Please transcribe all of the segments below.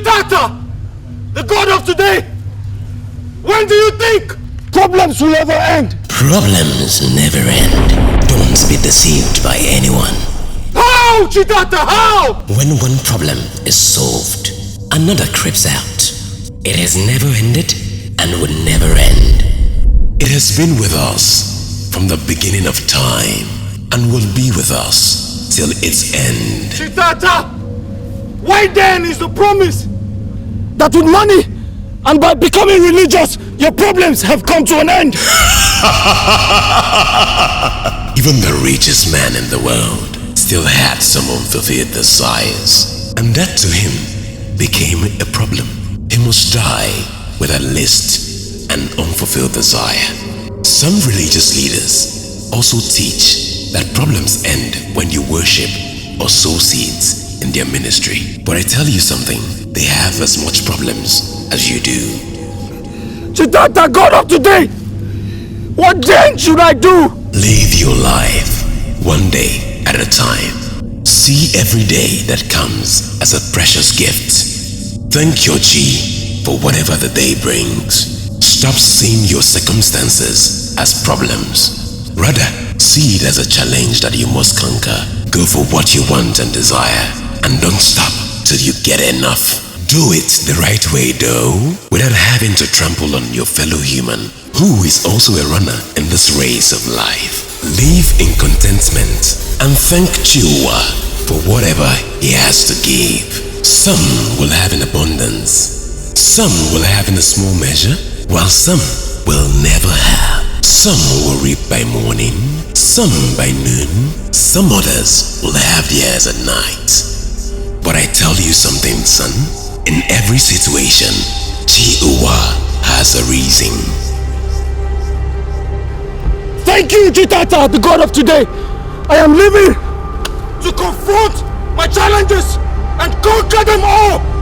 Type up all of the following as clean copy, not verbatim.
Siddhartha, the god of today, when do you think problems will ever end? Problems never end. Don't be deceived by anyone. How, Siddhartha, how? When one problem is solved, another creeps out. It has never ended and will never end. It has been with us from the beginning of time and will be with us till its end. Siddhartha, why then is the promise that with money and by becoming religious, your problems have come to an end? Even the richest man in the world still had some unfulfilled desires, and that to him became a problem. He must die with at least an unfulfilled desire. Some religious leaders also teach that problems end when you worship or sow seeds in their ministry. But I tell you something, they have as much problems as you do. Siddhartha, God of today, what then should I do? Live your life one day at a time. See every day that comes as a precious gift. Thank your G for whatever the day brings. Stop seeing your circumstances as problems. Rather, see it as a challenge that you must conquer. Go for what you want and desire, and don't stop till you get enough. Do it the right way though, without having to trample on your fellow human, who is also a runner in this race of life. Live in contentment and thank Chiwa for whatever he has to give. Some will have in abundance, some will have in a small measure, while some will never have. Some will reap by morning, some by noon, some others will have theirs at night. But I tell you something, son, in every situation, Chiwa has a reason. Thank you, Siddhartha, the god of today. I am living to confront my challenges and conquer them all.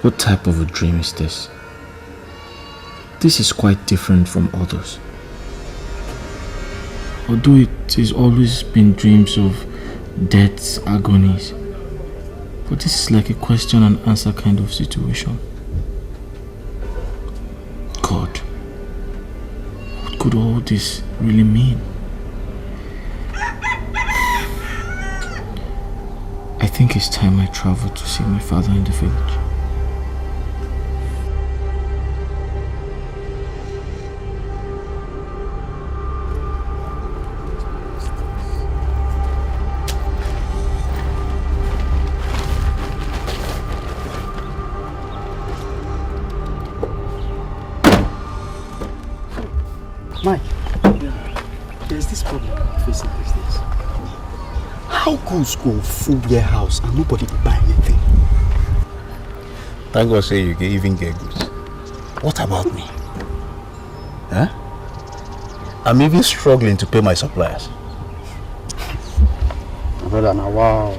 What type of a dream is this? This is quite different from others. Although it has always been dreams of death's agonies, but this is like a question and answer kind of situation. God, what could all this really mean? I think it's time I travel to see my father in the village. Mike, there's this problem facing these days. How goods go full warehouse and nobody will buy anything? Thank God say you can even get goods. What about me? Huh? I'm even struggling to pay my suppliers. My brother, now wow.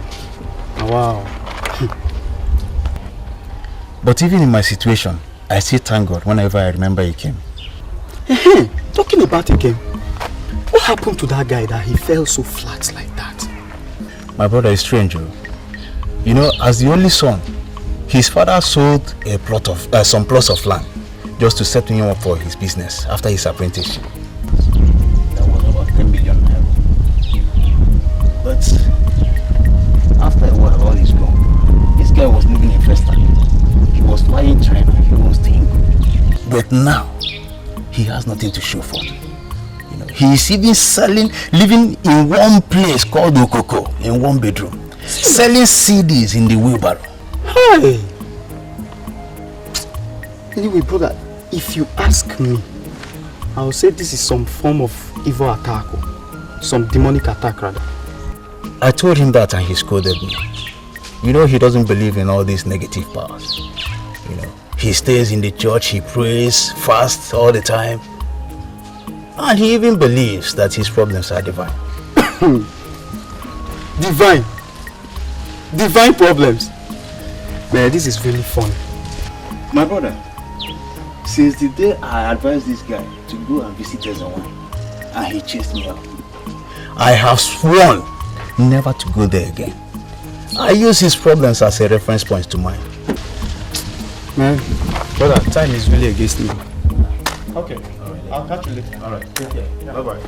But even in my situation, I still thank God whenever I remember He came. Talking about again, what happened to that guy that he fell so flat like that? My brother is strange. You know, as the only son, his father sold a plot of some plots of land just to set him up for his business after his apprenticeship. That was about 10 million naira. But after a while, all is gone. This guy was living in Festa. He was flying China. He was doing good. But now, he has nothing to show for it. You know, he is even living in one place called Okoko, in one bedroom, selling CDs in the wheelbarrow. Hey! Anyway, brother, if you ask me, I will say this is some form of evil attack, some demonic attack rather. I told him that and he scolded me. You know, he doesn't believe in all these negative powers. You know, he stays in the church, he prays, fasts all the time. And he even believes that his problems are divine. Divine? Divine problems? Man, this is really funny. My brother, since the day I advised this guy to go and visit Ezewan, and he chased me out, I have sworn never to go there again. I use his problems as a reference point to mine. Man, brother, time is really against me. Okay, I'll catch you later. Alright, take care. Bye-bye.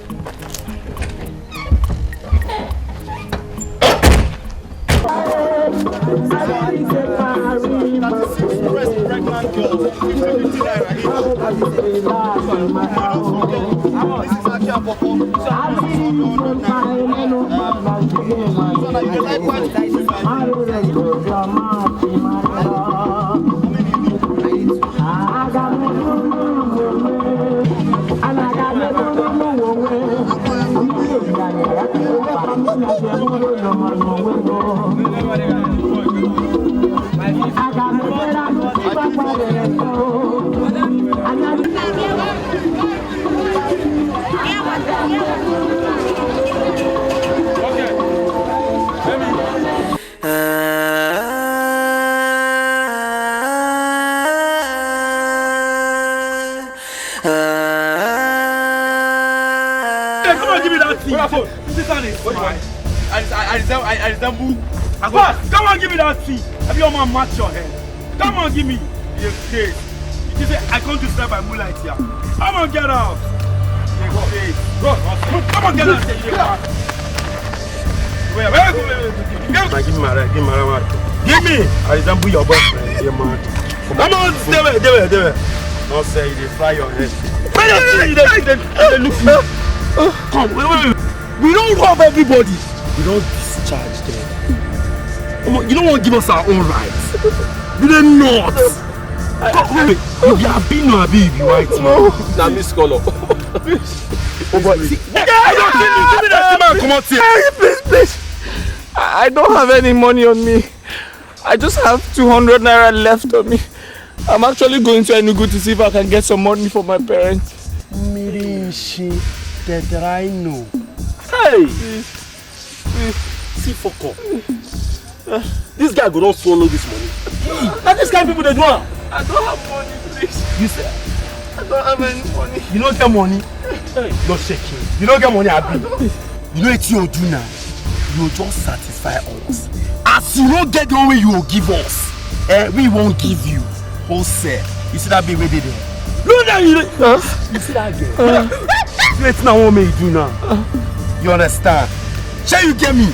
I resemble. Boss, come on, give me that fee. Have your man match your head? Come on, give me. You say I can't do stuff by moonlight here. Come on, get out. Come on, get out. Wait. Give me my right. Give me. I resemble your boyfriend. Man. Come on, stay there. Don't say you fly your head. Come, wait. We don't rob everybody. We don't discharge them. You don't want to give us our own rights. You don't not. Wait, you have been no be right now. Now Miss Scholar. Give me that man. Come on, Please. I don't have any money on me. I just have 200 naira left on me. I'm actually going to Enugu to see if I can get some money for my parents. Mirinshi, that I know. Hey! See, fuck up. This guy go don't swallow this money. Now this kind of people they do. I don't have money, please. You say? I don't have any money. You don't get money? Don't shake him. You don't get money, Abi. You know what you do now? You just satisfy us. As you don't get the one way you will give us, we won't give you. Wholesale. You see that big way there? No, you see that girl? It's not what me do now. You understand? Shall you get me?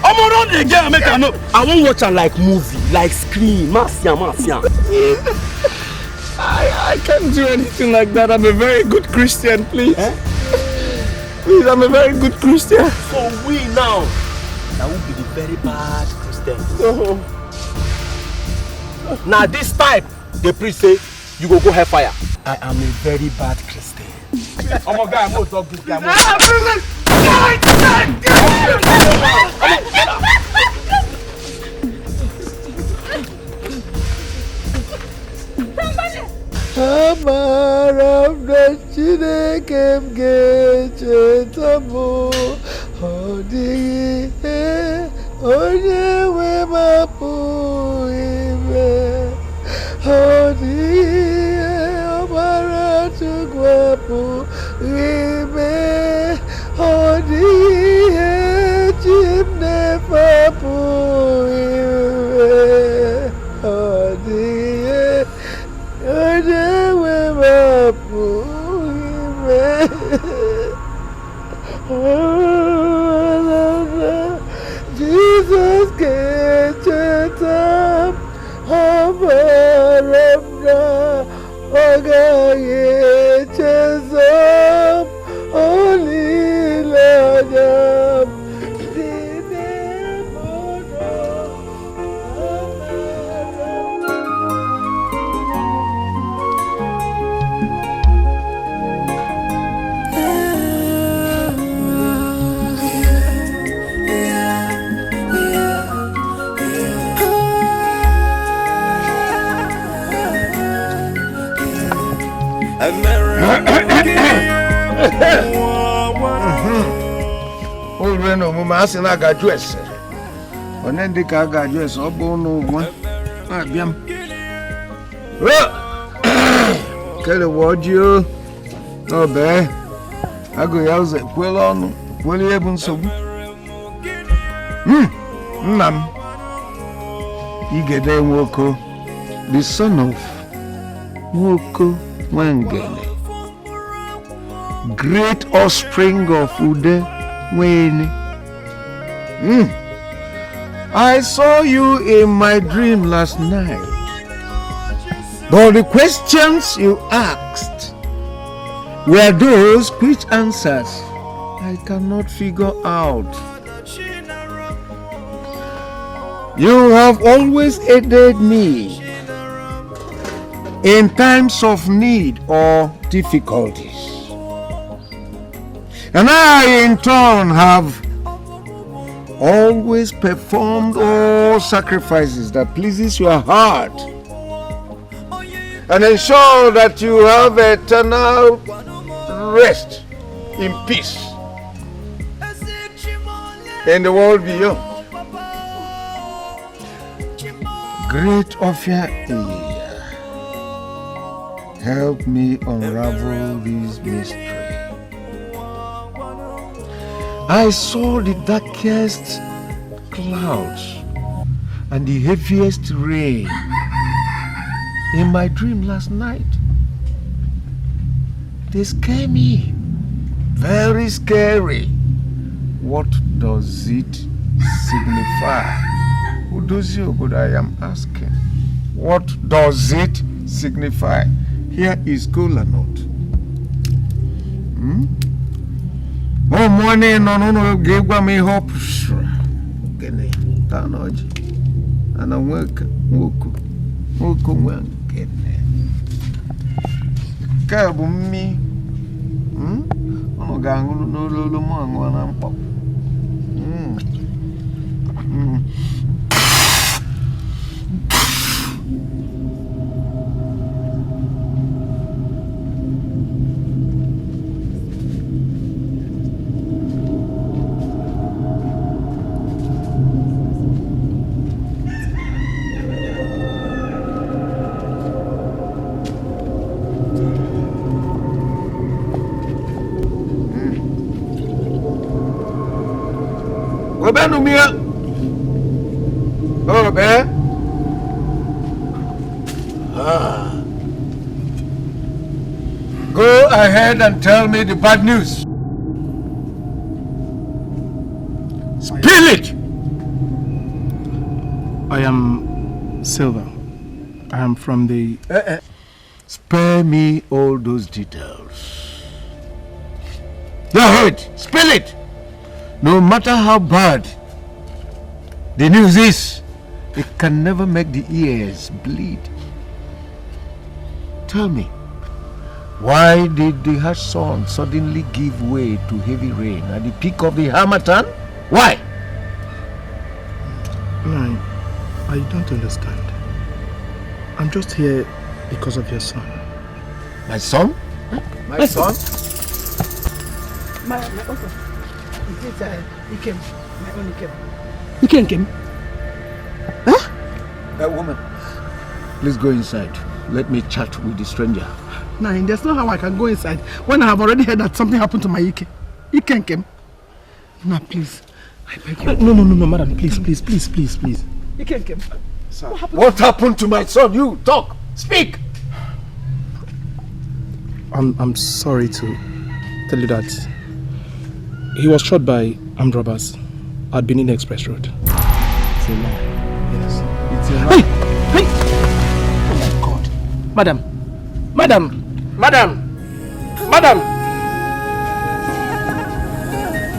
I'm around the girl, make I know. I won't watch her like movie, like screen. Marcia. I can't do anything like that. I'm a very good Christian, please. Please, I'm a very good Christian. So we now, that will be the very bad Christian. Oh. Now this type, the priest say, you go hellfire. I am a very bad Christian. Oh my God, I'm going to talk this guy. Amara Chineke ga-echetamo ọ dịghị ihe onye nwe m apụghị ime ọ dịghị ihe ọbara Chukwu apụghị ime ọ dịghị ihe chi m na-efe apụghị ime ọ dịghị ihe Jesus get it up, Olu no mu ma asị na agaju ese. Onye ndị ka agaju ese ọ bụ n'ụwa. Abịam. Kele wọji o. N'obe. Agụ ya ụzọ ekwela ọnụ. Kwele ihe bụ nsogbu. Nna m. Igede Nwoko, the son of Nwoko Nwangele, great offspring of Ude Nwene. I saw you in my dream last night, but the questions you asked were those which answers I cannot figure out. You have always aided me in times of need or difficulties. And I, in turn, have always performed all sacrifices that pleases your heart and ensure that you have eternal rest in peace in the world beyond. Great Ofia, help me unravel this mystery. I saw the darkest clouds and the heaviest rain in my dream last night. They scare me. Very scary. What does it signify? Udozi Ogodo, I am asking. What does it signify? Here is kola nut. Oh, money no gave me hope. Gene, tanoji. And I work, woku gene. Kabumi. Ono gangu no lolo mango anampo. Obenumia. Obe. Go ahead and tell me the bad news. Spill it. I am Silver. I am from the... Spare me all those details. Go ahead, spill it. No matter how bad the news is, it can never make the ears bleed. Tell me, why did the harsh sun suddenly give way to heavy rain at the peak of the Harmattan? Why? No, I don't understand. I'm just here because of your son. My son? My son? My uncle. He came. My only came. He came? Huh? That woman. Please go inside. Let me chat with the stranger. Nah, there's no how I can go inside when I have already heard that something happened to my Ike. Ike came. Nah, please. I beg you. No, madam. Please. Ike came. Sir, what happened to my son? You talk. Speak. I'm sorry to tell you that he was shot by armed robbers at Benin Express Road. It's a lie. Yes. It's a lie. Hey! Oh my God. Madam.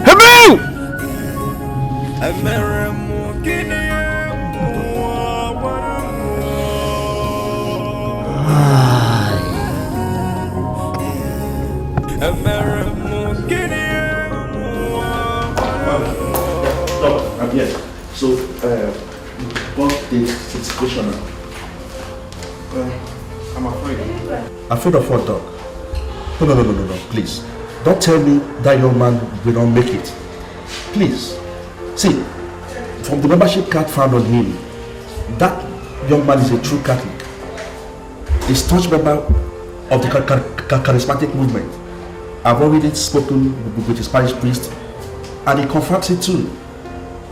Hello! Yes. So, what's the situation now? I'm afraid. Afraid of what, dog? No. Please. Don't tell me that young man will not make it. Please. See, from the membership card found on him, that young man is a true Catholic. He's a staunch member of the charismatic movement. I've already spoken with his parish priest and he confirms it too.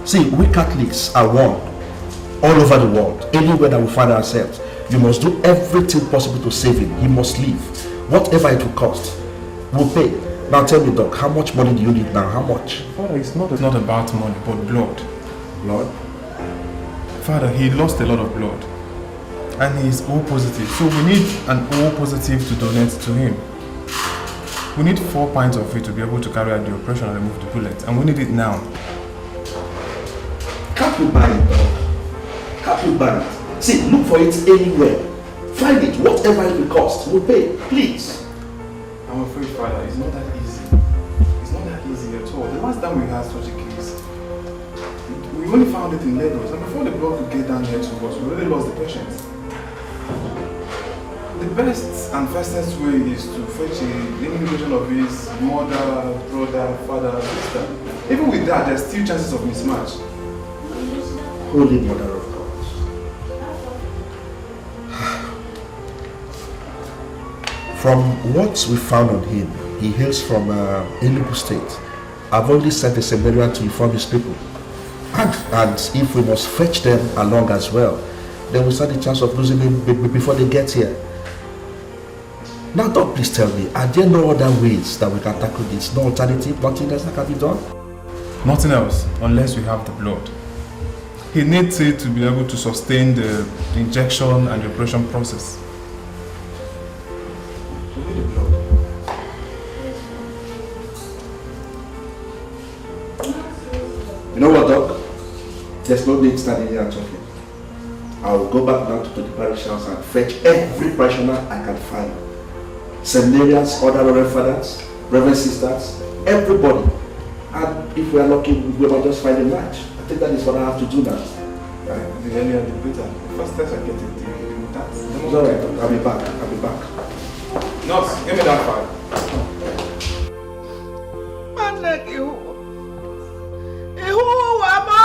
See, we Catholics are one all over the world. Anywhere that we find ourselves, you must do everything possible to save him. He must leave. Whatever it will cost, we'll pay. Now tell me, Doc, how much money do you need now? How much? Father, it's not about money, but blood. Blood? Father, he lost a lot of blood. And he's O positive. So we need an O positive to donate to him. We need 4 pints of it to be able to carry out the operation and remove the bullet. And we need it now. Can't you buy it, Doc? Can't you buy it? See, look for it anywhere. Find it, whatever it will cost. We'll pay, please. I'm afraid, Father, it's not that easy. It's not that easy at all. The last time we had such a case, we only found it in Lagos, and before the blood could get down here to us, we already lost the patient. The best and fastest way is to fetch an indication of his mother, brother, father, sister. Even with that, there's still chances of mismatch. Holy Mother of God. From what we found on him, he hails from Enugu State. I've only sent a seminarian to inform his people. And if we must fetch them along as well, then we stand the chance of losing him before they get here. Now, Doc, please tell me, are there no other ways that we can tackle this? No alternative? Nothing else that can be done? Nothing else, unless we have the blood. He needs it to be able to sustain the injection and the operation process. You know what, Doc? There's no need standing here and talking. I will go back now to the parish house and fetch every parishioner I can find. Seminarians, other reverend fathers, reverend sisters, everybody. And if we are lucky, we might just find a match. I think that is what I have to do now. Right? The earlier the better. The fastest I get it, that's... It's alright, I'll be back. Nurse, give me that file. Man like you. Wama!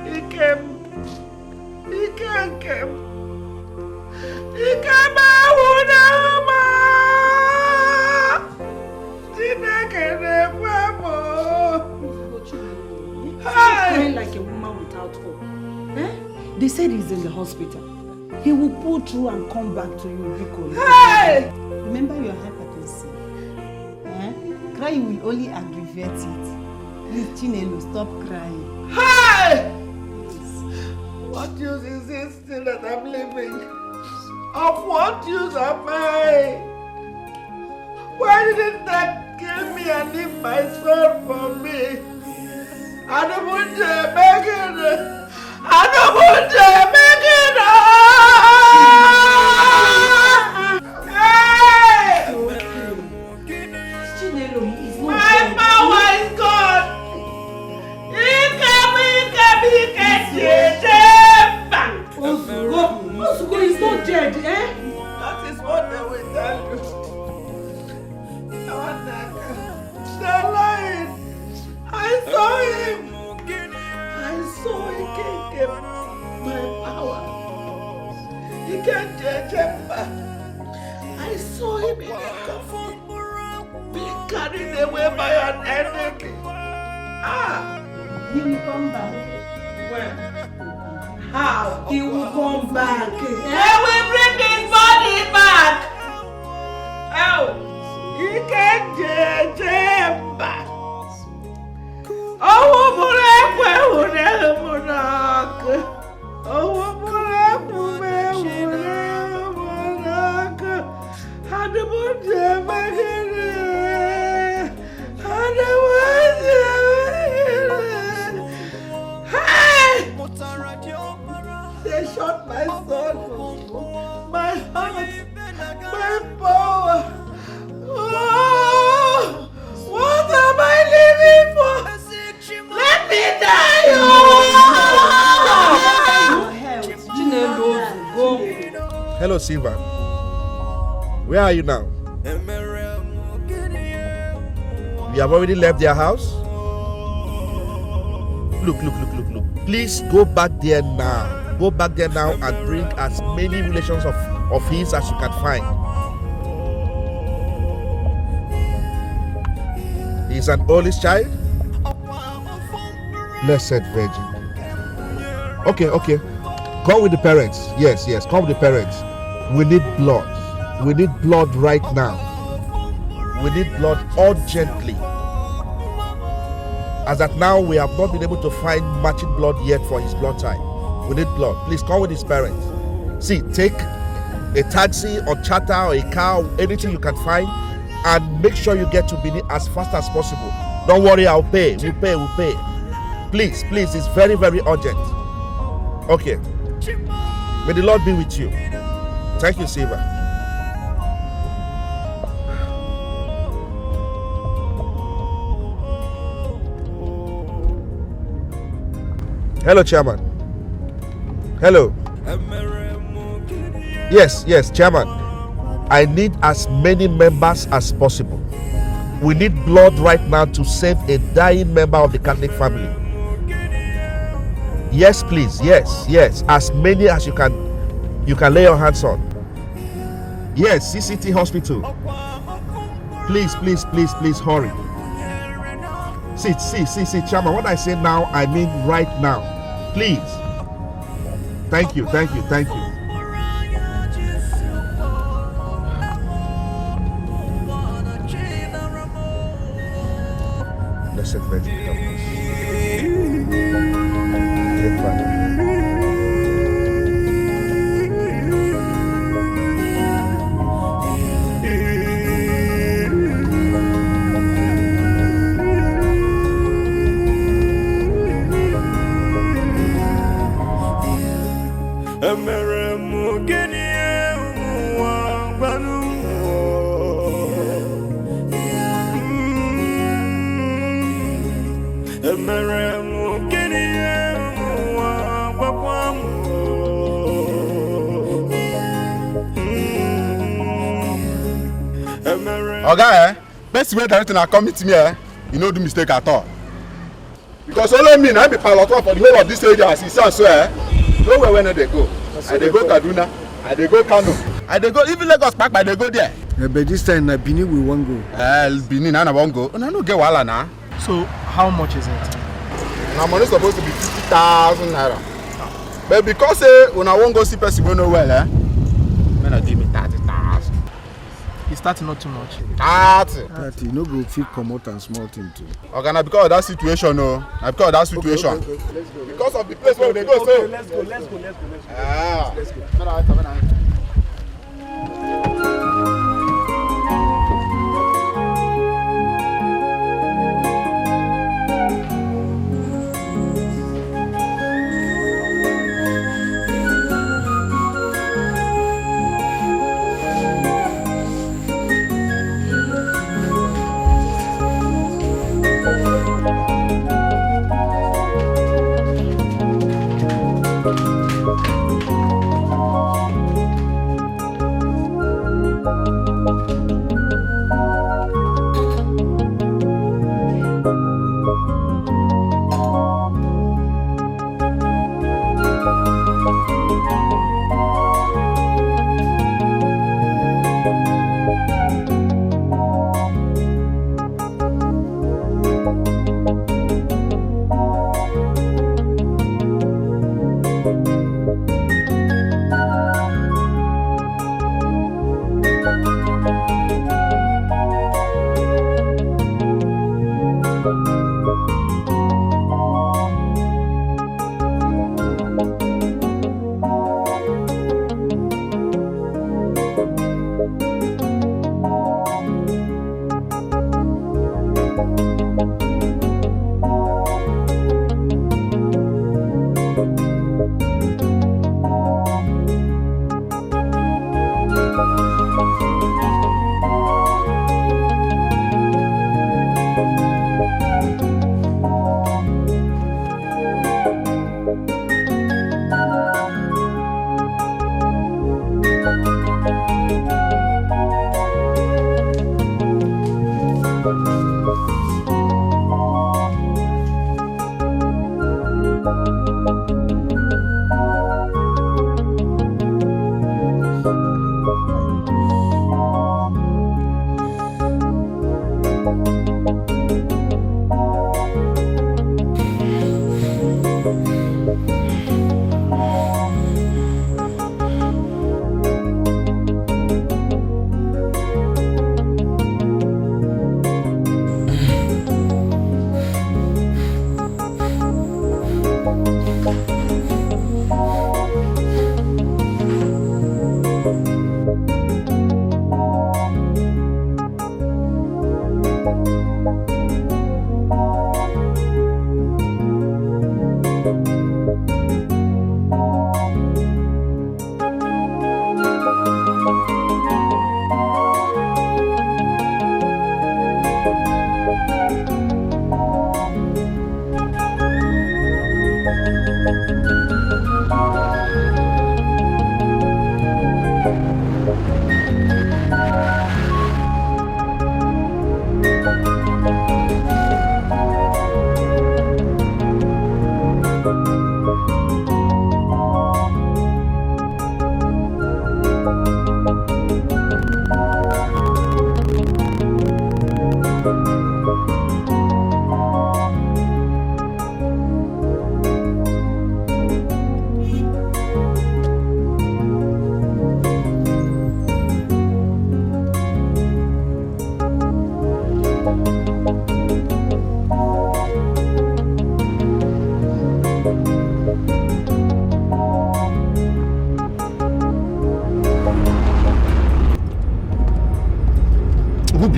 He came. Crying like a woman without hope. They said he's in the hospital. He will pull through and come back to you, Rico. Hey! Remember your hypertension. Crying will only aggravate it. Please, Chinelo, stop crying. Hey! What use is it still that I'm living? Of what use am I? Why didn't that kill me and leave my soul for me? I don't want to make it. I don't want to make it. Hey! Chinelo, he is not my power is gone. Osugo is not dead, eh? That is what they will tell you. They're lying. I saw him. I saw he can't get my power. He can't change him back. I saw him in a coffin, being carried away by an enemy. He will come back. When? How? He will come back. They will bring his body back. Oh, he can't change him back. Oh, they shot my soul, my heart, my power. Oh, what am I living for? Let me die! Hello, Silva. Where are you now? You have already left their house? Look. Please go back there now. Go back there now and bring as many relations of his as you can find. He's an oldest child? Blessed Virgin. Okay. Come with the parents. Yes, come with the parents. We need blood. We need blood right now. We need blood urgently. As at now, we have not been able to find matching blood yet for his blood type. We need blood. Please come with his parents. See, take a taxi or charter or a car, anything you can find, and make sure you get to Benin as fast as possible. Don't worry, I'll pay. We'll pay. Please, it's very, very urgent. Okay. May the Lord be with you. Thank you, Silva. Hello, Chairman. Hello. Yes, Chairman. I need as many members as possible. We need blood right now to save a dying member of the Catholic family. Yes, please. Yes. As many as you can lay your hands on. Yes, CCT Hospital. Please, hurry. See, Chairman, what I say now, I mean right now. Please. Thank you. Blessed Virgin, help us. Dear Father. Oga, best way directing are coming to me, you no do mistake at all. Because only me, I be pilot for the whole of this area as he says so, nowhere when they go. I they go Kaduna, I they go Kano, I they go even Lagos Park, I they go there. But this time Benin we won't go. Benin I won't go. No get wahala now. So how much is it? Now money supposed to be 50,000 naira. But because when I won't go see person go nowhere, man I give me 30,000. It's 30 not too much. 30, no go fit come out and small thing too. Okay, now because of that situation, no. Now because of that situation. Okay. Let's go. Because of the place where they go, so. Let's go. Let's go. Let's go.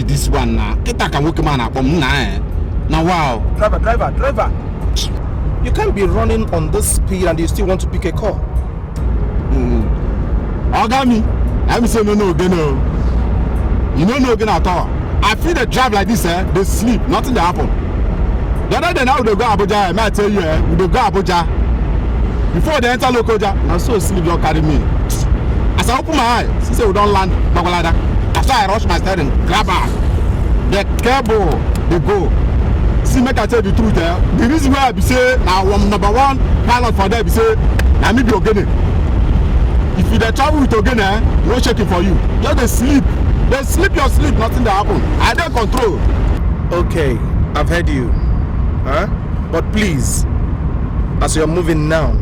this one now? Kita can work man from now. Now wow. Driver. You can't be running on this speed and you still want to pick a call. Ogami, I'm saying no again. You know no again at all. I feel they drive like this, they sleep, nothing they happen. The other day now they go Abuja, I might tell you, we go Abuja. Before they enter Lokoja, I saw sleep don't carry me. As I open my eyes, she said we don't land Babalada. After I rush my steering, grab her. The cable, they go. See, make I tell you the truth, the reason why I be say, now I'm number one pilot for them, be say, now me be Ogene. If you travel with Ogene, no shaking for you. Just they sleep. They sleep your sleep, nothing that happen. I don't control. Okay, I've heard you. But please, as you're moving now,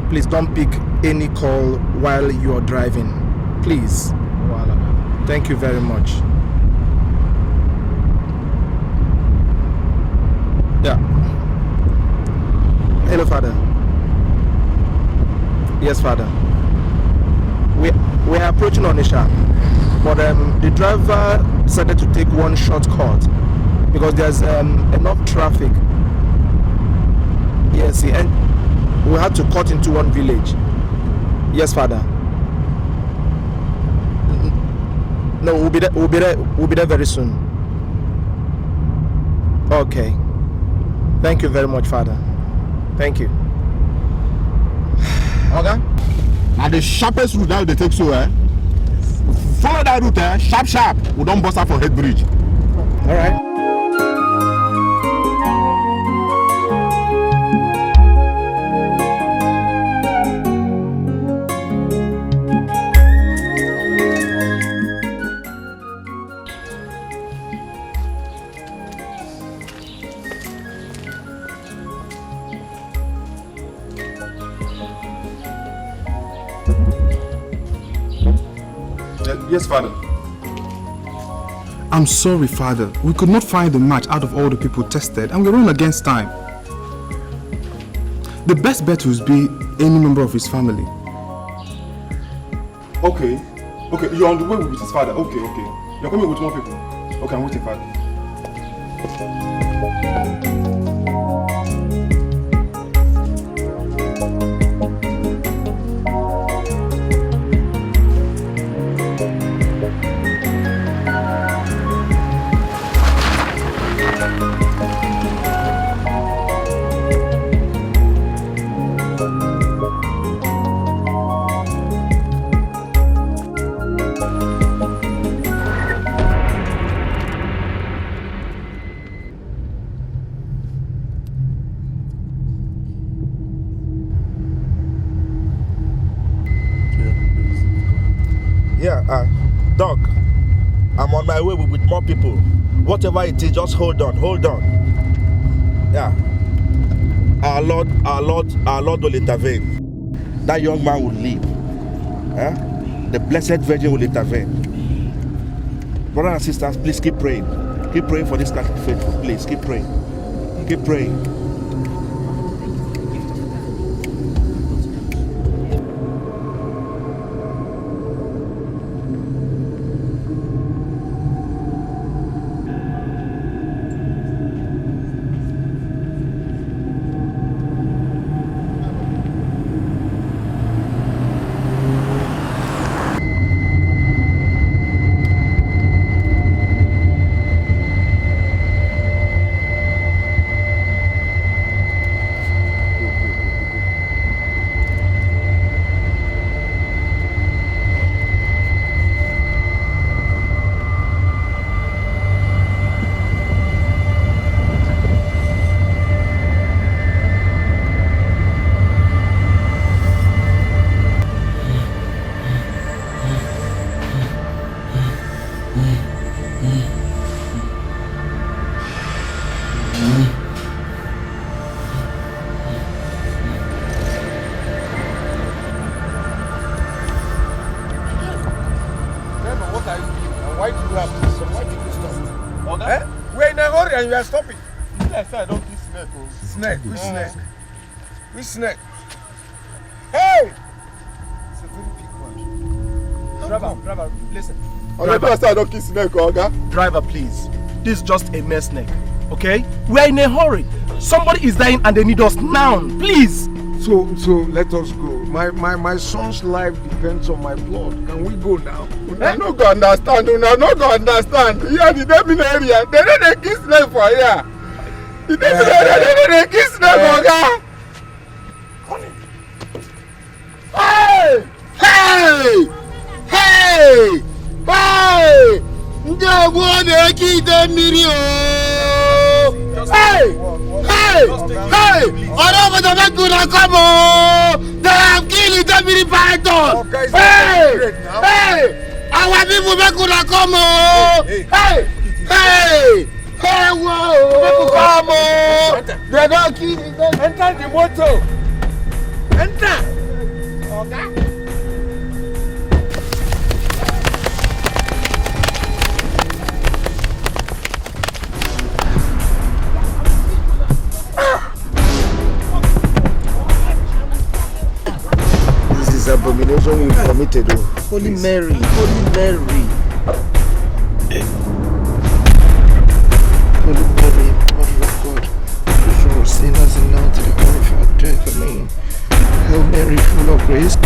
please don't pick any call while you're driving. Please. Thank you very much. Yeah. Hello, Father. Yes, Father. We are approaching Onitsha, but the driver decided to take one shortcut because there's enough traffic. Yes, and we had to cut into one village. Yes, Father. No, we'll be there very soon. Okay. Thank you very much, Father. Thank you. Okay. Now the sharpest route that they take so, follow that route, sharp. We don't bust out for Head Bridge. All right. Yes, Father. I'm sorry, Father. We could not find the match out of all the people tested, and we're running against time. The best bet would be any member of his family. Okay, you're on the way with his father. Okay. You're coming with more people. Okay, I'm waiting, Father. Doc, I'm on my way with more people. Whatever it is, just hold on. Yeah. Our Lord will intervene. That young man will live. The Blessed Virgin will intervene. Brothers and sisters, please keep praying. Keep praying for this Catholic faithful. Please keep praying. Keep praying. And you are stopping. Yes, I don't kiss snake. Snake? Which snake? Which snake? Hey! It's a very big one. Driver, listen. Driver, please. This is just a mess neck. Okay? We are in a hurry. Somebody is dying and they need us now. Please. So let us go. My son's life depends on my blood. Can we go now? I no go understand. Una no go understand. Here the Demin area, they don't kiss them for here. The Demin area, they don't kiss them for here. Hey! Hey! Hey! Hey! Nde wone ki Demiri o. Hey! Hey! Hey! Oro go to gonna come o. They have killed Demiri python. Hey! Hey! Our people make gonna come o. Hey! Hey! Hey! Whoa! People come o. They don't kill them. Enter the motor. Enter. Okay. This is abomination we committed. Holy Mary, Holy Mary. Holy Mary, Mother of God, pray for us sinners and now to the hour of our death. Amen. Hail Mary, full of grace.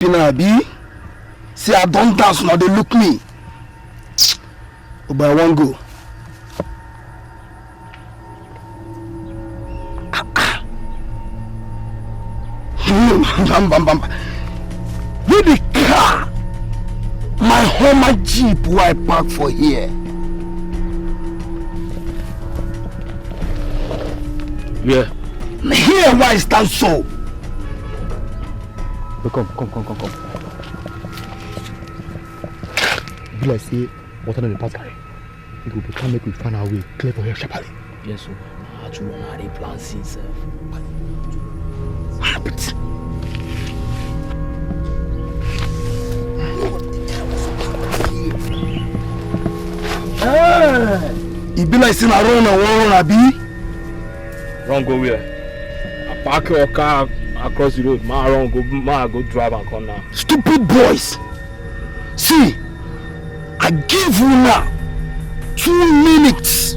Pinabi, see I don't dance now, they look me. Oh, but I won't go. With the car, my Hummer Jeep where I park for here. Yeah. Here why I stand so. But come. Be like say, what are the past guy? We go become make we find our way, clear for here sharply. Yes, sir. Actually, I already plan since. Habit. It be like saying I run and run, Abi. Run go where? I park your car across the road. Man, go drive and come now. Stupid boys. See, I give you now 2 minutes.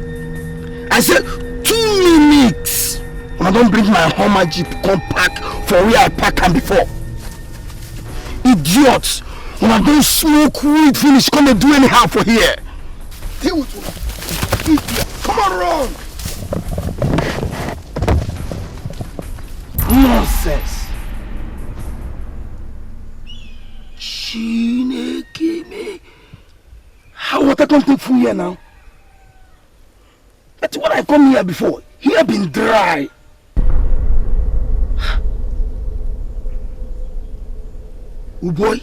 I said 2 minutes. When I don't bring my Hummer Jeep, come park for where I park and before. Idiots. When I don't smoke weed finish, come and do anyhow for here. Deal with you. Idiot. Come on, run. Nonsense. Chineke me. How water come take from here now? That's what I come here before. Here been dry. Oh boy,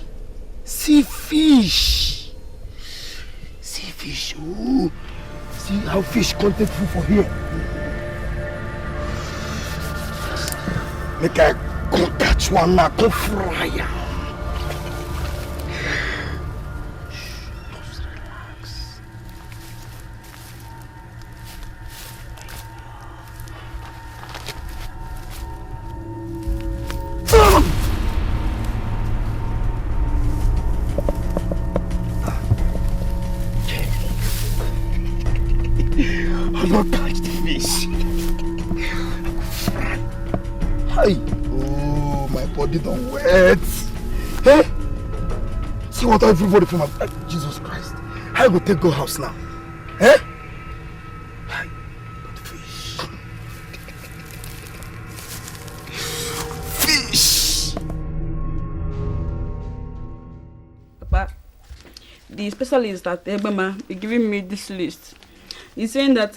see fish. See fish. Oh, see how fish come take food for here. Make I go catch one now, go fry am. Just relax. I'm not catch the fish. Hey. Oh, my body don't wet. Hey, see what everybody from my Jesus Christ. How you go take go house now? Eh? Hey, but fish. Fish. Papa, the specialist at Ebema is giving me this list. He's saying that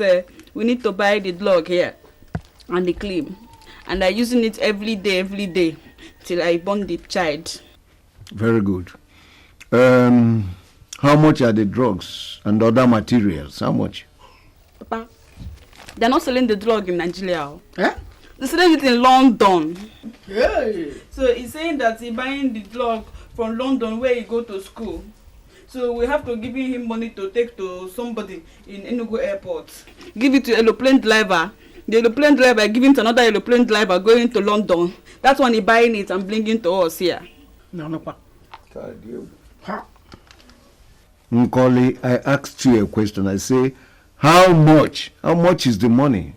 we need to buy the dog here and the cream. And I'm using it every day, till I born the child. Very good. How much are the drugs and other materials? How much? Papa, they're not selling the drug in Nigeria. Eh? They're selling it in London. Hey. So he's saying that he's buying the drug from London where he go to school. So we have to give him money to take to somebody in Enugu airport. Give it to aeroplane driver. The aeroplane driver giving to another aeroplane driver going to London. That's when he buying it and bringing to us here. No. Nkoli, I asked you a question. I say, how much? How much is the money?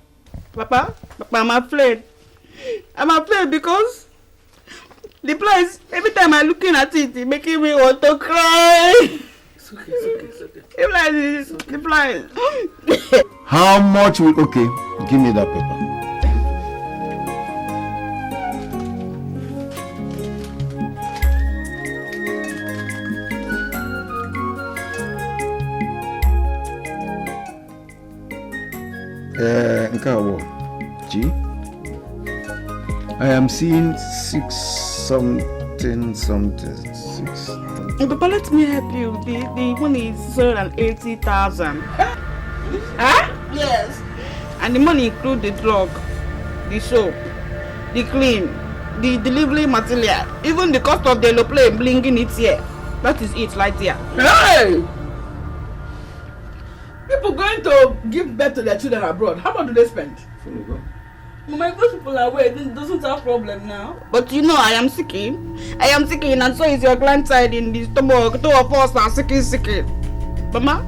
Papa, I'm afraid. I'm afraid because the price, every time I'm looking at it, it's making me want to cry. It's okay. The price. How much will... Okay, give me that paper. Nkawo, G. I am seeing 6 something. 6. Papa, let me help you. The money is 680,000. Huh? Yes. And the money includes the drug, the soap, the cream, the delivery material, even the cost of the aeroplane bringing it here. That is it right there. Hey! People going to give birth to their children abroad. How much do they spend? Mama, those people are away. This doesn't have problem now. But you know, I am sick, and so is your grandchild in the stomach. 2 of us are sick. Mama,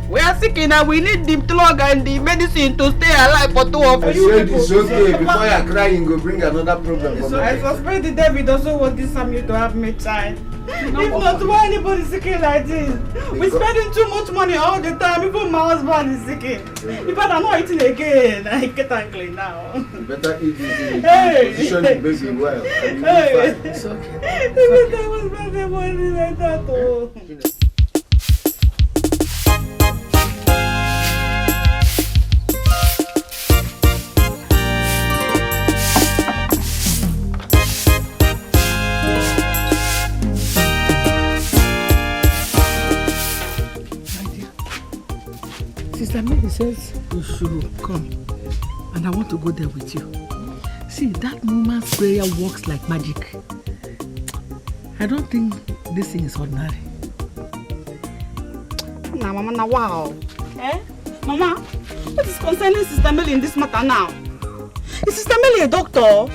We are sick and we need the plug and the medicine to stay alive for 2 of you. I said it's okay. Before you're crying, go bring another problem. So I suspect the David doesn't want this Samuel to have me child. If not, why anybody sick like this? We're spending too much money all the time. Even my husband is sick. If I'm not eating again, I get angry now. You better eat this. Hey! Position the baby well. Hey! It's okay. If I was spending money like that, oh. Sister Mary says you should come, and I want to go there with you. See, that woman's prayer works like magic. I don't think this thing is ordinary. Nah, Mama, now wow. Eh? Mama, what is concerning Sister Millie in this matter now? Is Sister Millie a doctor?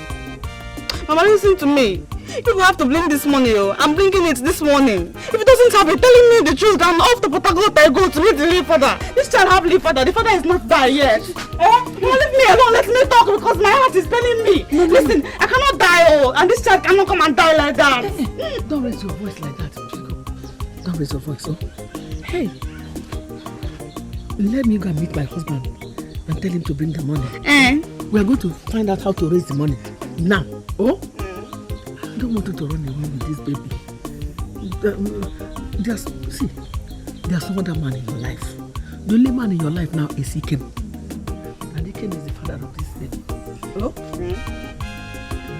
Mama, listen to me. You have to bring this money, oh. I'm bringing it this morning. If it doesn't have it, telling me the truth, I'm off to Port Harcourt I go to meet the leaf father. This child have leaf father. The father is not die yet. You leave me alone. Let me talk because my heart is telling me. Listen, I cannot die, oh, and this child cannot come and die like that. Don't raise your voice like that, Chico. Don't raise your voice, oh. Hey, let me go and meet my husband and tell him to bring the money. We are going to find out how to raise the money now. Oh? I don't want you to run away with this baby. There's no other man in your life. The only man in your life now is Ikem. And Ikem is the father of this baby. Oh?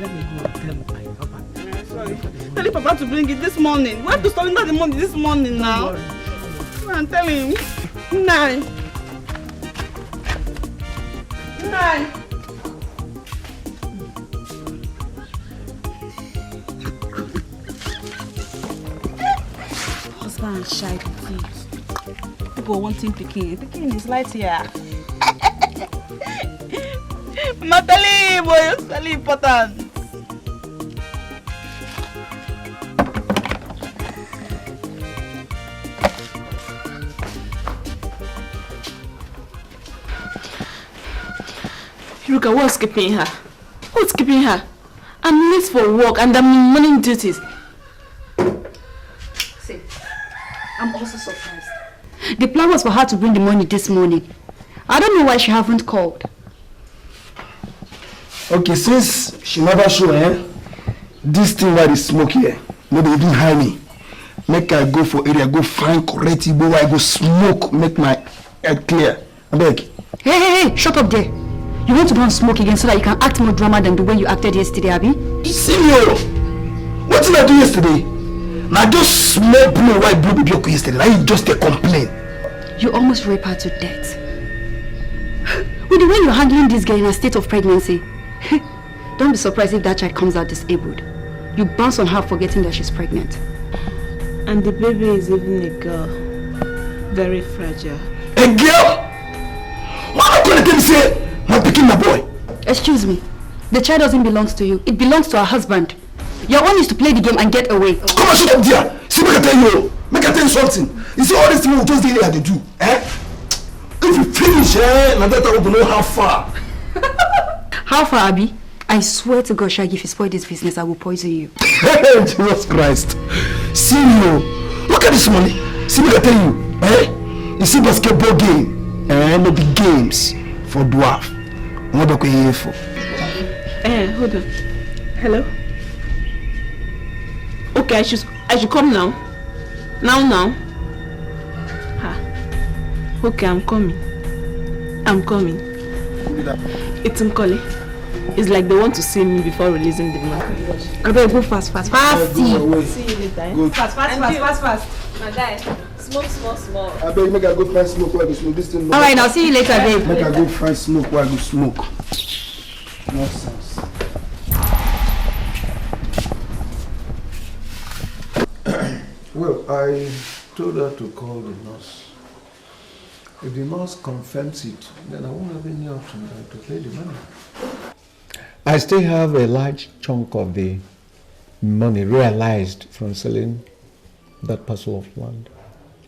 Let me go and tell my papa. Sorry. Tell Papa to bring it this morning. We have to surrender the money this morning now. Go and tell him. 9. Husband shy thieves. People wanting picking. Picking is light here. Natalie, boy, it's very important. Look at what's keeping her. What's keeping her? I'm late for work and I'm morning duties. See, I'm also surprised. The plan was for her to bring the money this morning. I don't know why she haven't called. Okay, since she never show, this thing where the smoke here, maybe even hide me. Make I go for area, go find correct Igbo where I go smoke, make my head clear. I beg. Hey, shut up there. You want to go and smoke again so that you can act more drama than the way you acted yesterday, Abby? Senior, what did I do yesterday? Now just small blue white blue baby yesterday. Now you just a complain. You almost raped her to death. With the way you're handling this girl in a state of pregnancy, don't be surprised if that child comes out disabled. You bounce on her forgetting that she's pregnant. And the baby is even a girl. Very fragile. A girl? Why not gonna tell me say my picking my boy? Excuse me. The child doesn't belong to you. It belongs to her husband. Your own is to play the game and get away. Come on, shut up there. See, make I tell you. Make I tell you something. You see all these things we just did here they do. If you finish, now that I will know how far. How far, Abby? I swear to God, Shaggy, if you spoil this business, I will poison you. Jesus Christ. See you. Look at this money. See, make I tell you. You see basketball game. No big games for dwarf. What are you here for? Hold on. Hello? Okay, I should come now. Now. Okay, I'm coming. It's Nkole. It's like they want to see me before releasing the money. I better go fast. See you later. Go. Fast. My guy, smoke small. I beg, make I go find smoke while I go smoke. This thing. Alright, I'll see you later, babe. Make I go find smoke while I go smoke. Nonsense. Well, I told her to call the nurse. If the nurse confirms it, then I won't have any option than to pay the money. I still have a large chunk of the money realized from selling that parcel of land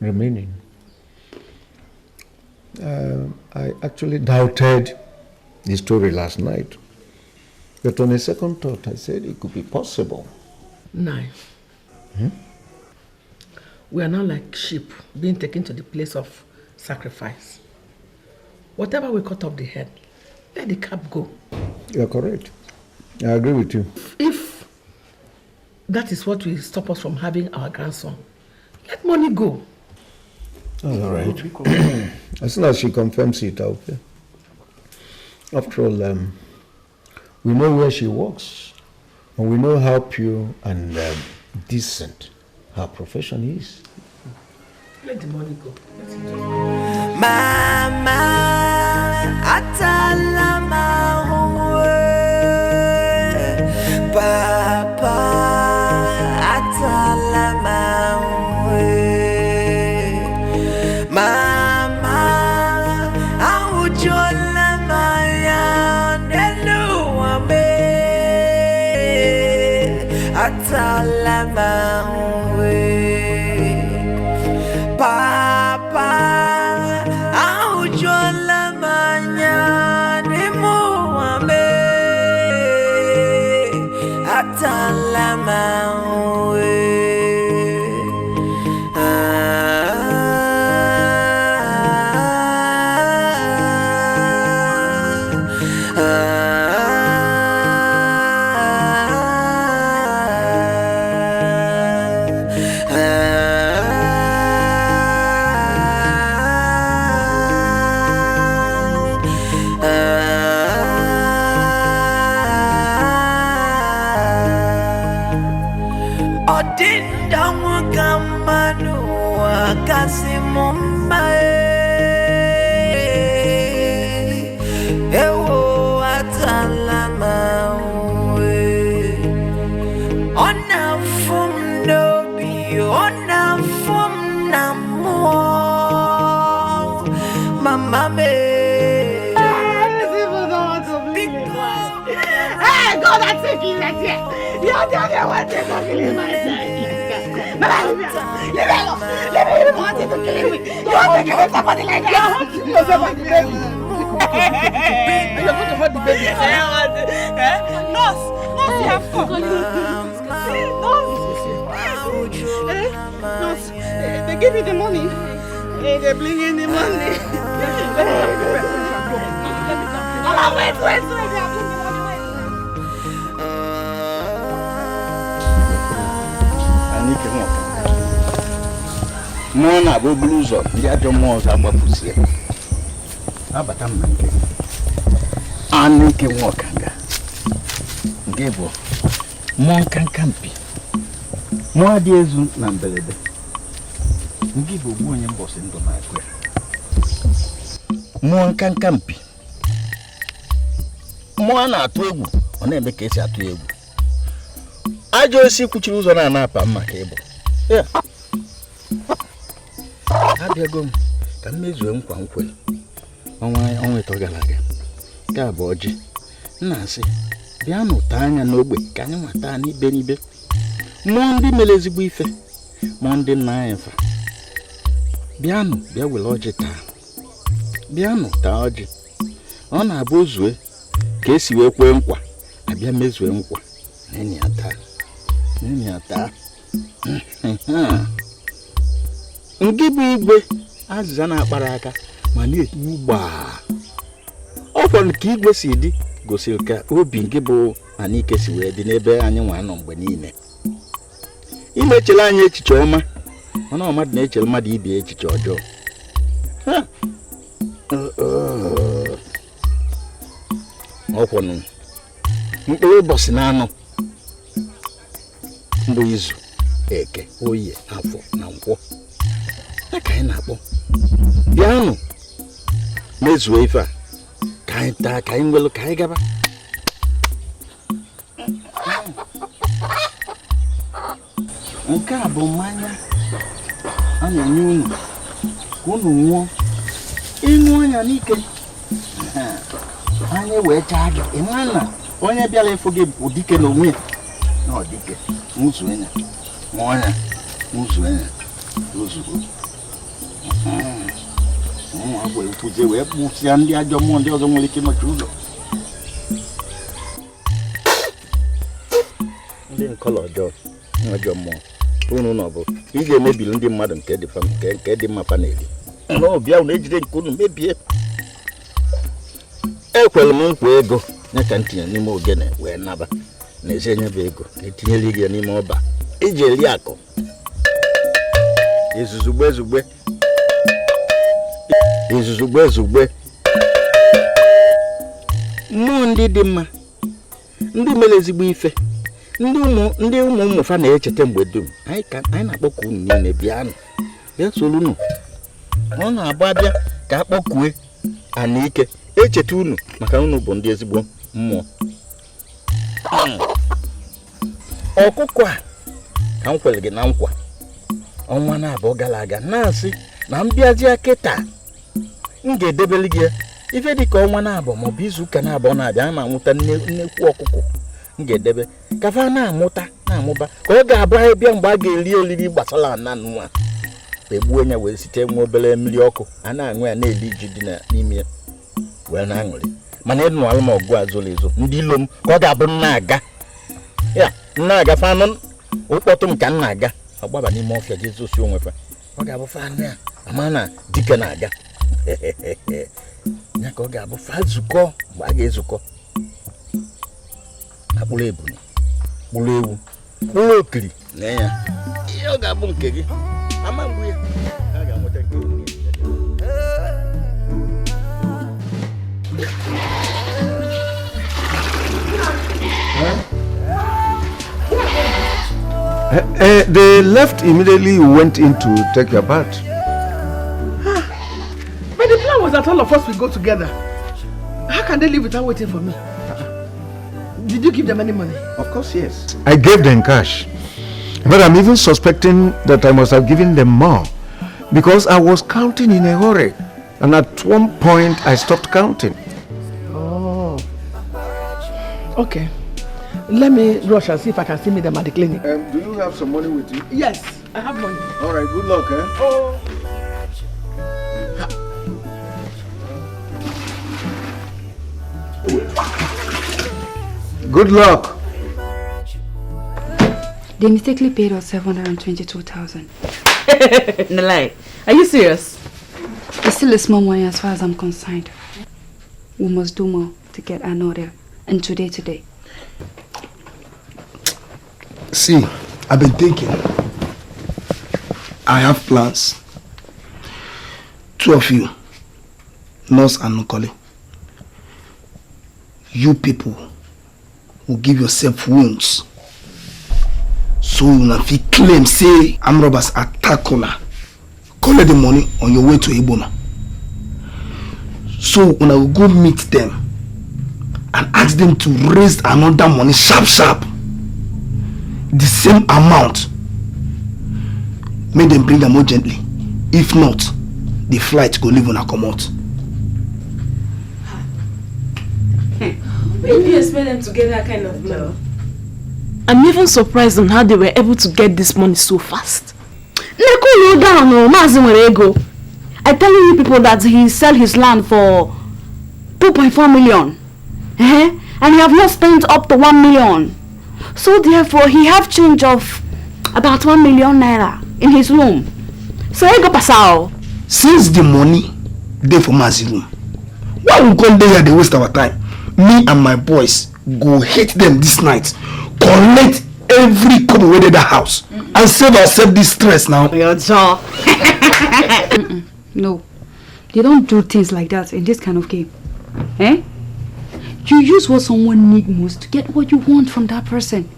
remaining. I actually doubted the story last night. But on a second thought, I said it could be possible. Nine. We are now like sheep being taken to the place of sacrifice. Whatever we cut off the head, let the cap go. You are correct. I agree with you. If that is what will stop us from having our grandson, let money go. That's all right. As soon as she confirms it, I'll pay. After all, we know where she works, and we know how pure and decent her profession is. Let the money go. Mama, atalama huwe. Papa, atalama huwe. Mama, aujola maya neluwa me. Atalama huwe. Papa, aujola manyane muame, atalama we. They give you the money. They bring in the money. Wait. Mwana bo bluzo ndi ajo moza agbapusie abata mmanke anike mwokanga ngebo monkankampi mwadi ezu na mbelede ngebo bonye mbose ndo makwe monkankampi mwana atu egwu ona ebe ka esi atu egwu ajo esi kwuchiri ụzọ na anapa mma ka ebo yeah. Abịago m ka m mezuo nkwa nkwere ọnwa ịtọ gara aga nke a bụ ọjị nna-asị bịa nụta anya n'ogbe ka anyị nwata n'ibe n'ibe mmụọ ndị mere ezigbo ife mmụọ ndị nna anyị fa bịanụ bịa were ọjị taa bịanụ taa ọjị ọ na-abụ ozue ka esi wee kwee nkwa abịa mezue nkwa n'enyi ya taa nke bụ igwe azịza na-akpara aka ma na-etinye gbaa ọkwọ ka igwe si dị gosiri ka obi nke bụ Anike si wee dị n'ebe anyị nwa nọ mgbe niile imechela anyị echiche ọma mana mmadụ na-echere mmadụ ibi echiche ọjọọ ọkwọnụ mkpụrụ ụbọchị na anọ mbụ izu Eke, Oye, Afọ na Nkwọ ka anyị na-akpọ bịanụ mezuo ife a ka anyị taa ka anyị nwelu ka anyị gaba nke a bụ mmanya a na-enye unu ka unu ṅụọ ịṅụ anya n'ike anyị wee chaa gị ịma na onye bịara ịfụ gị bụ dike n'onwe ya na ọ dike nwụzuo ya ṅụọ ya nwụzuo ya ozugbo I will put the web boots and the other one doesn't really keep much user. Then color job, not your more. Who know, he gave me the madam get the family, get him a panel. No, beyond age they couldn't maybe. Equal monk will go, no can't any more again, where never. Nezenya Bego, Etilia any more back. Ejeliaco. Zubwe. Zubwe. Mundi dimma. Ndi melezi bife. Ndi umu fana echete mbwedum. I na boku nine biano. Ya soluno. Ona ababia ka akpokue anike echete unu maka unu bụ ndị ezigbo mmụọ. Ọkụkọ a ka m kwere gị na nkwa ọnwa na-abụ gara aga na-asị na mbịazi akịta m ga-edebeli gị ife dịka ọnwa na-abụ maọbụ izu ụka na-abụ na-abịa ma nwụta nnekwu ọkụkọ m ga-edebe ka fa na-amụta na-amụba ka ọ ga-abụ anyị bịa mgbe a ga-eri olili gbasara na nwa egbuo nya wee site nwa obere mmiri ọkụ a na-aṅụ ya na-eli ji dị n'ime ya wee na-aṅụrị mana ịnụ alụmọgụ azụrụ ezo ndị ilo m ka ọ ga-abụ na-aga ya na-aga fanụ ụkpọtụ m ka m na-aga agbaba n'ime ọfịa Jizọs onwe fa ọ ga-abụ fanụ ya ama na dike na-aga ya ka ọ ga-abụ fa zukọ mgbe a ga-ezukọ akpụrụ ebunu kpụrụ ewu kpụrụ okiri na ya ihe ọ ga-abụ nke gị ama mgbu ya a ga-amụta nke onye They left immediately. Went in to take your bath. But the plan was that all of us will go together. How can they leave without waiting for me? Did you give them any money? Of course, yes. I gave them cash. But I'm even suspecting that I must have given them more because I was counting in a hurry. And at one point, I stopped counting. Oh. Okay. Let me rush and see if I can see them at the clinic. Do you have some money with you? Yes, I have money. All right, good luck, eh? Oh. Good luck. They mistakenly paid us 722,000. Nalai, are you serious? It's still a small money as far as I'm concerned. We must do more to get an order. And today. See, I've been thinking. I have plans. Two of you, Nurse and Nkoli. You people will give yourself wounds. So you will feel claim, say, armed robbers attack Ona. Collect the money on your way to Ibona. So when I will go meet them and ask them to raise another money sharp. The same amount. Make them bring them more gently. If not, the flight go leave on a commode. When do you expect them to get that kind of money? I'm even surprised on how they were able to get this money so fast. Neko down, Mazi. I tell you people that he sell his land for 2.4 million. And he have not spent up to 1 million. So therefore, he have change of about 1 million naira in his room. So he go pass out. Since the money there for Mazi room, why we come there they waste our time? Me and my boys go hit them this night, collect every coin within the house, and save ourselves this stress now. Your jaw. No, they don't do things like that in this kind of game. You use what someone needs most to get what you want from that person.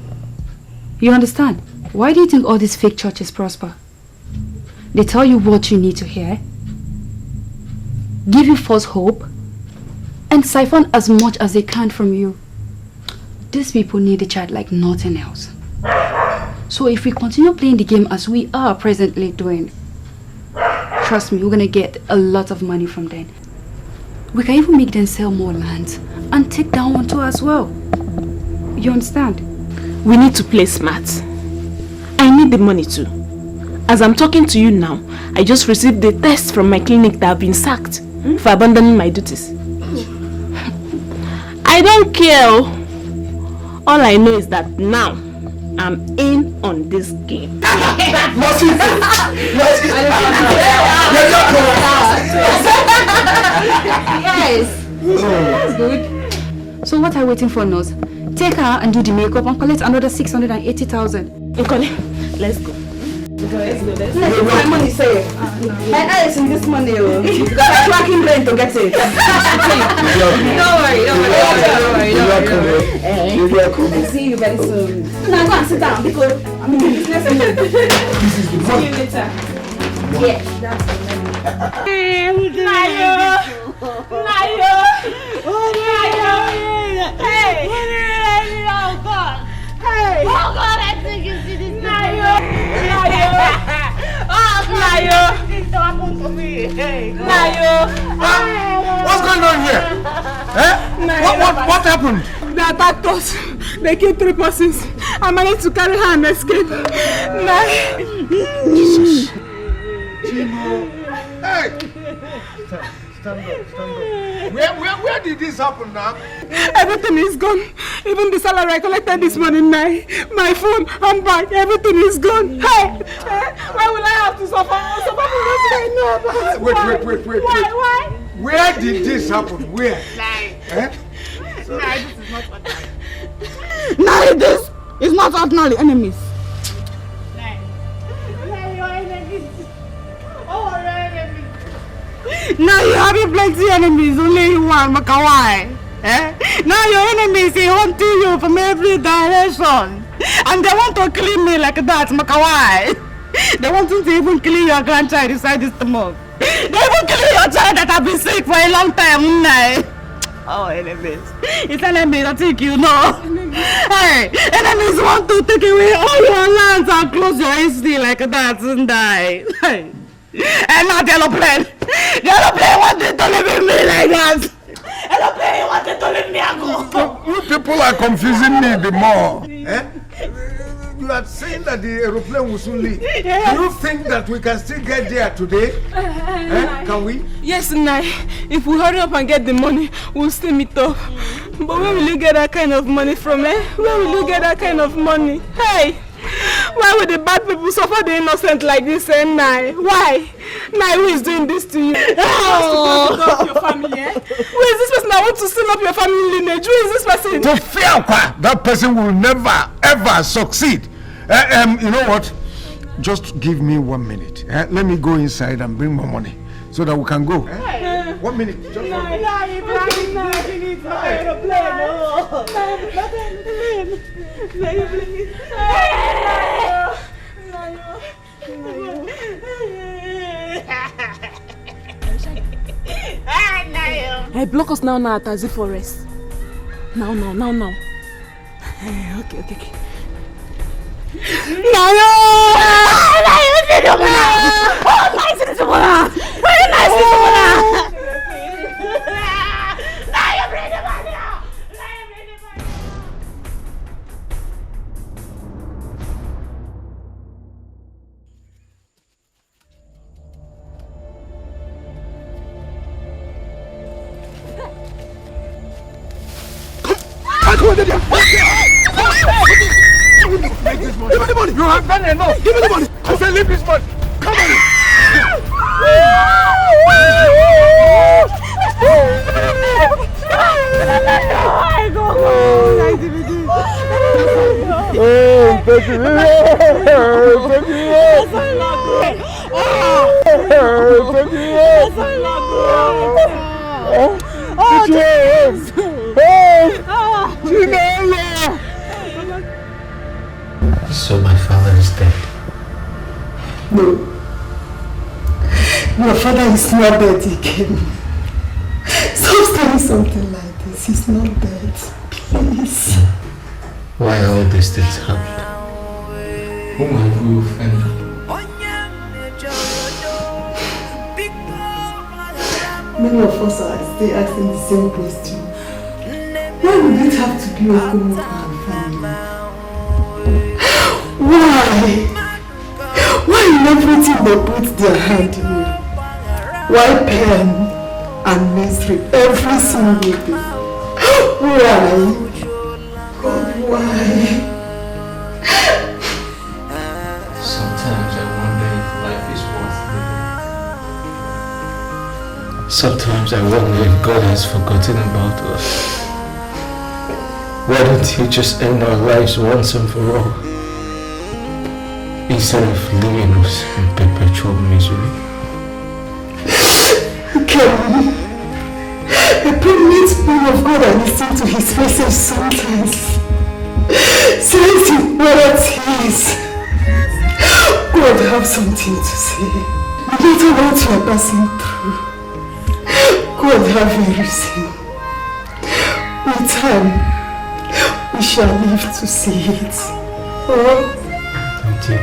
You understand? Why do you think all these fake churches prosper? They tell you what you need to hear, give you false hope, and siphon as much as they can from you. These people need a child like nothing else. So if we continue playing the game as we are presently doing, trust me, we're gonna get a lot of money from them. We can even make them sell more land and take down one too as well. You understand? We need to play smart. I need the money too. As I'm talking to you now, I just received the test from my clinic that I've been sacked for abandoning my duties. I don't care. All I know is that now I'm in on this game. Yes. That's good. So what are you waiting for, Nose? Take her and do the makeup and collect another 680,000. Nkole, let's go. Let's go. Let's go. My money safe. My eyes in this money. You got a cracking brain to get it. Don't worry. I'll see you very soon. Now go and sit down because I'm in business mode. See you later. Yeah, that's it. Nayo! Hey! Oh God! Hey! Oh God, I think you see this Nayo! Oh Nayo! It's happened to me. Hey! Nayo! What's going on here? What happened? They attacked us. They killed 3 persons. I managed to carry her and escape. Jesus. Hey! Stand up. Where did this happen now? Everything is gone. Even the salary I collected this morning night, my phone, handbag, everything is gone. Hey! Why will I have to suffer? Wait. Why? Where did this happen? Where? This is not ordinary enemies. Now you have plenty enemies, only one, Makawai. Now your enemies, they hunt you from every direction. And they want to kill me like that, Makawai. They want to even kill your grandchild inside this stomach. They even kill your child that has been sick for a long time. Oh, enemies. It's enemies, I think you know. Hey, enemies want to take away all your lands and close your history like that and die. Hey. And now the aeroplane wanted to live in me like that. Aeroplane wanted to leave me alone. You people are confusing me the more. You are saying that the aeroplane will soon leave. Yeah. Do you think that we can still get there today? Can we? Yes, Nai. If we hurry up and get the money, we'll still meet up. But where will you get that kind of money from, Where will you get that kind of money? Hey! Why would the bad people suffer the innocent like this, Nai? Why? Nai, who is doing this to you? Oh. Your family, Who is this person that wants to seal up your family lineage? Who is this person? To fear that person will never ever succeed. You know what? Just give me 1 minute. Let me go inside and bring more money so that we can go. 1 minute. Just 1 minute. Hey, block us now at Tazi Forest. Now. Okay. Give me the money. You have done enough. Give me the money. I said leave this money. Come on. So my father is dead. No. Your father is not dead again. Stop saying something like this. He's not dead. Please. Why all these things happen? Whom have we offended? Many of us are still asking the same question. Why would it have to be Okomo and family? Why? Why in everything they put their hand in. Why pain and misery every single day? Why? God, why? Sometimes I wonder if life is worth living. Sometimes I wonder if God has forgotten about us. Why don't He just end our lives once and for all, instead of leaving us in perpetual misery? Kevin, a pregnant man of God, I listen to his message sometimes. Says he what he is. God have something to say. No matter what you are passing through, God have a reason. With time, we shall live to see it. Oh. Auntie,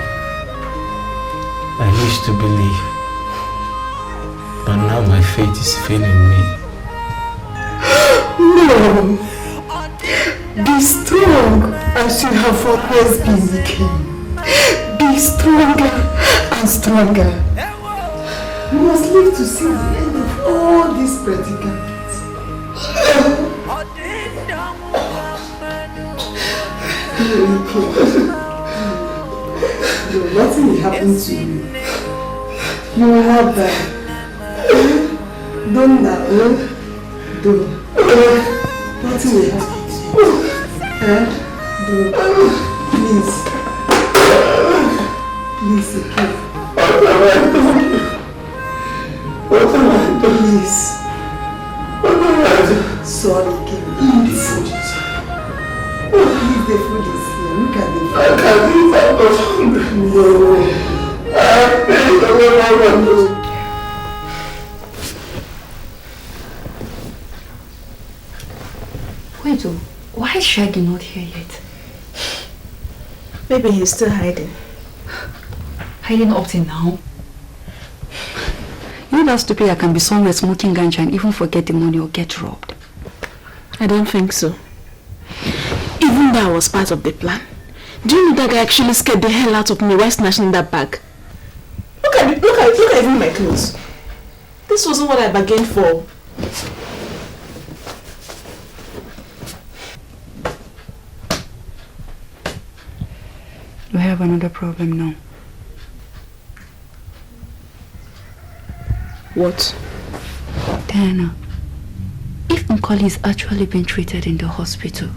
I used to believe, but now my faith is failing me. No. Be strong as you have always been, King. Be stronger and stronger. You must live to see the end of all these predicaments. Nothing will happen to you. You will not die. Don't now. Don't. Nothing will happen to you. Don't. Please. Please, okay. Please. Sorry, King. Eat the food. Eat the food is here. Look at the food. I can't eat that. No. Wait, why is Shaggy not here yet? Maybe he's still hiding. Hiding up till now? You know that stupid I can be somewhere smoking ganja and even forget the money or get robbed. I don't think so. Even though I was part of the plan. Do you know that guy actually scared the hell out of me while snatching that bag? Look at even my clothes. This wasn't what I bargained for. We have another problem now. What? Diana, if Nkoli is actually being treated in the hospital,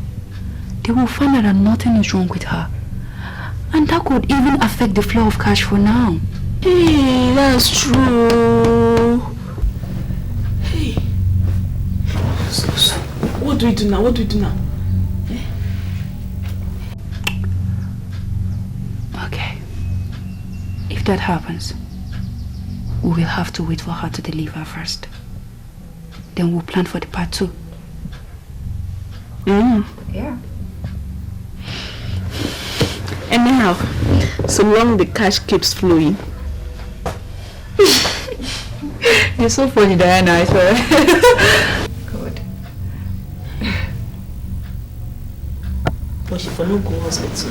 they will find out that nothing is wrong with her. And that could even affect the flow of cash for now. Hey, that's true. Hey. So, what do we do now? What do we do now? Okay. If that happens, we will have to wait for her to deliver first. Then we'll plan for the part 2. Yeah. Anyhow, so long the cash keeps flowing. You're so funny, Diana, I swear. Good. But she for no go hospital.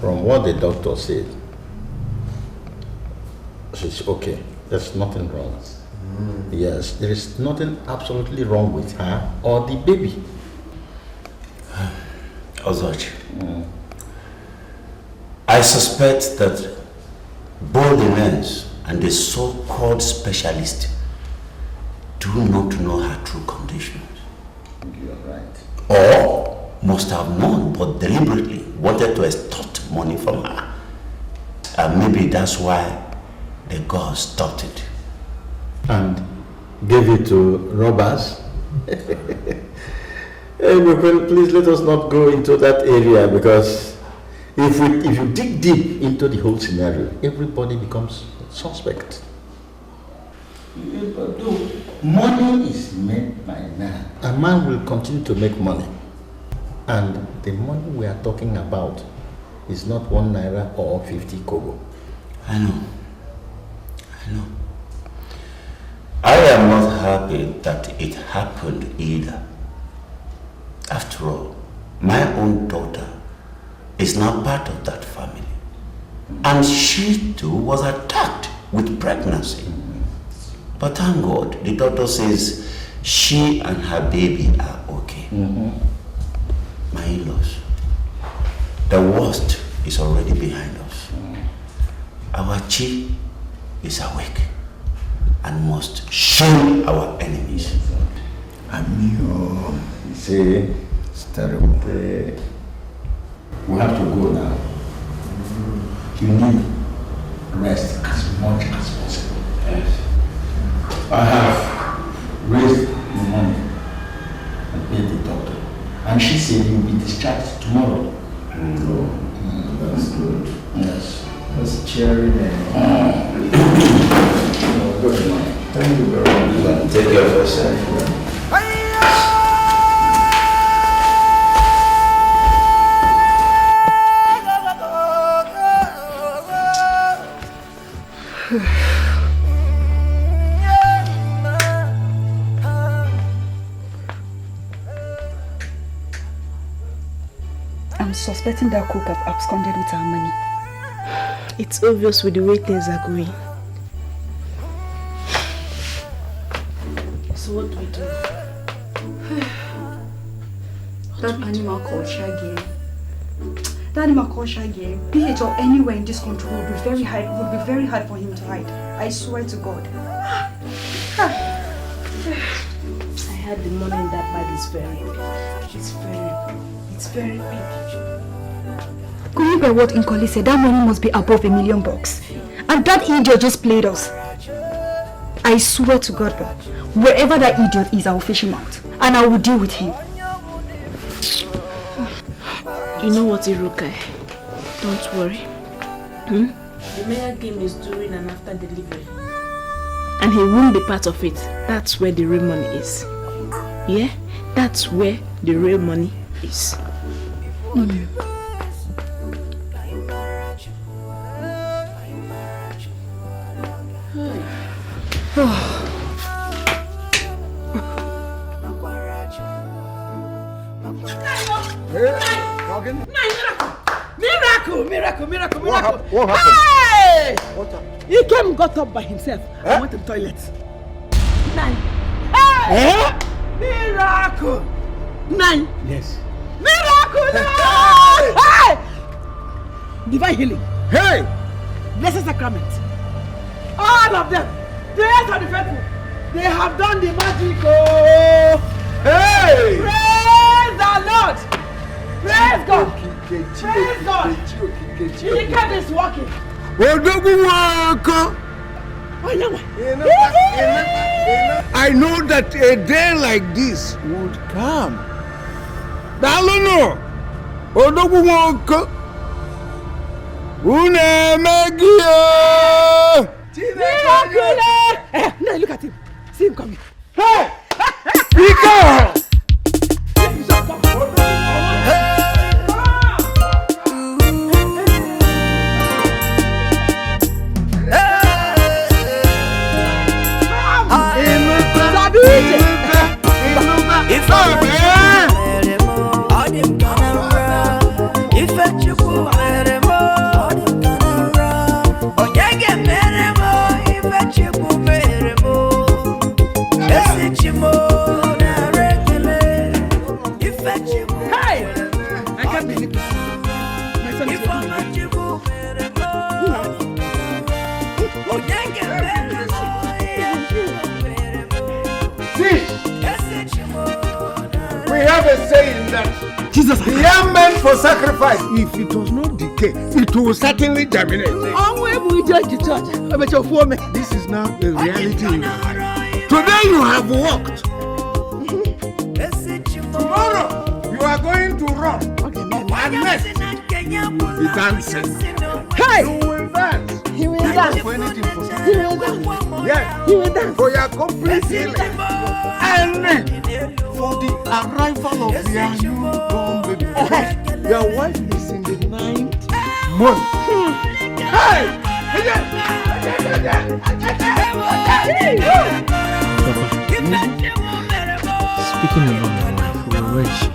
From what the doctor said, she's okay. There's nothing wrong. Yes, there is nothing absolutely wrong with her or the baby. Ozoch, I suspect that both the nurse and the so-called specialist do not know her true conditions. You're right. Or must have known but deliberately wanted to extort money from her. And maybe that's why the god stopped it. And gave it to robbers? Hey, please let us not go into that area, because if you dig deep into the whole scenario, everybody becomes suspect. Money is made by man. A man will continue to make money. And the money we are talking about is not 1 naira or 50 kobo. I know. I am not happy that it happened either. After all, my own daughter is now part of that family. And she too was attacked with pregnancy. But thank God, the doctor says she and her baby are okay. My in-laws, the worst is already behind us. Our chief is awake and must shame our enemies. Amigo, see, it's terrible. We have to go now. You need rest as much as possible. Yes. I have raised the money and paid the doctor. And she said you'll be discharged tomorrow. That's good. Yes. That's cheering and good morning. Thank you very much. Take care of yourself. I'm suspecting that cook have absconded with our money. It's obvious with the way things are going. So what do we do? That animal culture game. That animal culture game, PH or anywhere in this country will be very hard for him to hide. I swear to God. I heard the money in that bag is very big. It's very big. Could you get what Nkoli said? That money must be above $1 million. And that idiot just played us. I swear to God, bro. Wherever that idiot is, I will fish him out. And I will deal with him. You know what, Irukai? Don't worry. The mayor game is during and after delivery. And he won't be part of it. That's where the real money is. Yeah? That's where the real money is. Miracle! What happened? Hey! What happened? He came and got up by himself. I went to the toilet. Nine. Eh? Miracle! Nine. Yes. Miracle! Hey! Divine healing. Hey! Blessed sacrament. All of them. Prayers of the faithful. They have done the magic. Oh! Hey! Praise the Lord! Praise God! Praise God! The card is working. I know that a day like this would come. Dalono! Odoguwoko! Unemegia! Miracle! No, look at him. See him coming. Hey! Pika! We have a saying that Jesus, the young man for sacrifice, if it does not decay, it will certainly germinate. This is now the reality. Today you have walked. Tomorrow you are going to run. And next you will be dancing. Hey! You will dance. He will dance. For anything for He will dance. Yes. He will dance. For your complete healing. And for the arrival of your newborn baby. Your wife is in the 9th month. Hey! Speaking of my wife, where is she?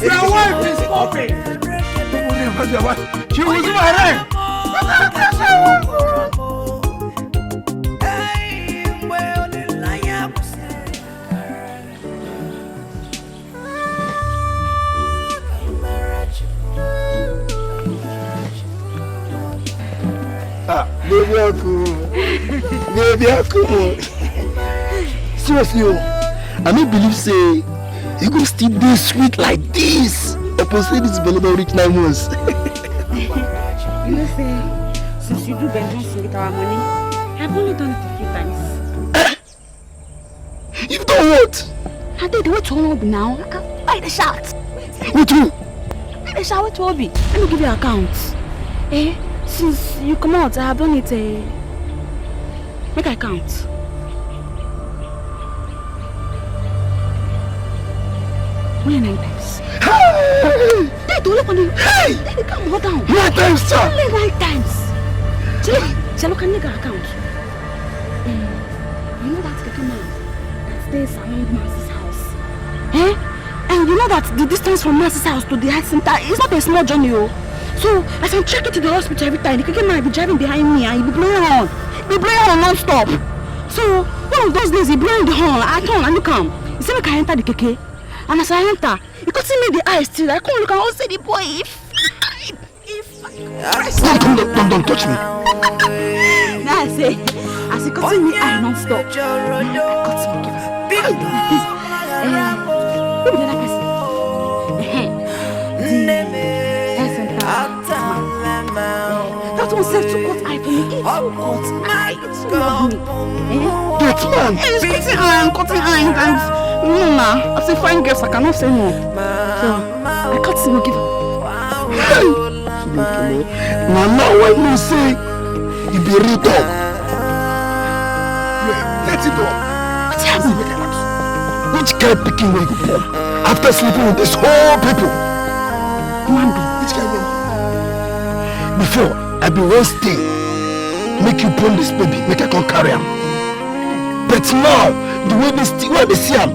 Your wife is popping. because your wife, she was my rent. Baby Aku. Seriously, I don't believe say you go still be sweet like this. Opposite this Belema rich 9 months. You know, say, since you do vengeance with our money, I've only done it a few times. You've done what? I did what to Obi now. Buy the shot. What you? Buy the shot with Obi. Let me give you an account. Eh? Since you come out, I have done it. Make I count. Only 9 times. Hey! Daddy, look on you. Hey! Daddy, come hold down. 9 times, sir. Only 9 times. Shall can make an account. You know that Keke man that stays around Marcy's house. Eh? And you know that the distance from Marcy's house to the health center is not a small journey, oh. So as I'm checking to the hospital every time, the Keke man will be driving behind me and he'll be blowing on. He'll be blowing on non-stop. So one of those days he blowing the horn. I turn and look him. He said, "Make I enter the Keke." And as I enter, you could see me the eyes still. I can't look and also say the boy. Don't touch me. Now I say, as you could see me, I non-stop. I cut him. Who be the other person? That one said to cut eye for me. It's so cut eye. It's so lovely. That man. It's cutting eye. And no, ma. As a fine girl, I cannot say no. So I cut him and give her. Now when you say you be real dog, let it go. What's happening? Which kind of picking will you born after sleeping with this whole people? Which kind of before I be one stay, make you born this baby, make I come carry him. But now the way they see him,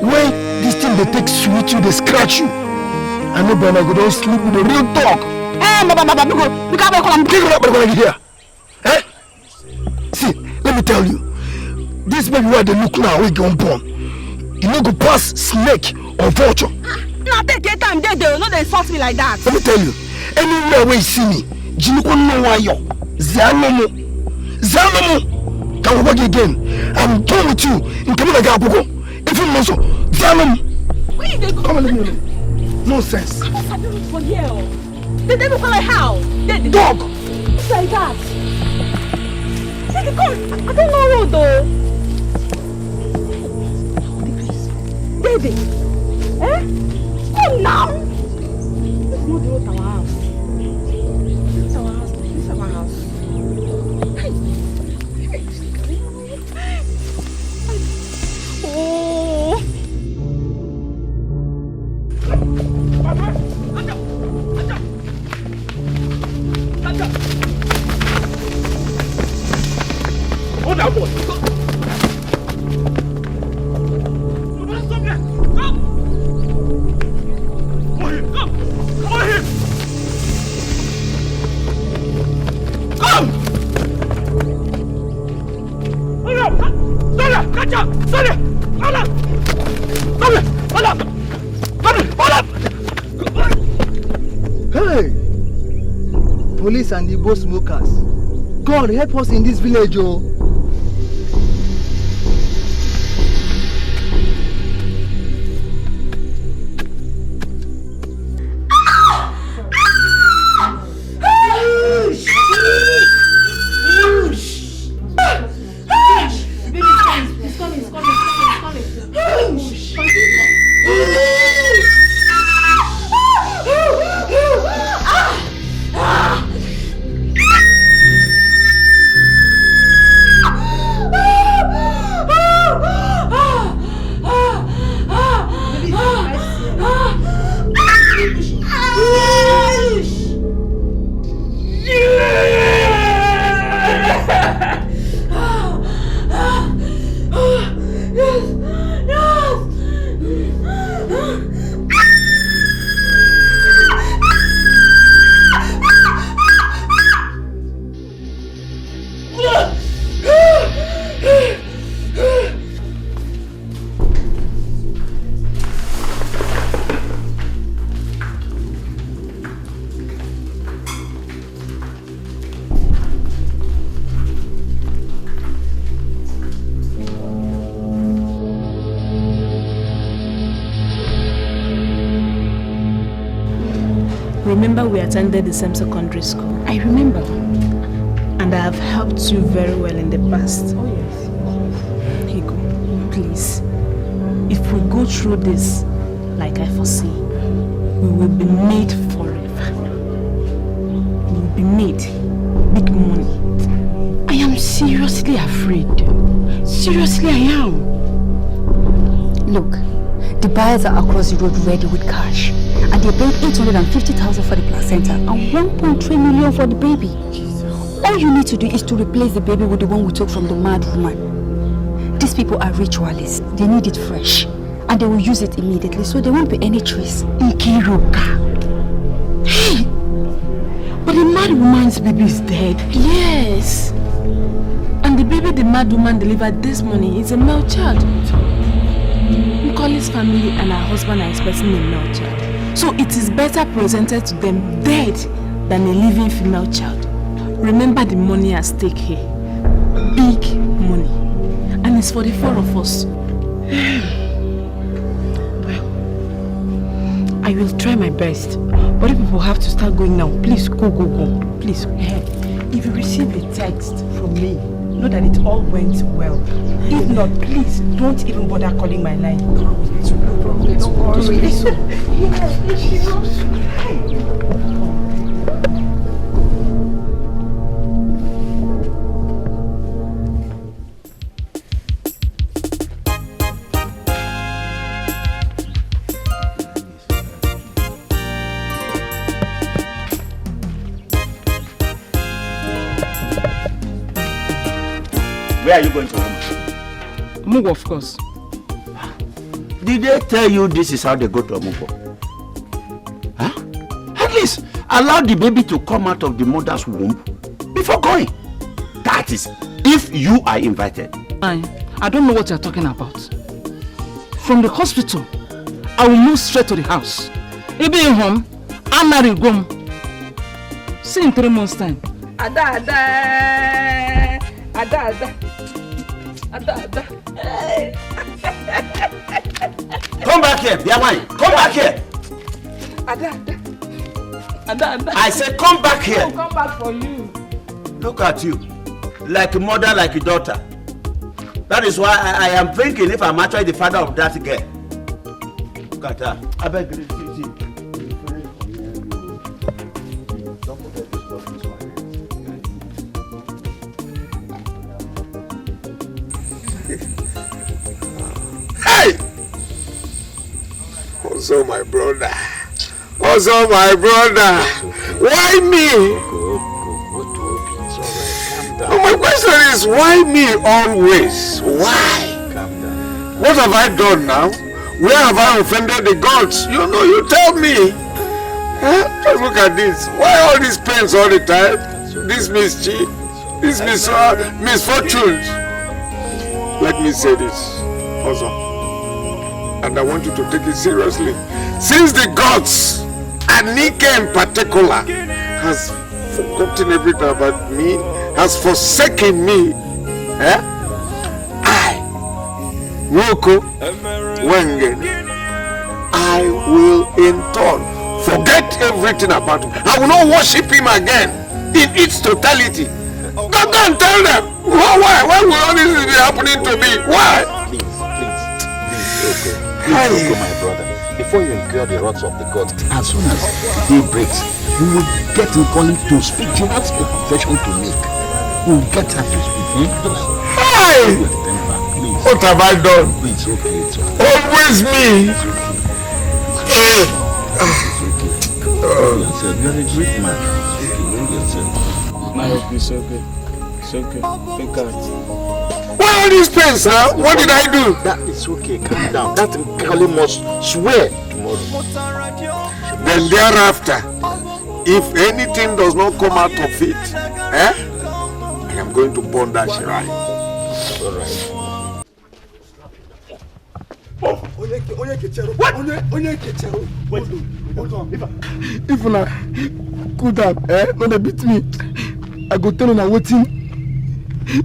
when this thing they take sweet you, they scratch you. I know when I go down sleep with a real dog. You can't here. Eh? See, let me tell you, this baby where they look now, we go born. You no go pass snake or vulture. Now take your time, they no they insult me like that. Let me tell you, anywhere where you see me, Jinoko no why yo, Zanomo, can we work again? I'm done with you. In Kamina Gabugo, if you know so, Zanomo. Where you go? Come on, let me know. Nonsense. I don't look for here. They look like how? Dog. It's like that. Take it, come. I don't know road though. Baby. Eh? Come now. This is not the road to our house. This is our house. This is our house. Oh. Hold that boy. Hey! Police and the both smokers. God help us in this village, oh. Remember we attended the same secondary school? I remember. And I have helped you very well in the past. Oh yes. Higo, please. If we go through this, like I foresee, we will be made forever. We will be made big money. I am seriously afraid. Seriously, I am. Look, the buyers are across the road ready with cash. And they paid 850,000 for the placenta and 1.3 million for the baby. All you need to do is to replace the baby with the one we took from the mad woman. These people are ritualists. They need it fresh. And they will use it immediately, so there won't be any trace. Nkiruka. Hey! But the mad woman's baby is dead. Yes. And the baby the mad woman delivered this morning is a male child. Nkoli's family and her husband are expecting a male child. So it is better presented to them dead than a living female child. Remember the money at stake here. Big money. And it's for the four of us. I will try my best. But if people have to start going now, please go. Please. If you receive a text from me, know that it all went well. If not, please don't even bother calling my line. Don't worry. Where are you going to home? Mugo, of course. Did they tell you this is how they go to Mugo? Huh? At least allow the baby to come out of the mother's womb before going. That is, if you are invited. I don't know what you're talking about. From the hospital, I will move straight to the house. Even home, I'm married home. See in 3 months' time. Ada. Come back here, Biamai. Come back here. Ada. I said come back here. I'll come back for you. Look at you. Like a mother, like a daughter. That is why I am thinking if I'm actually the father of that girl. Look at her. I beg you. Hey! Also my brother. Why me? Oh, my question is, why me always? Why? Calm down. What have I done now? Where have I offended the gods? You know, you tell me. Huh? Just look at this. Why all these pains all the time? This mischief, this misfortunes. Let me say this also, and I want you to take it seriously. Since the gods, and Nike in particular, has forgotten everything about me, has forsaken me, I, Woko Wengen, I will in turn forget everything about him. I will not worship him again in its totality. Go and tell them. Why will all this be happening to me? Why? Please, okay, my brother. Before you incur the wrath of the gods, as soon as day breaks, we will get Nkoli to speak. She has a confession to make. We will get her to speak. Hey! What have I done? It's okay. Always me. You're a great man. It's okay. Look at. Why all these pains, huh? What did I do? That is okay. Calm down. That Nkoli must swear tomorrow. Then thereafter, if anything does not come out of it, I am going to burn that shrine. Alright. If una could have, when they beat me, I go tell una wetin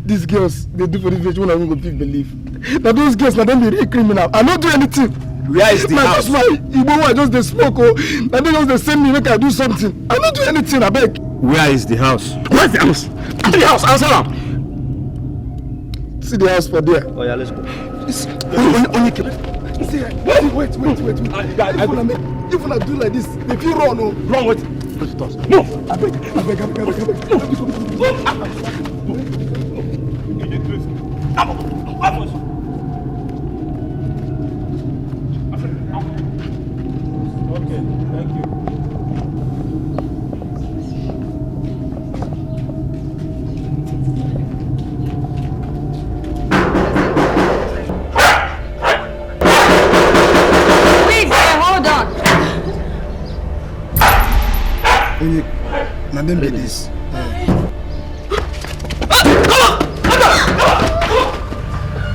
these girls they do for this village when I won't go big believe. Now those girls, now them be real criminal. I don't do anything. Where is the house? That's why Igbo just dey smoke oh. And they just dey send me make I do something. I don't do anything, I beg. Where is the house? Where's the house? The house, answer am. See the house for there. Oh yeah, let's go. Wait. Even I do like this, if you run, oh. Run with. No! I beg. Okay, thank you. Now then be this.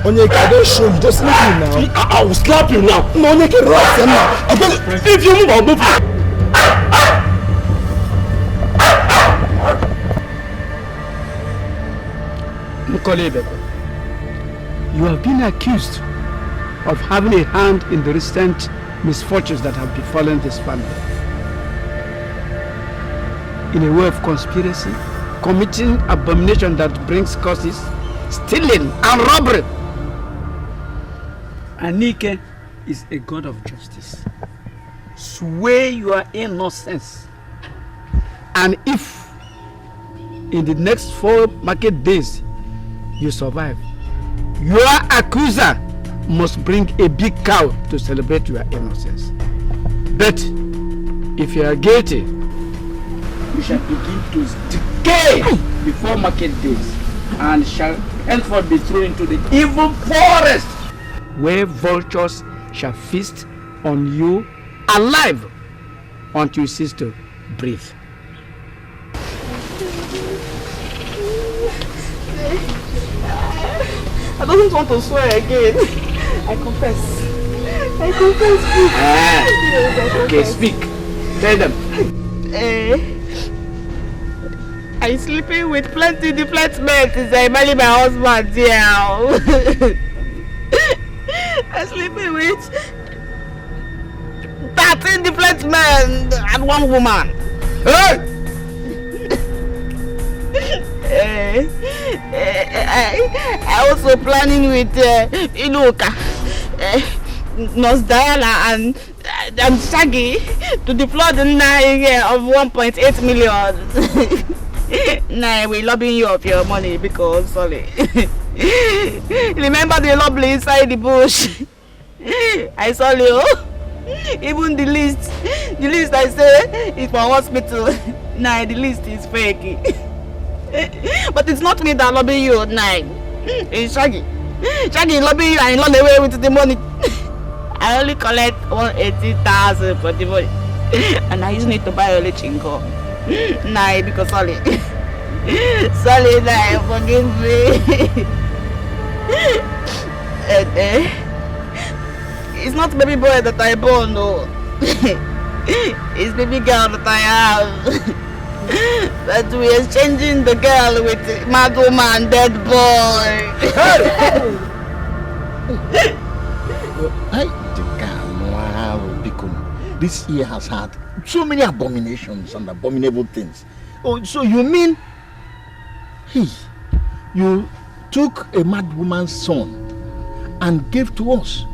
Onyeka, I don't show you, just leave me now. I will slap you now. No, Onyeka, relax now. If you move, I'll move. Mukolebe, you have been accused of having a hand in the recent misfortunes that have befallen this family. In a way of conspiracy, committing abomination that brings curses, stealing and robbery. Anike is a god of justice. Swear your innocence. And if in the next 4 market days you survive, your accuser must bring a big cow to celebrate your innocence. But if you are guilty, you shall begin to decay before market days and shall henceforth be thrown into the evil forest where vultures shall feast on you alive until you cease to breathe. I don't want to swear again. I confess. Please. Okay, speak. Tell them. I'm sleeping with plenty different men since I married my husband here. I'm sleeping with 13 different men and 1 woman. I also planning with Inuka, Nurse Diana and Shaggy to deploy the Naira of 1.8 million. Nah, we lobbying you of your money because sorry. Remember the lovely inside the bush? I saw you. Even the list I say is for hospital. Nah, the list is fake. But it's not me that lobby you, nah. It's Shaggy. Shaggy lobby you and run away with the money. I only collect 180,000 for the money. And I just need to buy a chinko. Nah, because sorry. Sorry, nah, forgive me. It's not baby boy that I born, no. It's baby girl that I have. But we are changing the girl with mad woman, dead boy. This year has had so many abominations and abominable things. Oh, so you mean you took a mad woman's son and gave to us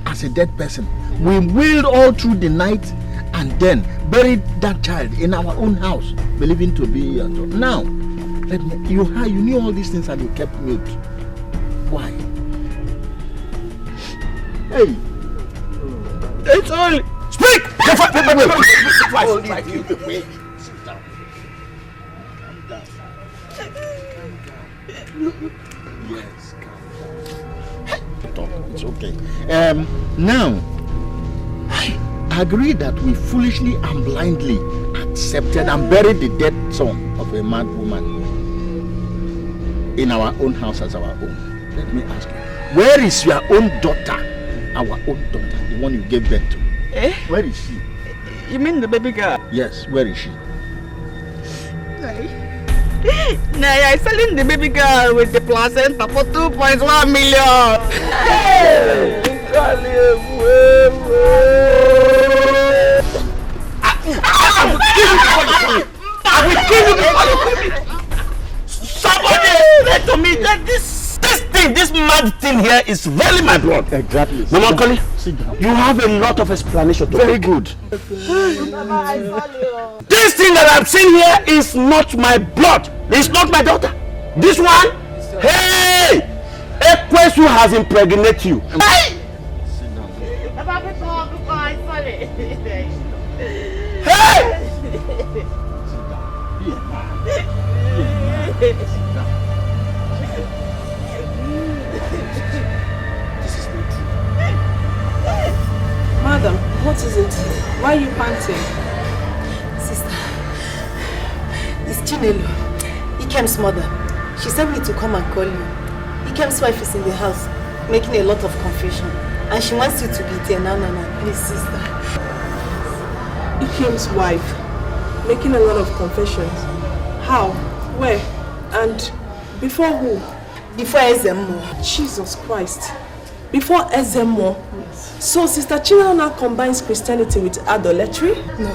as a dead person? We wailed all through the night and then buried that child in our own house, believing to be now. You knew all these things and you kept mute. Why? Hey, it's all. Speak! Wait. Sit down. Calm down. Yes, calm down. Talk. It's okay. Now, I agree that we foolishly and blindly accepted and buried the dead son of a mad woman in our own house as our own. Let me ask you, where is your own daughter? Our own daughter, the one you gave birth to. Where is she? You mean the baby girl? Yes, where is she? I'm selling the baby girl with the placenta for 2.1 million. Hey! I will kill you before you kill me. Somebody explain to me that this mad thing here is really my blood. Exactly. Mama Koli, you have a lot of explanation to Very make. good. This thing that I'm seeing here is not my blood. It's not my daughter. This one, hey, Ekwesu has impregnated you. Hey! Hey! Madam, what is it? Why are you panting? Sister, it's Chinelo, Ikem's mother. She sent me to come and call you. Ikem's wife is in the house, making a lot of confusion. And she wants you to be there now. Please, sister. Ikem's wife, making a lot of confessions. How? Where? And before who? Before Ezemo. Jesus Christ. Before Ezemo? So Sister Chinelo now combines Christianity with idolatry? No.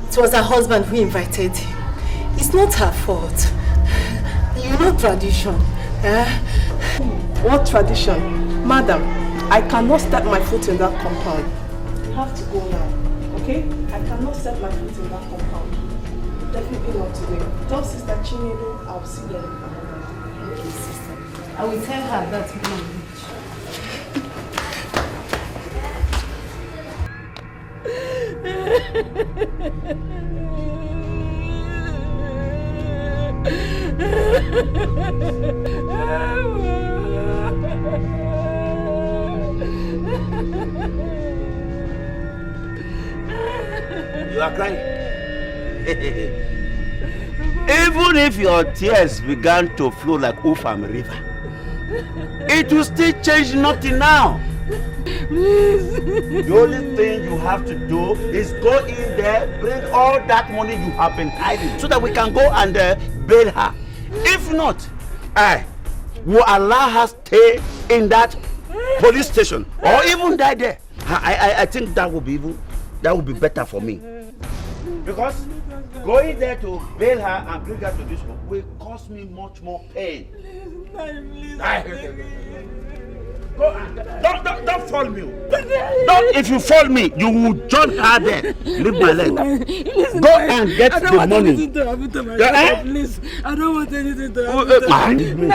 It was her husband who invited him. It's not her fault. You know tradition. What tradition? Madam, I cannot step my foot in that compound. You have to go now, okay? I cannot step my foot in that compound. Definitely not today. Tell Sister Chinelo I'll see them. Okay, sister. I will tell her that moment. You are crying. Even if your tears began to flow like Ufam River, it will still change nothing now. The only thing you have to do is go in there, bring all that money you have been hiding so that we can go and bail her. If not, I will allow her stay in that police station or even die there. I think that will be better for me. Because going there to bail her and bring her to this home will cause me much more pain. Go and don't fall me. Don't, if you fall me, you will join her there. Leave my leg. Go and get the money. Please, I don't want anything to happen to me.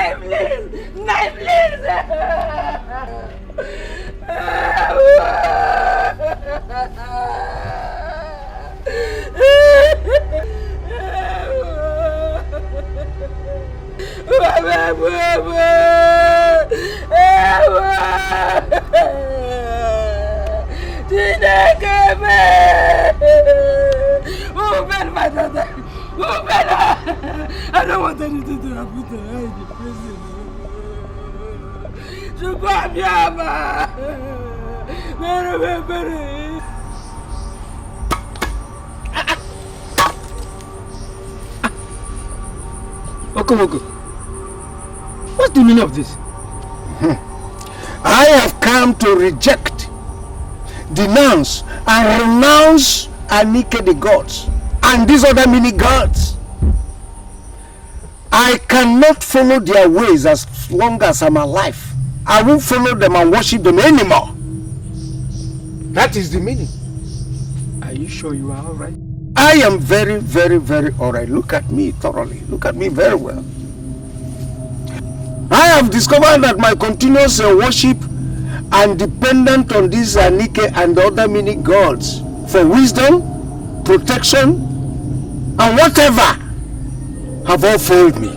I don't want anything to happen to her in the prison. Okomoko, what's the meaning of this? I have come to reject, denounce, and renounce Anike the gods and these other mini gods. I cannot follow their ways as long as I'm alive. I won't follow them and worship them anymore. That is the meaning. Are you sure you are alright? I am very, very, very alright. Look at me thoroughly. Look at me very well. I have discovered that my continuous worship and dependent on these Anike and the other mini gods for wisdom, protection, and whatever have all failed me.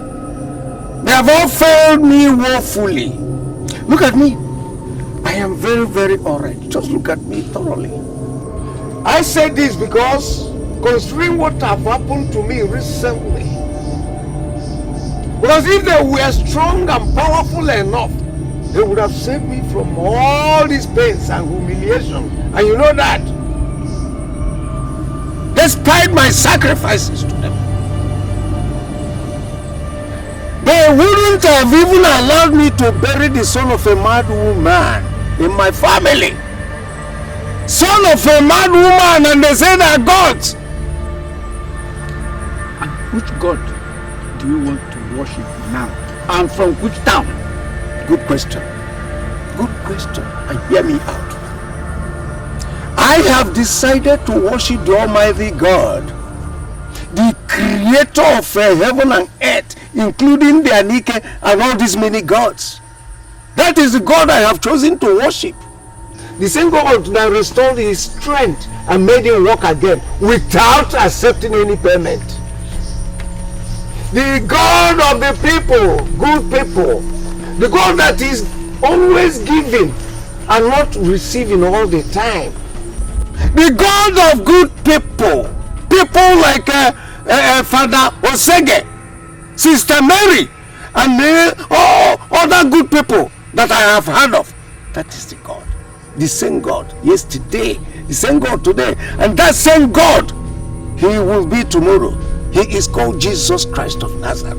They have all failed me woefully. Look at me. I am very, very alright. Just look at me thoroughly. I say this because considering what have happened to me recently, because if they were strong and powerful enough, they would have saved me from all these pains and humiliation. And you know that. Despite my sacrifices to them, they wouldn't have even allowed me to bury the son of a mad woman in my family. Son of a mad woman, and they say they are gods. And which God do you want to worship now? And from which town? Good question. Good question. And hear me out. I have decided to worship the Almighty God, the creator of heaven and earth, including the Anike and all these many gods. That is the God I have chosen to worship. The same God that restored his strength and made him walk again without accepting any payment. The God of the people, good people. The God that is always giving and not receiving all the time. The God of good people. People like Father Osege, Sister Mary, and other good people that I have heard of. That is the God. The same God yesterday, the same God today, and that same God, he will be tomorrow. He is called Jesus Christ of Nazareth.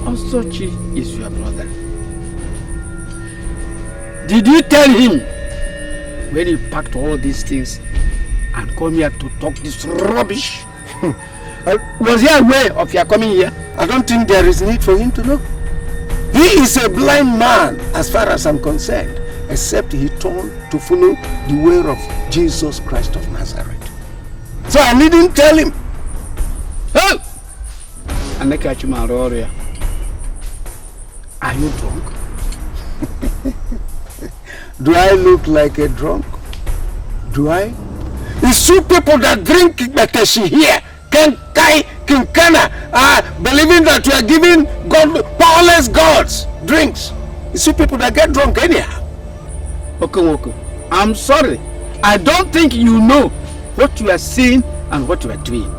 Osochi is your brother. Did you tell him when he packed all these things and come here to talk this rubbish? Was he aware of your coming here? I don't think there is need for him to know. He is a blind man as far as I'm concerned, except he turned to follow the way of Jesus Christ of Nazareth. So I needn't tell him. Oh! And I catch him out earlier. Are you drunk? Do I look like a drunk? Do I? It's two people that drink Beteshi here, Kenkai, Kinkana, believing that we are giving God, powerless gods, drinks. It's two people that get drunk anyhow. Okay. I'm sorry. I don't think you know what you are seeing and what you are doing.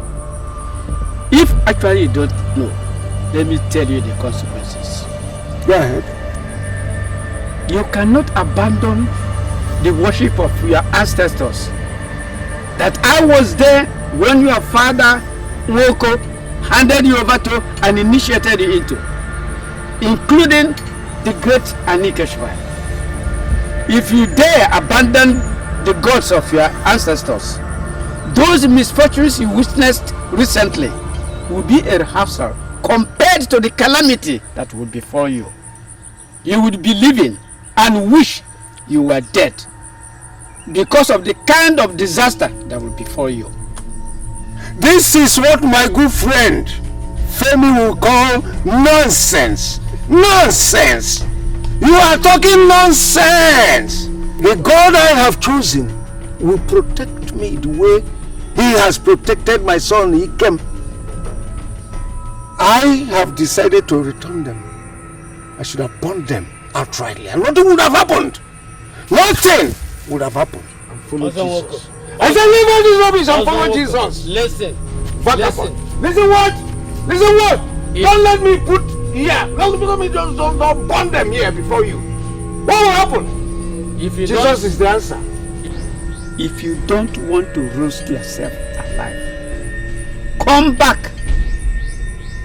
If actually you don't know, let me tell you the consequences. Go ahead. You cannot abandon the worship of your ancestors. That I was there when your father, Woko, handed you over to and initiated you into, including the great Anike Shrine. If you dare abandon the gods of your ancestors, those misfortunes you witnessed recently will be a rehearsal compared to the calamity that will befall you. You would be living and wish you were dead because of the kind of disaster that will befall you. This is what my good friend Femi will call nonsense. Nonsense! You are talking nonsense! The God I have chosen will protect me the way he has protected my son Ikem. I have decided to return them. I should have burned them outrightly, and nothing would have happened. Nothing would have happened. And follow Jesus. I said, leave all this rubbish and follow Jesus. Listen. Listen what? Listen what? Don't let me put here. Don't burn them here before you. What will happen? If you Jesus is the answer. If you don't want to roast yourself alive, come back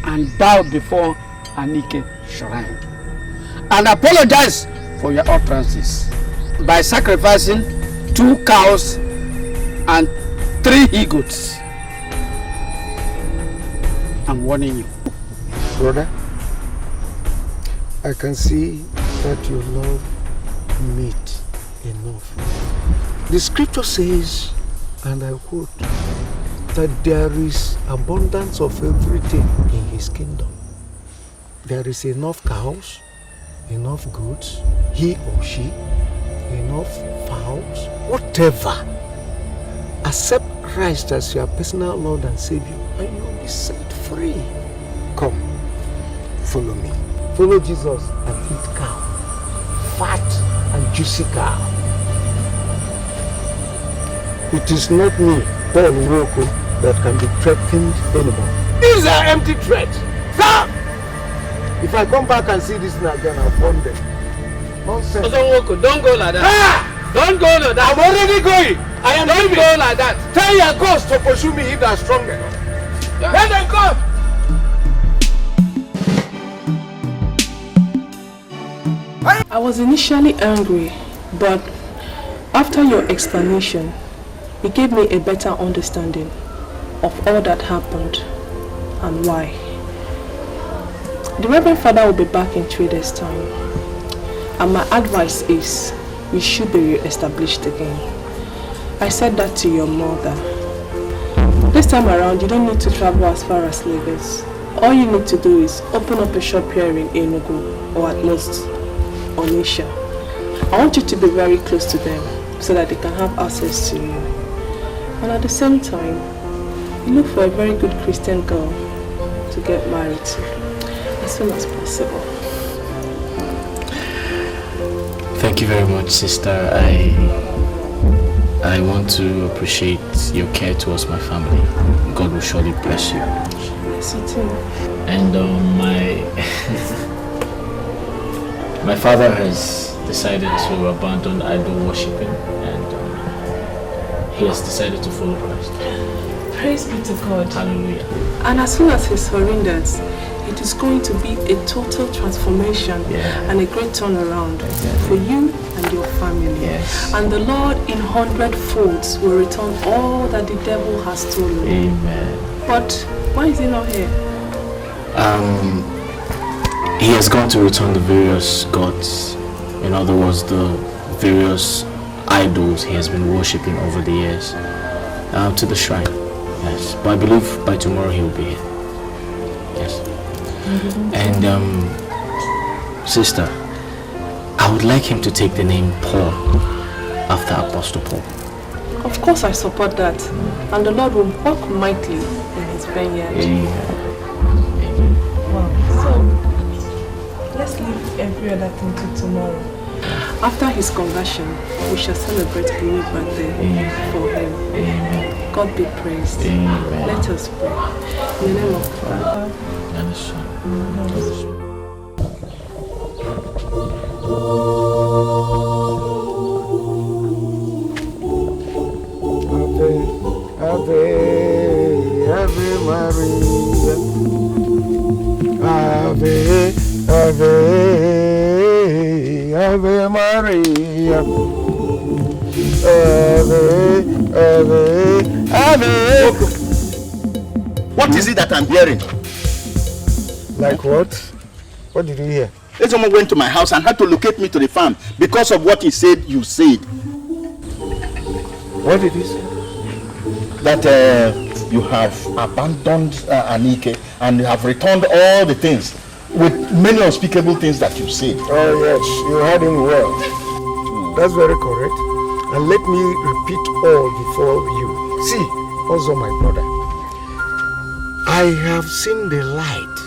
and bow before Anike Shrine and apologize for your utterances by sacrificing 2 cows and 3 he-goats. I'm warning you. Brother, I can see that you love meat enough. The scripture says, and I quote, that there is abundance of everything in his kingdom. There is enough cows, enough goats, he or she, enough fowls, whatever. Accept Christ as your personal Lord and Savior, and you will be set free. Come, follow me. Follow Jesus and eat cow, fat and juicy cow. It is not me, Paul Woko, that can be threatened anymore. These are empty threats. Come! If I come back and see this thing again, I'll burn them. Nonsense. Don't go like that. Ah! Don't go like that. I'm already going. I am Don't leaving. go like that. Tell your ghost to pursue me if they're strong enough. Let them come. I was initially angry, but after your explanation, it gave me a better understanding of all that happened and why. The Reverend Father will be back in 3 days' time, and my advice is we should be re-established again. I said that to your mother. This time around, you don't need to travel as far as Lagos. All you need to do is open up a shop here in Enugu, or at most Onitsha. I want you to be very close to them so that they can have access to you. And at the same time, you look for a very good Christian girl to get married to as soon as possible. Thank you very much, sister. I want to appreciate your care towards my family. God will surely bless you. Yes, you too. And my father has decided to abandon idol worshipping, and he has decided to follow Christ. Praise be to God. Hallelujah. And as soon as he surrenders, it is going to be a total transformation and a great turnaround for you and your family. Yes. And the Lord in 100 folds will return all that the devil has stolen. Amen. But why is he not here? He has gone to return the various gods, in other words, the various idols he has been worshipping over the years, to the shrine. Yes, but I believe by tomorrow he will be here. Yes. And sister, I would like him to take the name Paul after Apostle Paul. Of course I support that. And the Lord will work mightily in his vineyard. Amen. Wow. So, let's leave every other thing till tomorrow. After his conversion, we shall celebrate a new birthday for him. Amen. God be praised. Amen. Let us pray. In the name of the Father, and the Son, and the Holy Spirit. Ave, Ave Maria. Ave, Ave, Ave Maria. Ave, Ave, Ave. What is it that I'm hearing? Like what? What did you hear? Someone went to my house and had to locate me to the farm because of what he said you said. What did he say? That you have abandoned Anike and you have returned all the things with many unspeakable things that you said. Oh yes, you heard him well. That's very correct. And let me repeat all before you. See, also my brother, I have seen the light,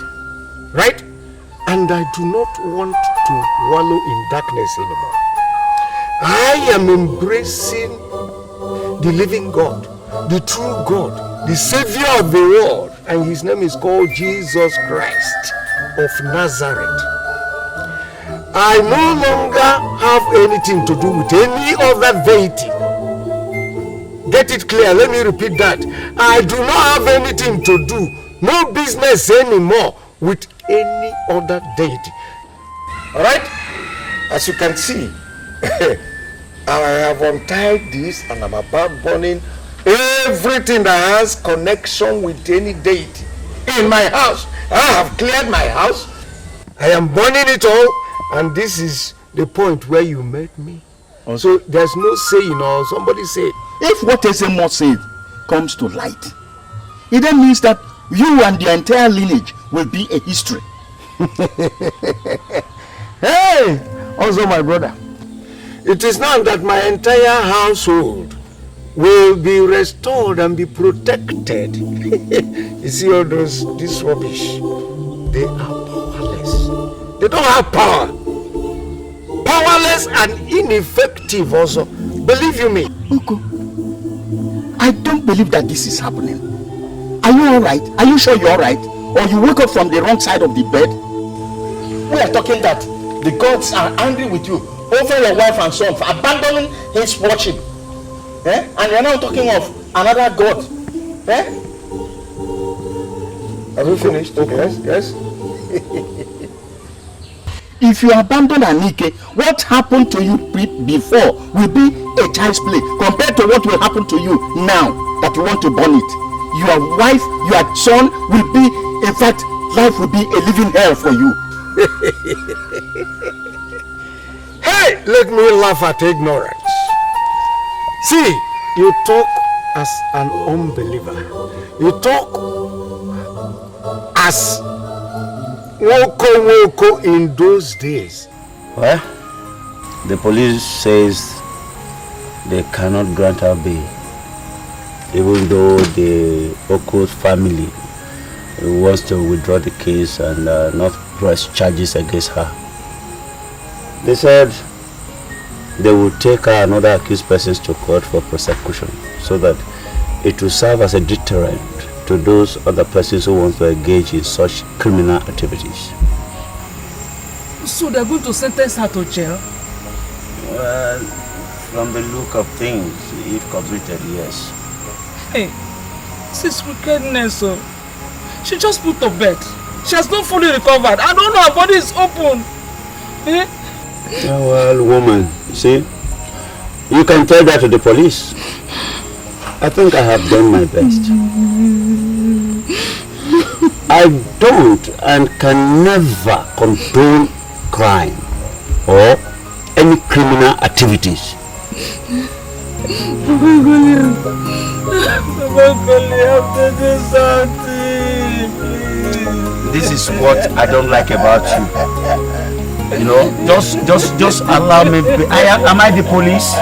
right? And I do not want to wallow in darkness anymore. I am embracing the living God, the true God, the Savior of the world, and his name is called Jesus Christ of Nazareth. I no longer have anything to do with any other deity. Get it clear, let me repeat that. I do not have anything to do, no business anymore with any other deity. Alright? As you can see, I have untied this and I'm about burning everything that has connection with any deity in my house. I have cleared my house. I am burning it all, and this is the point where you met me. So there's no saying or somebody say. If what Ezemo said comes to light, it then means that you and the entire lineage will be a history. Hey, also my brother, it is now that my entire household will be restored and be protected. You see all this rubbish, they are powerless. They don't have power. Powerless and ineffective also. Believe you me. Uncle, I don't believe that this is happening. Are you alright? Are you sure you're alright? Or you woke up from the wrong side of the bed? We are talking that the gods are angry with you over your wife and son for abandoning his worship. And you're now talking of another god. Have you finished? Yes, yes. If you abandon Anike, what happened to you before will be a child's play compared to what will happen to you now that you want to burn it. Your wife, your son will be, in fact, life will be a living hell for you. Hey, let me laugh at ignorance. See, you talk as an unbeliever. You talk as woko in those days. Well, the police says they cannot grant her bail, even though the Oko family wants to withdraw the case and not press charges against her. They said they will take her and other accused persons to court for prosecution so that it will serve as a deterrent to those other persons who want to engage in such criminal activities. So they're going to sentence her to jail? Well, from the look of things, if convicted, yes. Hey, this is wickedness, so she just put to bed. She has not fully recovered. I don't know, her body is open. Eh? Yeah, well, woman, see, you can tell that to the police. I think I have done my best. I don't and can never condone crime or any criminal activities. This is what I don't like about you. You know, just allow me. Am I the police?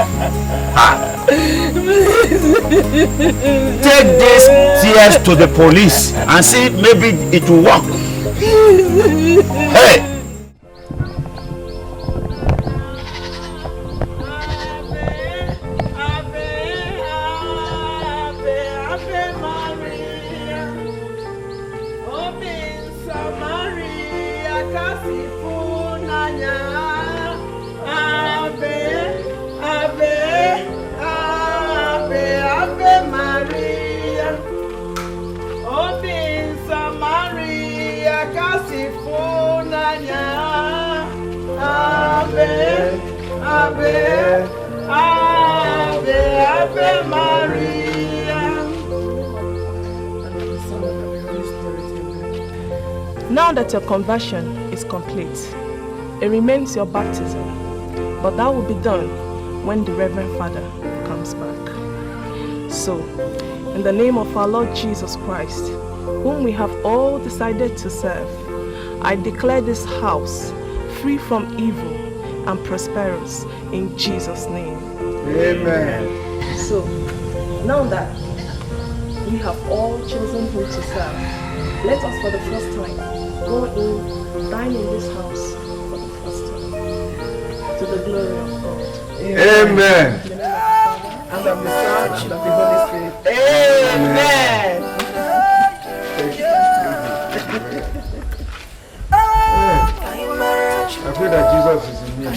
Take these tears to the police and see maybe it will work. Hey! Now that your conversion is complete, it remains your baptism, but that will be done when the Reverend Father comes back. So, in the name of our Lord Jesus Christ, whom we have all decided to serve, I declare this house free from evil and prosperous in Jesus' name. Amen. So, now that we have all chosen who to serve, let us for the first time go in, dine in this house for the first time, to the glory of God. Amen. In the name of the Father, and of the Son, and of the Holy Spirit. Amen. I pray that Jesus is in me now.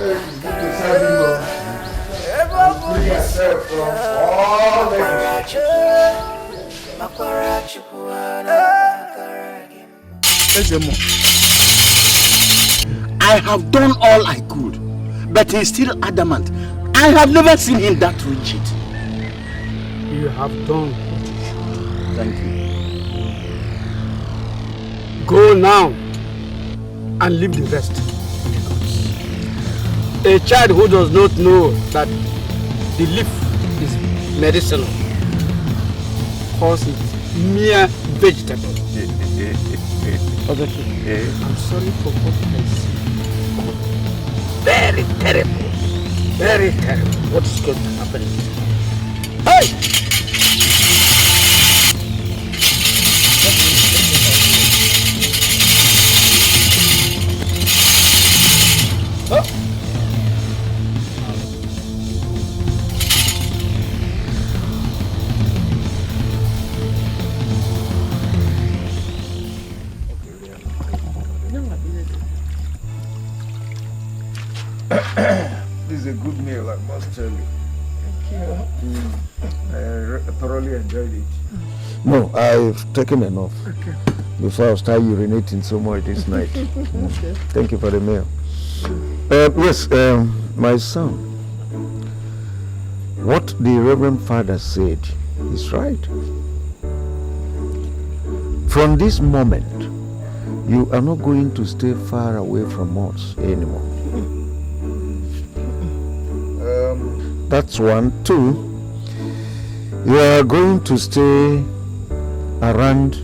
It's good to serve him, Lord. Free yourself from all negativity. I have done all I could, but he's still adamant. I have never seen him that rigid. You have done. Thank you. Go now and leave the rest. A child who does not know that the leaf is medicinal calls it mere vegetable. I'm sorry for what I see. Very terrible. Very terrible. What is going to happen? Hey! Oh. This is a good meal, I must tell you. Thank you. I thoroughly enjoyed it. No, I've taken enough. Okay. before I start urinating so much this night. Okay. Thank you for the mail. Yes, my son. What the Reverend Father said is right. From this moment, you are not going to stay far away from us anymore. That's one. Two, you are going to stay around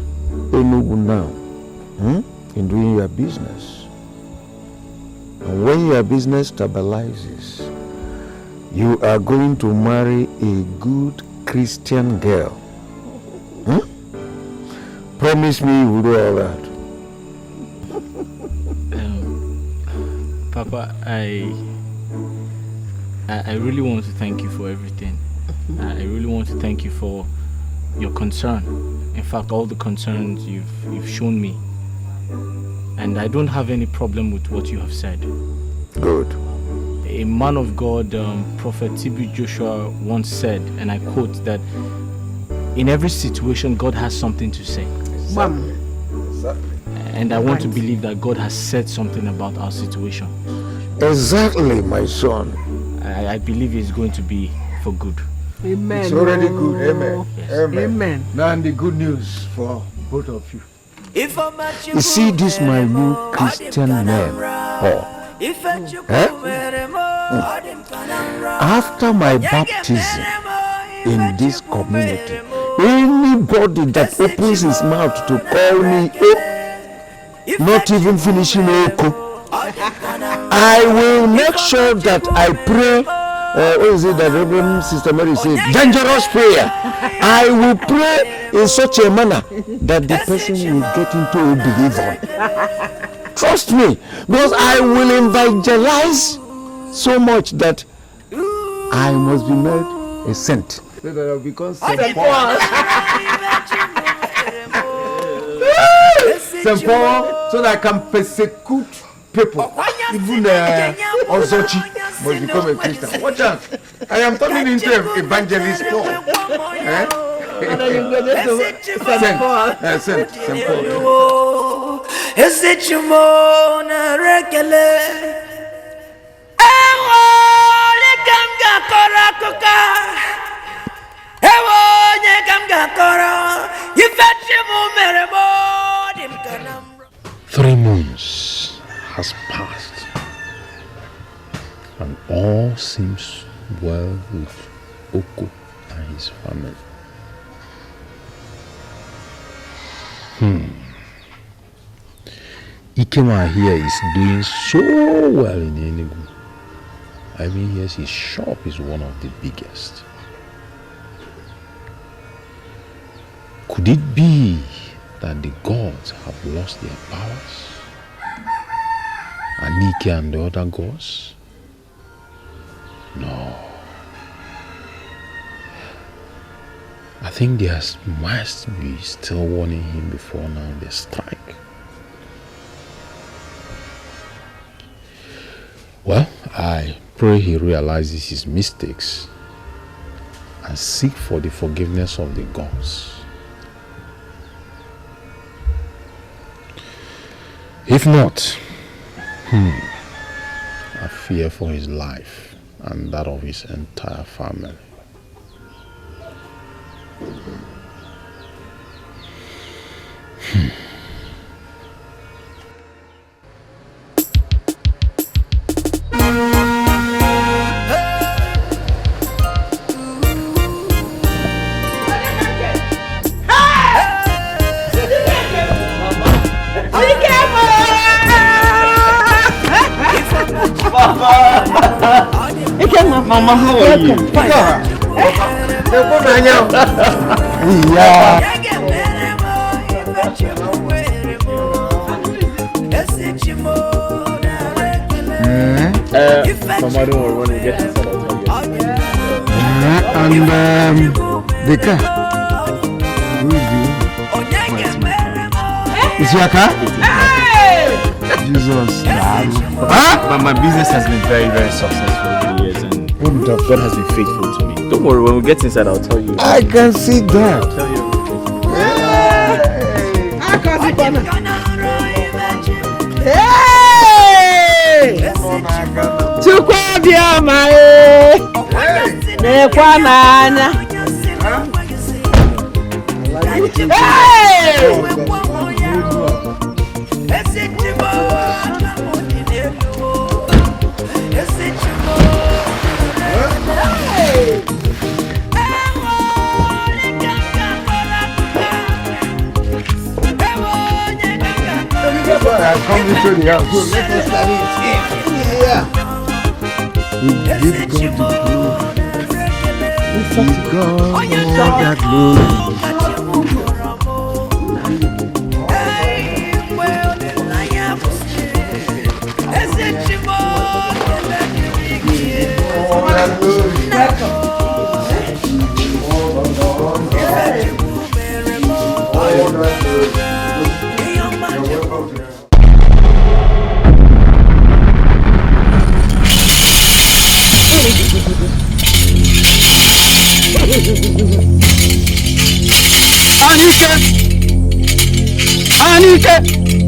Enugu now in doing your business. And when your business stabilizes, you are going to marry a good Christian girl. Promise me you will do all that. Papa, I really want to thank you for everything. I really want to thank you for your concern. In fact, all the concerns you've shown me. And I don't have any problem with what you have said. Good. A man of God, Prophet T.B. Joshua once said, and I quote, that in every situation, God has something to say. Exactly. And I want to believe that God has said something about our situation. Exactly, my son. I believe it's going to be for good. Amen. It's already good. Amen. Yes. Amen. Amen. Now the good news for both of you. You see this my new Christian name, Paul. After my baptism in this community, anybody that opens his mouth to call me not even finishing Oko, I will make sure that I pray. What is it that Reverend Sister Mary said? Dangerous prayer. I will pray in such a manner that the person will get into a believer. Trust me, because I will evangelize so much that I must be made a saint. So that I'll become St. Paul, so that I can persecute people. Even Ozochi must become a Christian. Watch out. I am turning into an evangelist Paul. Saint Paul. Three months has passed, and all seems well with Oko and his family. Ikema here is doing so well in Enugu. I mean, yes, his shop is one of the biggest. Could it be that the gods have lost their powers? Anike and the other gods? No. I think there must be still warning him before now they strike. Well, I pray he realizes his mistakes and seek for the forgiveness of the gods. If not, I fear for his life and that of his entire family. Mama, how are you? Mama, don't worry, when we get inside, I'll tell you. And the car. Who is It's your car? Jesus. But my business has been very, very successful over the years, and God has been faithful to me. Don't worry, when we get inside, I'll tell you. I can see that. I'll tell you everything. Chukwuobioma na-ekwa n'anya. Come into the house. Let us start it. Yeah. We give God the glory. Give God that glory.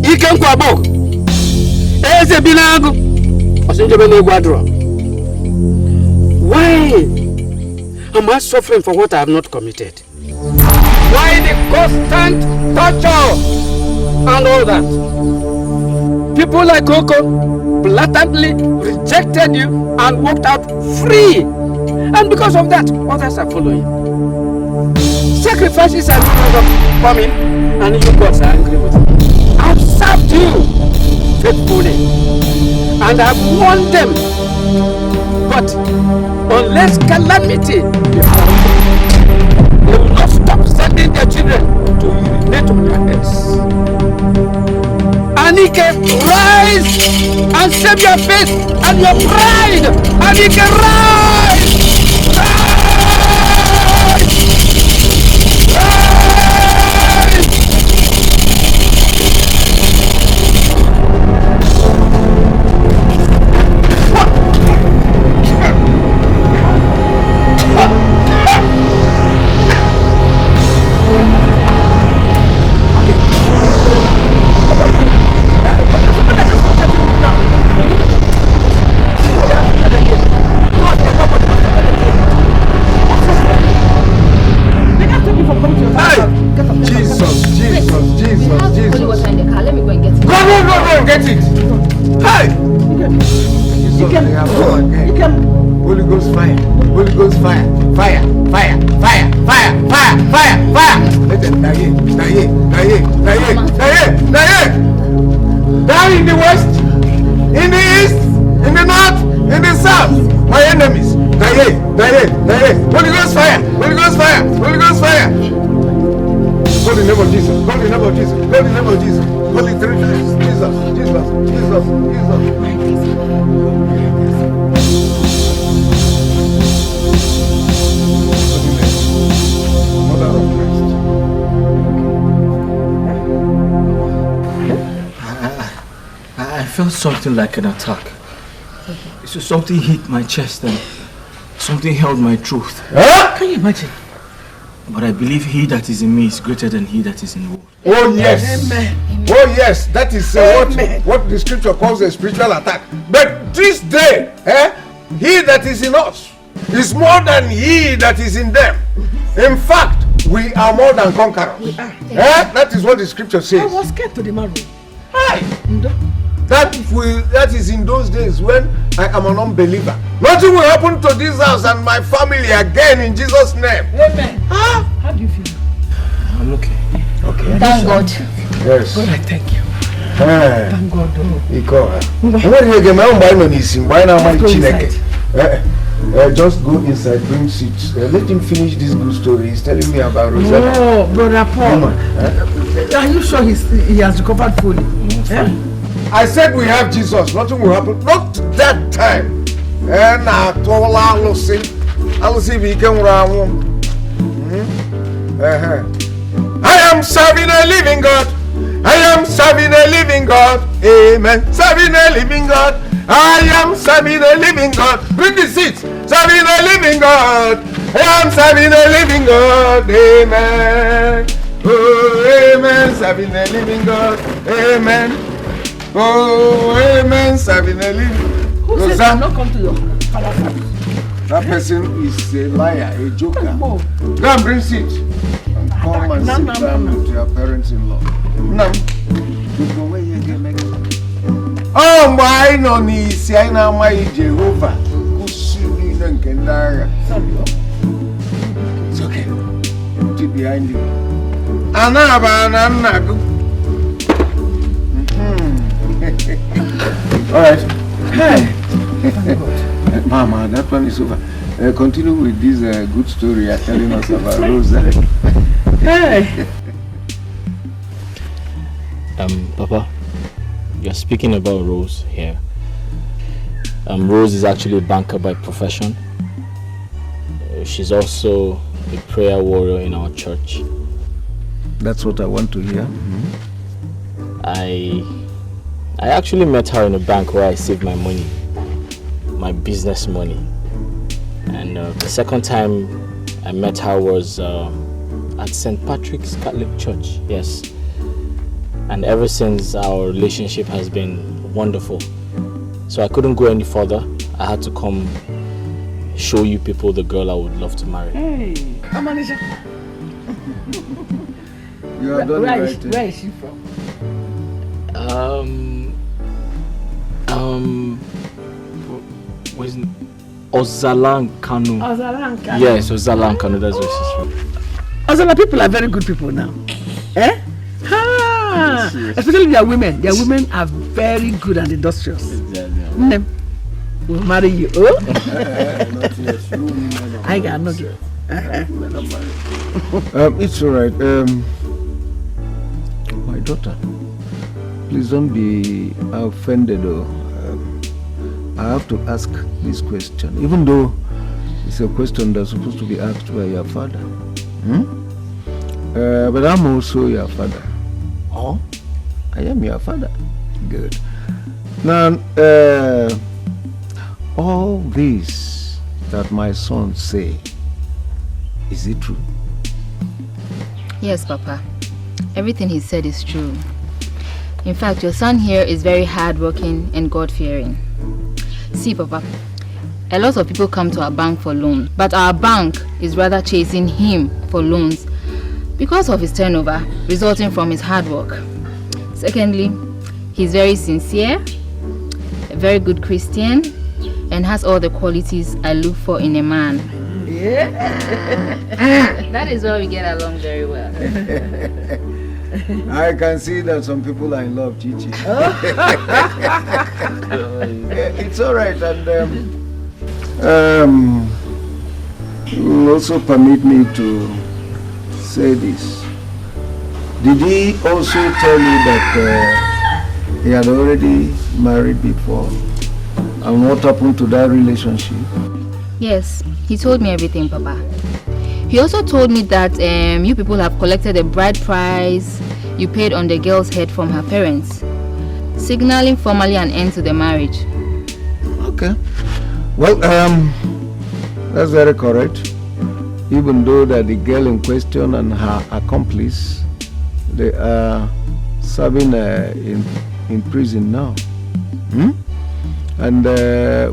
Ike nkwabo eze bi n'agụ ọsịnjebe n'egwu adụrọ. Why am I suffering for what I have not committed? Why the constant torture and all that? People like Coco blatantly rejected you and walked out free, and because of that others are following. Sacrifices are no longer coming and you gods are angry with me. I've served you faithfully and I've warned them, but unless calamity befalls them, they will not stop sending their children to urinate on their heads. Anike, rise and save your faith and your pride. Anike, rise! Holy Ghost fire, Holy Ghost fire, fire, fire, fire, fire, fire, fire, fire. Let them die, down in the west, in the east, in the north, in the south. My enemies, die. Holy Ghost fire, Holy Ghost fire, Holy Ghost fire. Call the name of Jesus, call the name of Jesus, call the name of Jesus, call the three names. Jesus. I felt something like an attack. So something hit my chest and something held my throat. Can you imagine? But I believe he that is in me is greater than he that is in the world. Oh yes. Amen. Oh yes. That is what the scripture calls a spiritual attack. But this day, he that is in us is more than he that is in them. In fact, we are more than conquerors. That is what the scripture says. I was scared to the marrow. That is in those days when I am an unbeliever. Nothing will happen to this house and my family again in Jesus' name. Amen. How do you feel? I'm okay. Okay. Thank God. Yes. God, I thank you. Thank God. Just go inside, bring seats. Let him finish this good story. He's telling me about Rosetta. No, Brother Paul. Are you sure he has recovered fully? I said we have Jesus. Nothing will happen. Not that time. I am serving a living God. I am serving a living God. Amen. Serving a living God. I am serving a living God. Bring the seats. Serving a living God. I am serving a living God. Amen. Oh, amen. amen, serving the living God. Amen. Oh, amen, serving the living. Who says I not come to your father's house? That person is a liar, a joker. Go and bring seat. And come and sit down with your parents-in-law. Now, you go where you get me. Oh, my no ni si I na my Jehovah. Kusuni nkendara. It's okay. Keep behind you. Anaba nanaku. All right. Hey. Mama, that one is over. Continue with this good story you're telling us about Rosa. Hey. Papa, you're speaking about Rose here. Rose is actually a banker by profession. She's also a prayer warrior in our church. That's what I want to hear. I actually met her in a bank where I saved my money, my business money. And the second time I met her was at St. Patrick's Catholic Church, yes. And ever since, our relationship has been wonderful. So I couldn't go any further. I had to come show you people the girl I would love to marry. Hey, manager. You are done where right. Where is she from? Where's Ozalan Kanu? Ozalan Kanu. Yes, Ozalan Kanu, that's where she's from. Ozala people are very good people now. Eh? Ha! Especially their women. Their women are very good and industrious. Exactly. We'll marry you. Oh? I got no girl. It's alright. My daughter, please don't be offended though. I have to ask this question, even though it's a question that's supposed to be asked by your father. But I'm also your father. Oh? I am your father. Good. Now, all this that my son say, is it true? Yes, Papa. Everything he said is true. In fact, your son here is very hardworking and God-fearing. See, Papa, a lot of people come to our bank for loans, but our bank is rather chasing him for loans because of his turnover resulting from his hard work. Secondly, he's very sincere, a very good Christian, and has all the qualities I look for in a man. Yeah. That is why we get along very well. I can see that some people are in love, Chichi. It's all right, and you will also permit me to say this. Did he also tell you that he had already married before? And what happened to that relationship? Yes, he told me everything, Papa. He also told me that you people have collected a bride price you paid on the girl's head from her parents, signaling formally an end to the marriage. Okay. Well, that's very correct. Even though that the girl in question and her accomplice, they are serving in prison now. And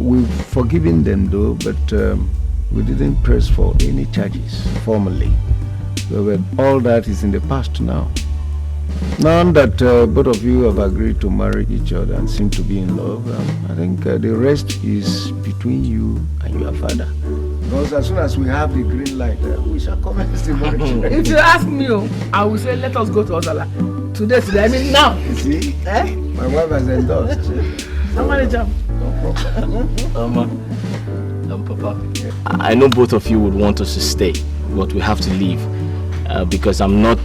we've forgiven them though, but we didn't press for any charges formally. So all that is in the past now. Now that both of you have agreed to marry each other and seem to be in love, I think the rest is between you and your father. Because as soon as we have the green light, we shall commence the marriage. If you ask me, I will say let us go to Ozala. Today, I mean now. You see? My wife has endorsed. Manager. No problem. Papa, I know both of you would want us to stay, but we have to leave because I'm not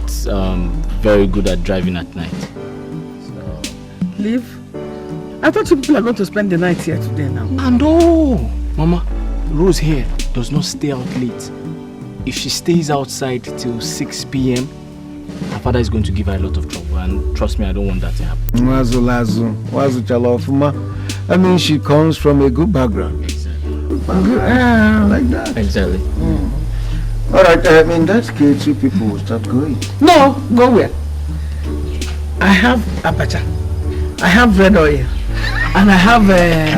very good at driving at night. So... Leave? I thought you people are going to spend the night here today now. No! Mama, Rose here does not stay out late. If she stays outside till 6 p.m, her father is going to give her a lot of trouble, and trust me, I don't want that to happen. I mean, she comes from a good background. Exactly. Like that. Exactly. All right, in that case, you people will start going. No, go where? I have abacha, I have red oil, and I have,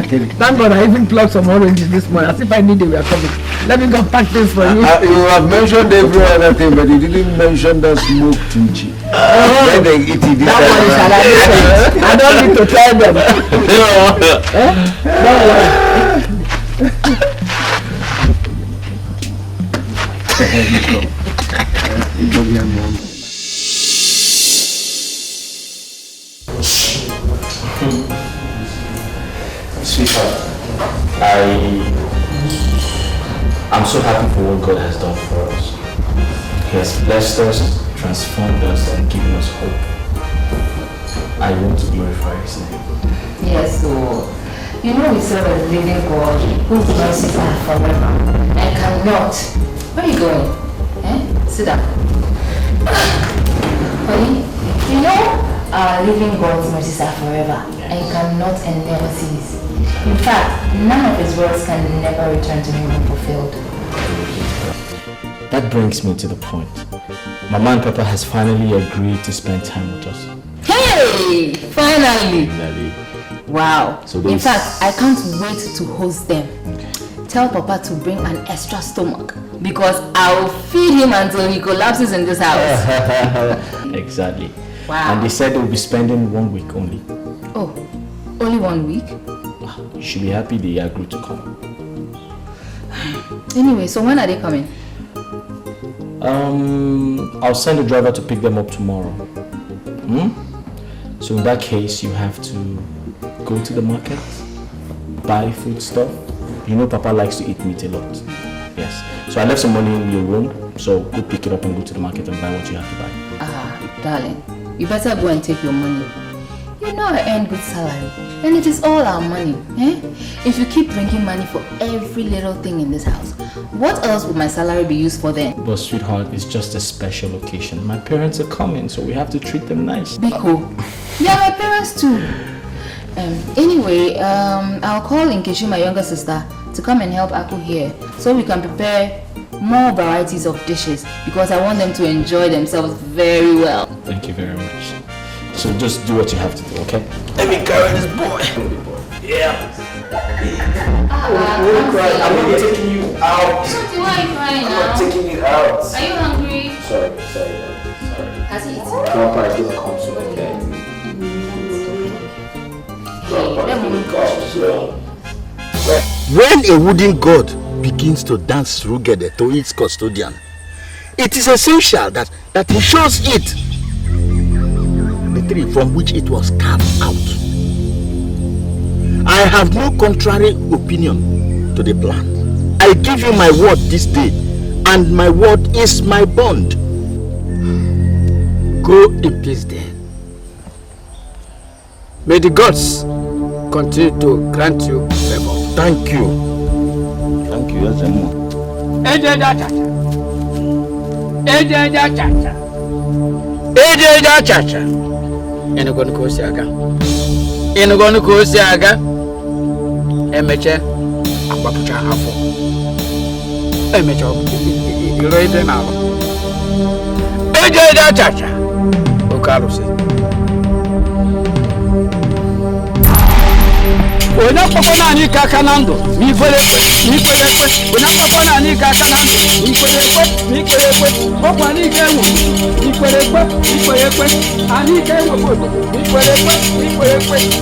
thank God I even plucked some oranges this morning, as if I knew they were coming. Let me go pack this for you. You have mentioned every other thing, but you didn't mention the smoked kimchi. Then they eat it. That one is I don't need to tell them. Sweetheart, I'm so happy for what God has done for us. He has blessed us, transformed us, and given us hope. I want to glorify His name. Yes, Lord. You know we serve a living God whose mercies are forever and cannot. Where are you going? Sit down. Honey, you know our living God's mercies are forever and cannot and never cease. In fact, none of His words can never return to Him unfulfilled. That brings me to the point. Mama and Papa has finally agreed to spend time with us. Hey! Finally! Wow. So in fact, I can't wait to host them. Tell Papa to bring an extra stomach because I'll feed him until he collapses in this house. Exactly. Wow. And they said they'll be spending 1 week only. Oh, only 1 week? You should be happy they agreed to come. Anyway, so when are they coming? I'll send a driver to pick them up tomorrow. So in that case, you have to go to the market, buy food stuff. You know Papa likes to eat meat a lot. Yes. So I left some money in your room, so go pick it up and go to the market and buy what you have to buy. Darling, you better go and take your money. You know I earn good salary, and it is all our money. If you keep bringing money for every little thing in this house, what else would my salary be used for then? But sweetheart, it's just a special occasion. My parents are coming, so we have to treat them nice. Biko, yeah, my parents too. Anyway, I'll call Nkechi, my younger sister, to come and help Aku here, so we can prepare more varieties of dishes, because I want them to enjoy themselves very well. Thank you very much. So just do what you have to do, okay? Let me carry this boy. Yeah. I'm not taking you out. Why are you crying now? I'm not taking you out. Are you hungry? Sorry. Has he eaten? Papa is gonna come soon, okay? When a wooden god begins to dance together to its custodian, it is essential that he shows it the tree from which it was carved out. I have no contrary opinion to the plan. I give you my word this day, and my word is my bond. Go in peace then. May the gods continue to grant you favor. Thank you. Thank you, Ezemo. Ejeja chacha. Enugonu kosi aga. Emeche akwapucha afọ. Emeche iro ide na alo. Ejeja chacha. Okarusi. Ona papa na ni kaka nando mi kwere ona papa na ni kaka nando mi kwere papa ni kewo mi kwere ani kewo bodo mi kwere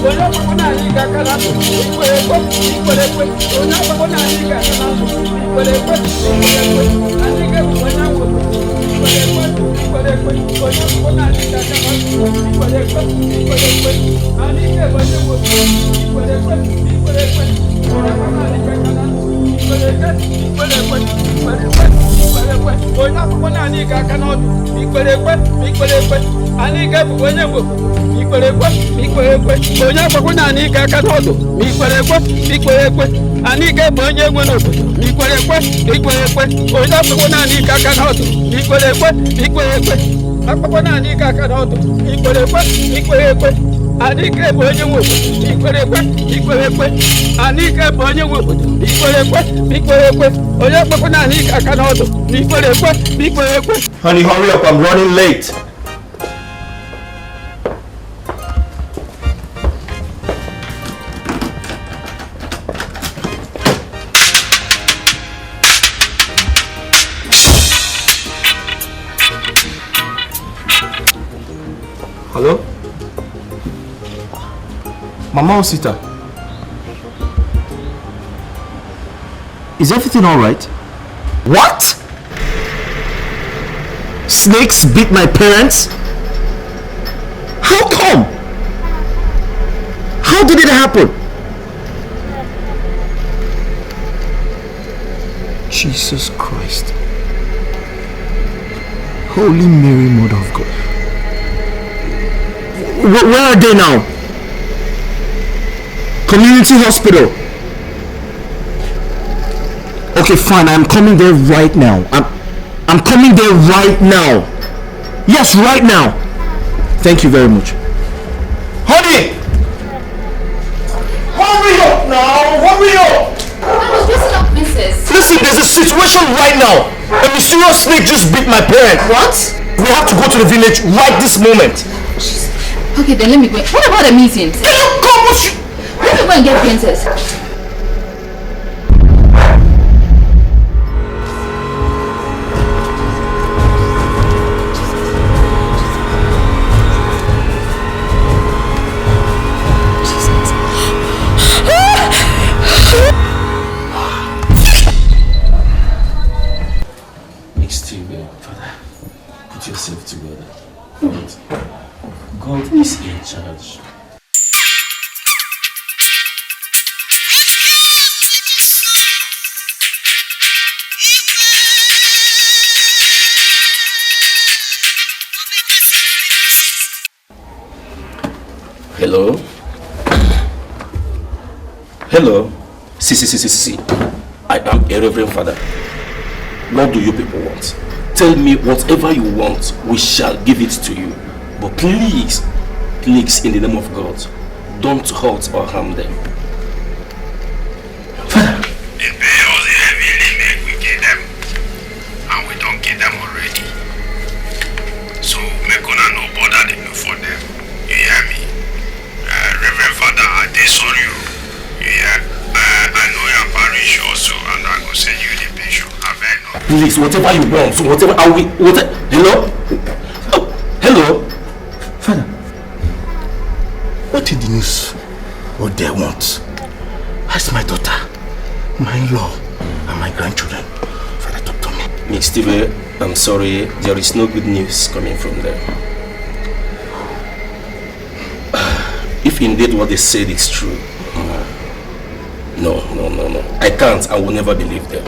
ona papa na ni kaka nando mi kwere ona papa na ni kaka nando mi kwere ani kewo ona wo mi kwere ona papa na ni kaka nando mi kwere ani kewo Anike bonye wo ikwerekwe anike bonye wo ikwerekwe oya papa na anike akana odo ikwerekwe. Honey, hurry up, I'm running late. Hello? Mama Osita. Is everything alright? What? Snakes beat my parents? How come? How did it happen? Jesus Christ. Holy Mary, Mother of God. Where are they now? Community hospital. Okay, fine. I'm coming there right now. I'm coming there right now. Yes, right now. Thank you very much. Honey! Hurry up now! Hurry up! I was dressing up, Princess. Listen, there's a situation right now. A mysterious snake just beat my parents. What? We have to go to the village right this moment. Okay, then let me go. What about the meetings? Can you come? Let me go and get Princess. God is in charge. Hello? Hello? See. I am a reverend father. What do you people want? Tell me whatever you want, we shall give it to you. But please, in the name of God, don't hurt or harm them. The bills heavily make we get them, and we don't get them already. So make una no bother them for them. You hear me? Reverend Father, I disown you. You hear? I know your parish also, and I go send you the pension. Please, whatever you want, whatever are we? Hello? Oh, hello? Father, what is the news? What they want? Ask my daughter, my in-law, and my grandchildren. Father, talk to me. Miss Steve, I'm sorry, there is no good news coming from them. If indeed what they said is true, no. I can't, I will never believe them.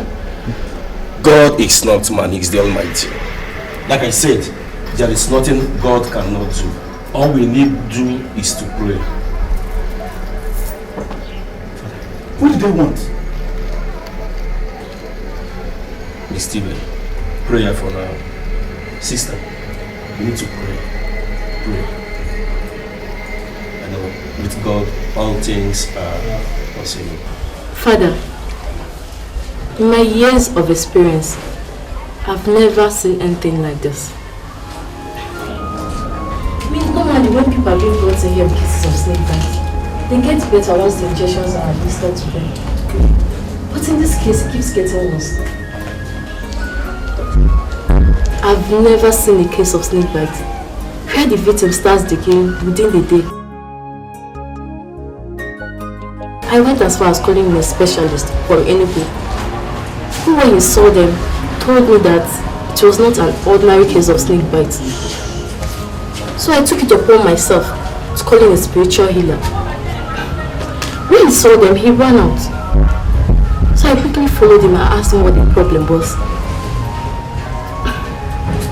God is not man, He's the Almighty. Like I said, there is nothing God cannot do. All we need to do is to pray. What do they want? Miss Steven, prayer for now. Sister, we need to pray. I know, with God, all things are possible. Father, in my years of experience, I've never seen anything like this. I mean, normally when people are being brought in here with cases of snake bite, they get better once the injections are administered to them. But in this case, it keeps getting worse. I've never seen a case of snake bite where the victim starts decaying within the day. I went as far as calling in a specialist from Enugu, who when he saw them told me that it was not an ordinary case of snake bite. So I took it upon myself to call in a spiritual healer. When he saw them, he ran out. So I quickly followed him and asked him what the problem was.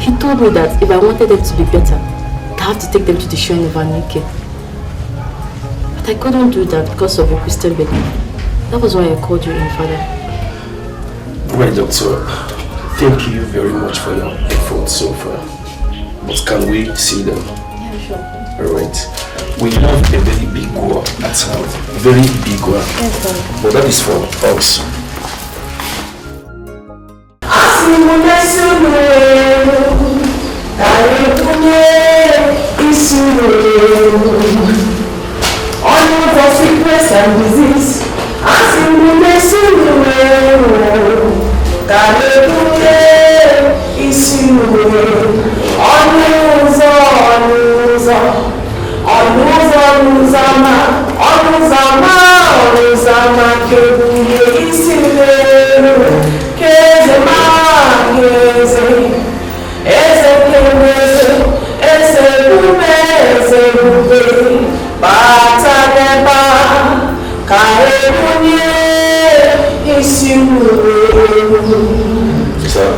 He told me that if I wanted them to be better, I have to take them to the shrine of Anike. But I couldn't do that because of a Christian belief. That was why I called you in, Father. Right, Doctor. Thank you very much for your efforts so far. But can we see them? Yeah, sure. Alright. We have a very big war at hand. Very big war. Yes, Father. But that is for us. Only for sickness and disease, Hallelujah,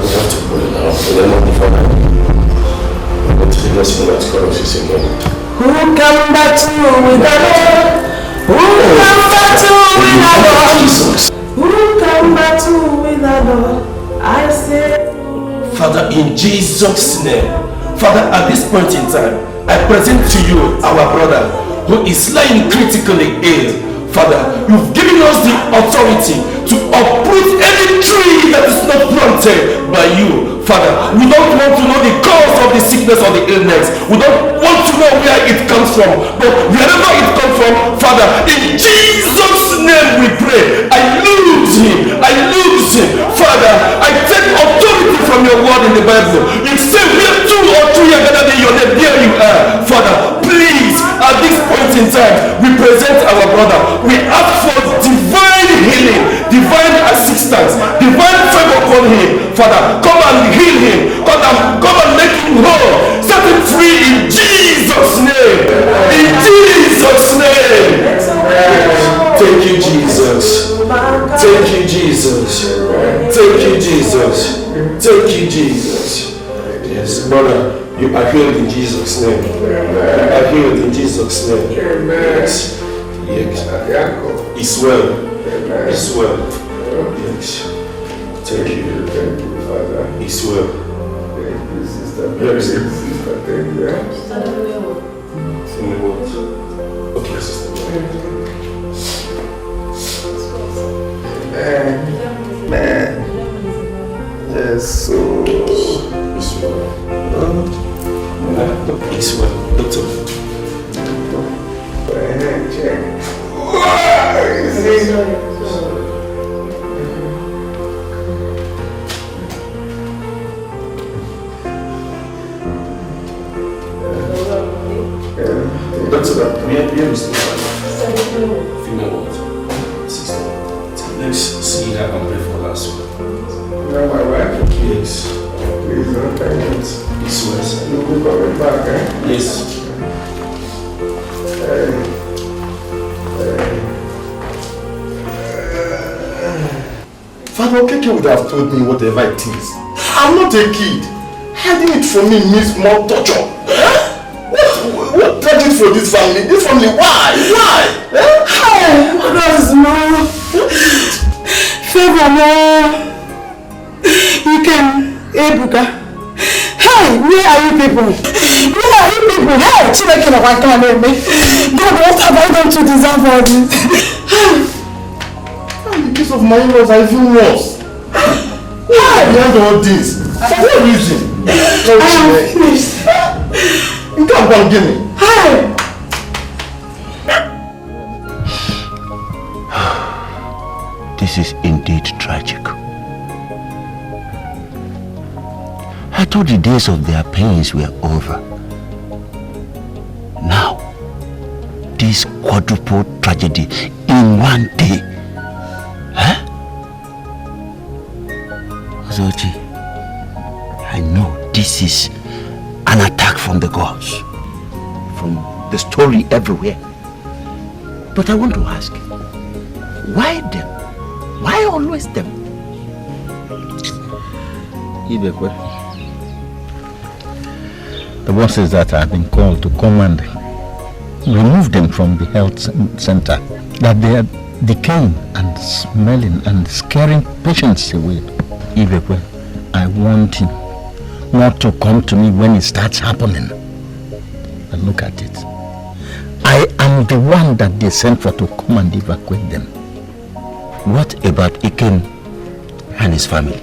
we have to pray now. In the name of the Father, go to the blessing of God of His again. Who can battle with the Lord? Who can battle with the Lord? Who can battle with the Lord? I say. Father, in Jesus' name, Father, at this point in time, I present to you our brother who is lying critically ill. Father, you've given us the authority to uproot any tree that is not planted by you. Father, we don't want to know the cause of the sickness or the illness. We don't want to know where it comes from. But wherever it comes from, Father, in Jesus' name we pray. I lose him. I lose him. Father, I take authority from your word in the Bible. You say where 2 or 3 are gathered in your name, there you are. Father, please, at this point in time, we present our brother. We ask for divine healing, divine assistance, divine favor upon him. Father, come and heal him. Come and make him whole. Set him free in Jesus' name. In Jesus' name. Thank you, Jesus. Thank you, Jesus. Thank you, Jesus. Thank you, Jesus. Yes, brother, you are healed in Jesus' name. You are healed in Jesus' name. Yes. Yes. It's well. It's well. Yes. Thank you. Thank you, Father. It's well. Thank you, sister. Thank you. Thank you. What? Okay, sister. Man. Yes, so. It's well. It's well. Doctor. Check. Doctor, we have female what? Sister. Let's see how I'm ready for last week. You know my wife? Yes. Please don't tell me. It's West. You'll be coming back, eh? Yes. Father Okeke would have told me whatever it is. I'm not a kid. Hiding it from me means more torture. What tragedy for this family? This family, why? Why? How? What does no? Favor, no. You can, Ebuka. Hey, where are you people? Where are you people? Hey, Chineke, why can't I me? God, what have I done to deserve all this? And the case of my in-laws, I feel worse. Why behind all this? For what reason? I am finished. You can't go and give me. Hi. This is indeed tragic. I thought the days of their pains were over. Now, this quadruple tragedy in one day. Huh? Ozochi, I know this is an attack from the gods, from the story everywhere. But I want to ask, why them? Why always them? Ibekwe, the boss says that I've been called to come and remove them from the health center, that they are decaying and smelling and scaring patients away. Ibekwe, I want him not to come to me when it starts happening. And look at it. I am the one that they sent for to come and evacuate them. What about Ikem and his family?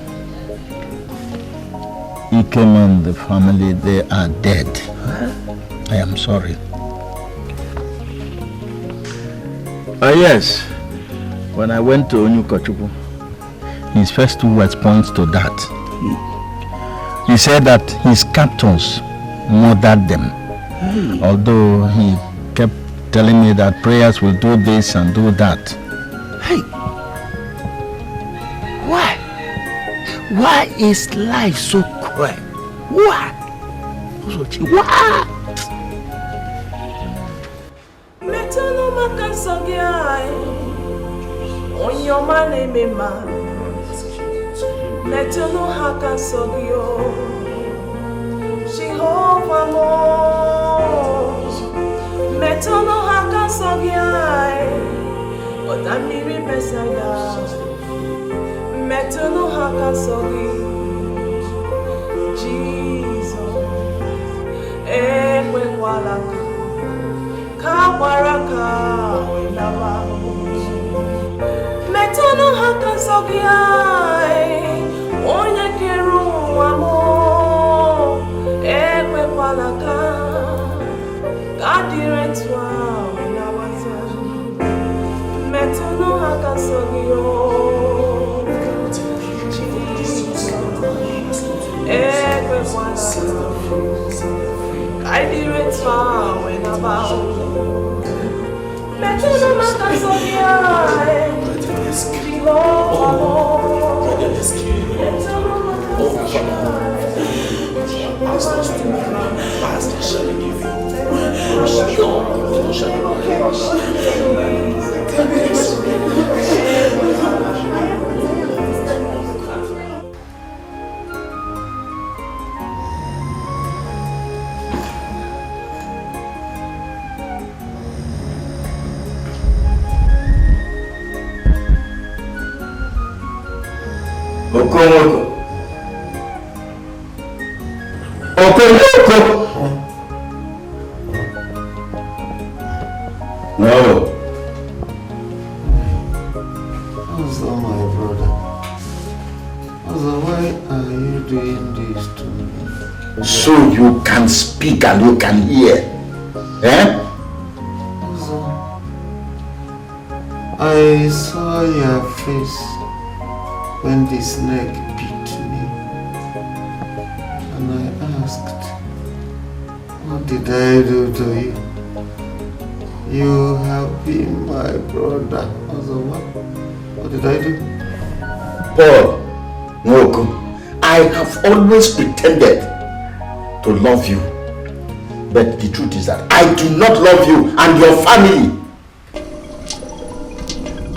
Ikem and the family, they are dead. I am sorry. Yes. When I went to Onyukochukwu, his first 2 words points to that. He said that his captors murdered them. Although he kept telling me that prayers will do this and do that. Hey! Why? Why is life so cruel? Why? Why? Metunu haka sogio, Jehovah mo. Metunu haka sogiai, Otamiri Messiah. Metunu haka sogi, Jesus. Ekwe kwalaka, kawaraka wenaba. Metunu haka sogiai, onye keru amo. Ekwe kwalaka, kadirentwa wenabaza. Metunu haka sogio. Ekwe kwalaka, kadirentwa wenabaza. Metunu haka sogiai. Okomoko. No. Ozo, my brother. Ozo, why are you doing this to me? So you can speak and you can hear. Eh? Ozo, I saw your face when the snake bit me, and I asked, what did I do to you? You have been my brother. Also, what did I do? Paul, Nwoko, I have always pretended to love you, but the truth is that I do not love you and your family.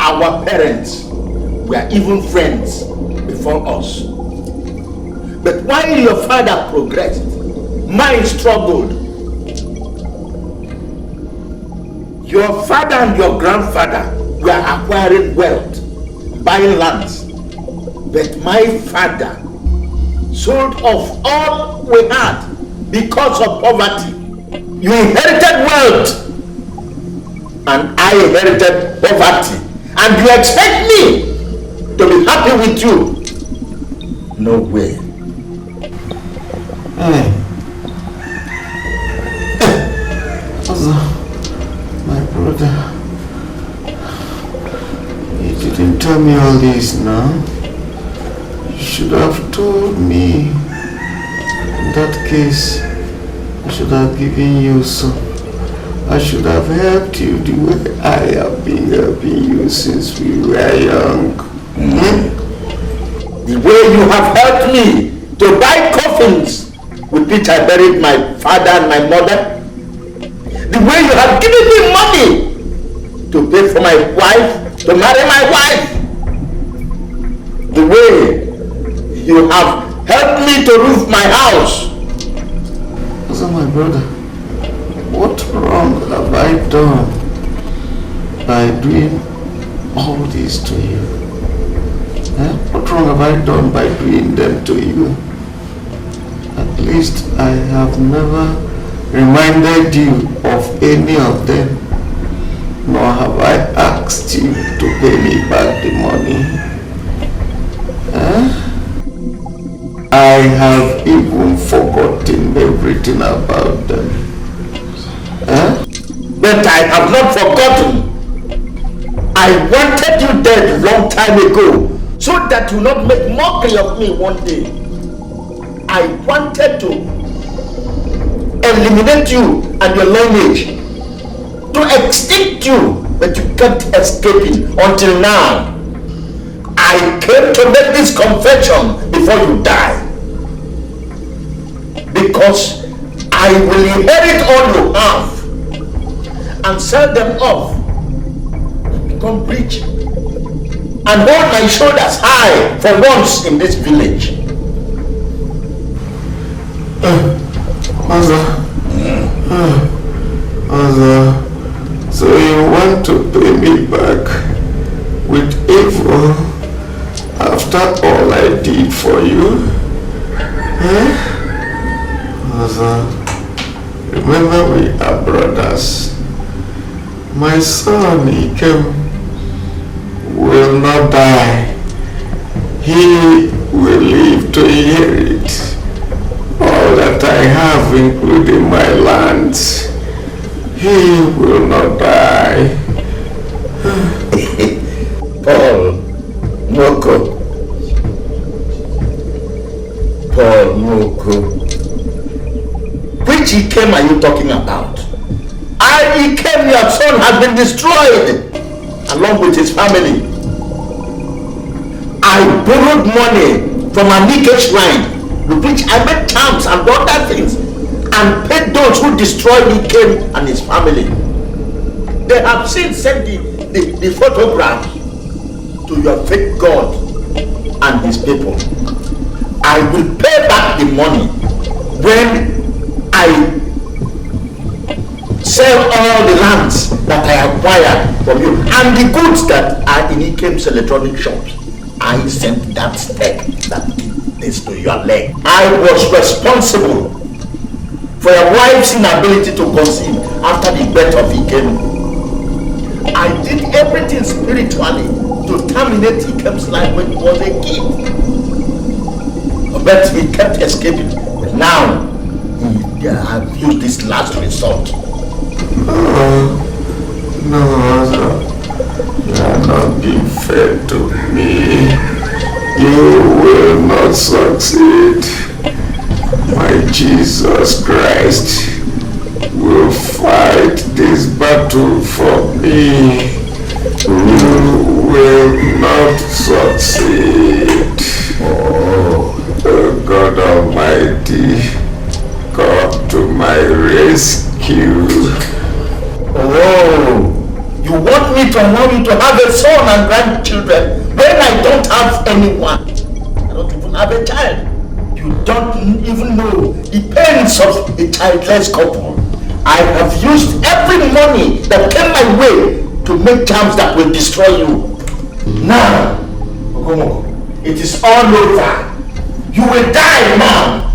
Our parents were even friends before us. But while your father progressed, mine struggled. Your father and your grandfather were acquiring wealth, buying lands. But my father sold off all we had because of poverty. You inherited wealth and I inherited poverty. And you expect me to be happy with you? No way. Hey. Also, my brother, you didn't tell me all this now. You should have told me. In that case, I should have given you some. I should have helped you the way I have been helping you since we were young. The way you have helped me to buy coffins with which I buried my father and my mother. The way you have given me money to pay for my wife, to marry my wife. The way you have helped me to roof my house. So my brother, what wrong have I done by doing all this to you? What wrong have I done by doing them to you? At least I have never reminded you of any of them, nor have I asked you to pay me back the money. I have even forgotten everything about them. But I have not forgotten. I wanted you dead long time ago, so that you not make mockery of me one day. I wanted to eliminate you and your lineage, to extinct you, but you kept escaping until now. I came to make this confession before you die, because I will inherit all you have and sell them off and become rich. and hold my shoulders high for once in this village. Mother, so you want to pay me back with evil after all I did for you? Mother, remember we are brothers. My son, Ikem, will not die. He will live to inherit all that I have, including my lands. He will not die. Paul Moko. Which Ikem are you talking about? Ikem, your son, has been destroyed along with his family. I borrowed money from a Nike shrine with which I made charms and other things and paid those who destroyed Ikem and his family. They have since sent the photograph to your fake God and his people. I will pay back the money when I sell all the lands that I acquired from you and the goods that are in Ikem's electronic shops. I sent that step that is to your leg. I was responsible for your wife's inability to conceive after the birth of Ikem. I did everything spiritually to terminate Ikem's life when he was a kid. But he kept escaping. But now, he have used this last resort. No, Mother. You are not being fair to me. You will not succeed. My Jesus Christ will fight this battle for me. You will not succeed. Oh, God Almighty, come to my rescue. Oh, you want me to allow you to have a son and grandchildren when I don't have anyone? I don't even have a child. You don't even know the pains of a childless couple. I have used every money that came my way to make charms that will destroy you. Now, Okomoko, it is all over. You will die now.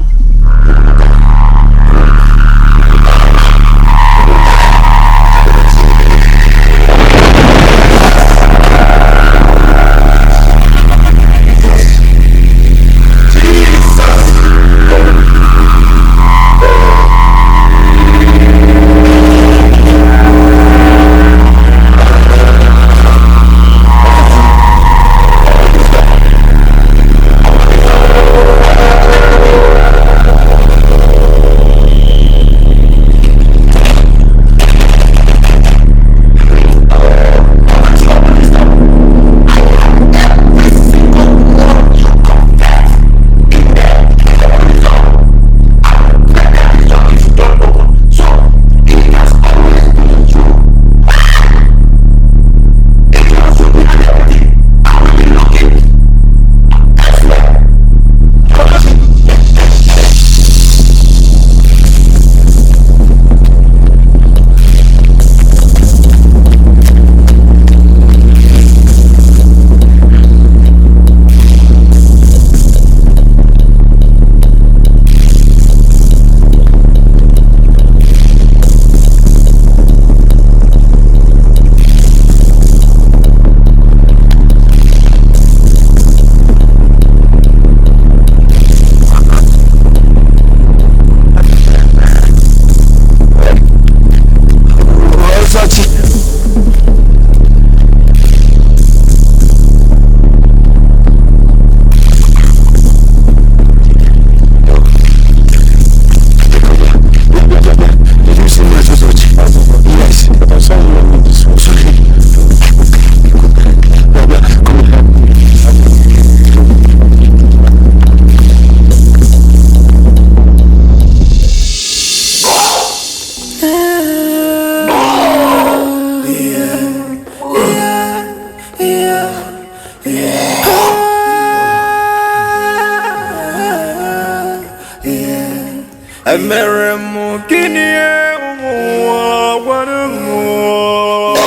Emeremu kinie umuwa wanumu.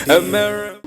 Emeremu.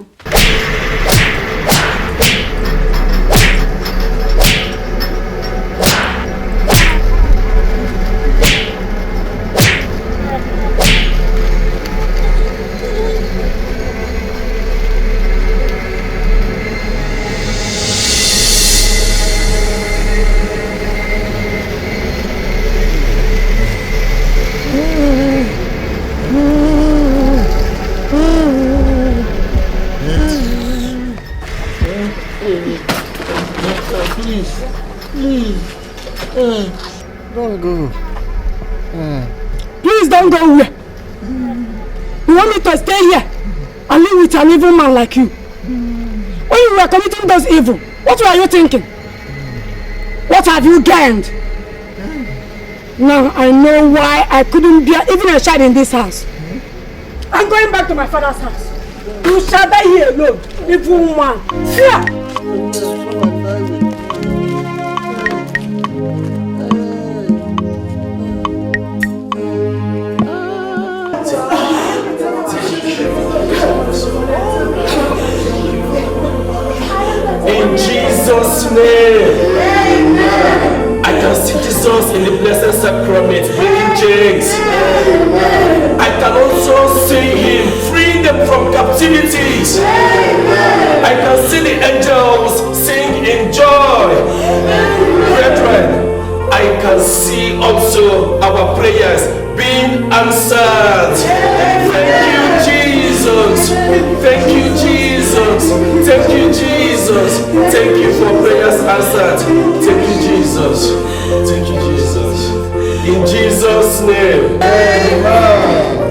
Don't go. Please don't go away. You want me to stay here and live with an evil man like you? When you were committing those evil, what were you thinking? What have you gained? Now I know why I couldn't bear even a child in this house. I'm going back to my father's house. You shall die here alone, evil man. Fear! In Jesus' name, I can see Jesus in the blessed sacrament breaking chains. I can also see him freeing them from captivities. I can see the angels sing in joy. Brethren, I can see also our prayers being answered. Thank you, Jesus. Thank you, Jesus. Thank you, Jesus. Thank you for prayers answered. Thank you, Jesus. Thank you, Jesus. In Jesus' name. Amen.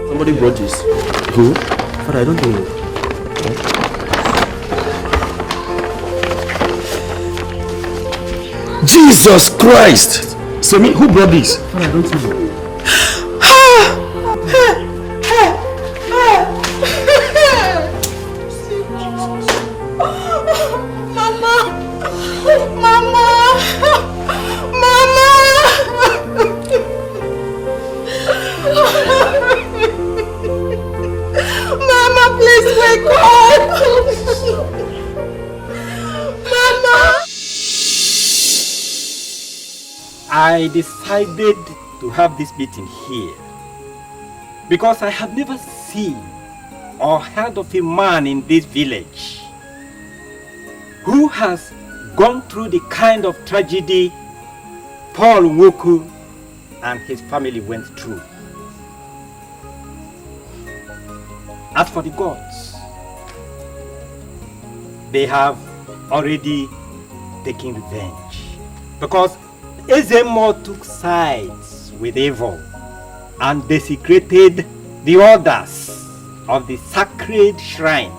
Somebody brought this. Who? Father, I don't know. Jesus Christ! Semi, who brought this? Father, I don't know. I decided to have this meeting here because I have never seen or heard of a man in this village who has gone through the kind of tragedy Paul Nwoku and his family went through. As for the gods, they have already taken revenge because Ezemo took sides with evil and desecrated the orders of the sacred shrine.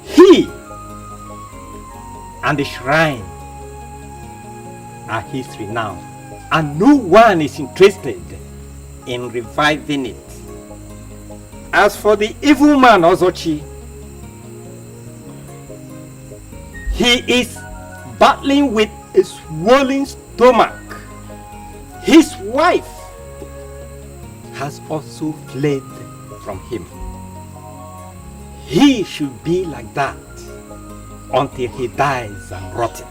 He and the shrine are history now, and no one is interested in reviving it As for the evil man Ozochi, he is battling with a swollen stomach. His wife has also fled from him. He should be like that until he dies and rotten.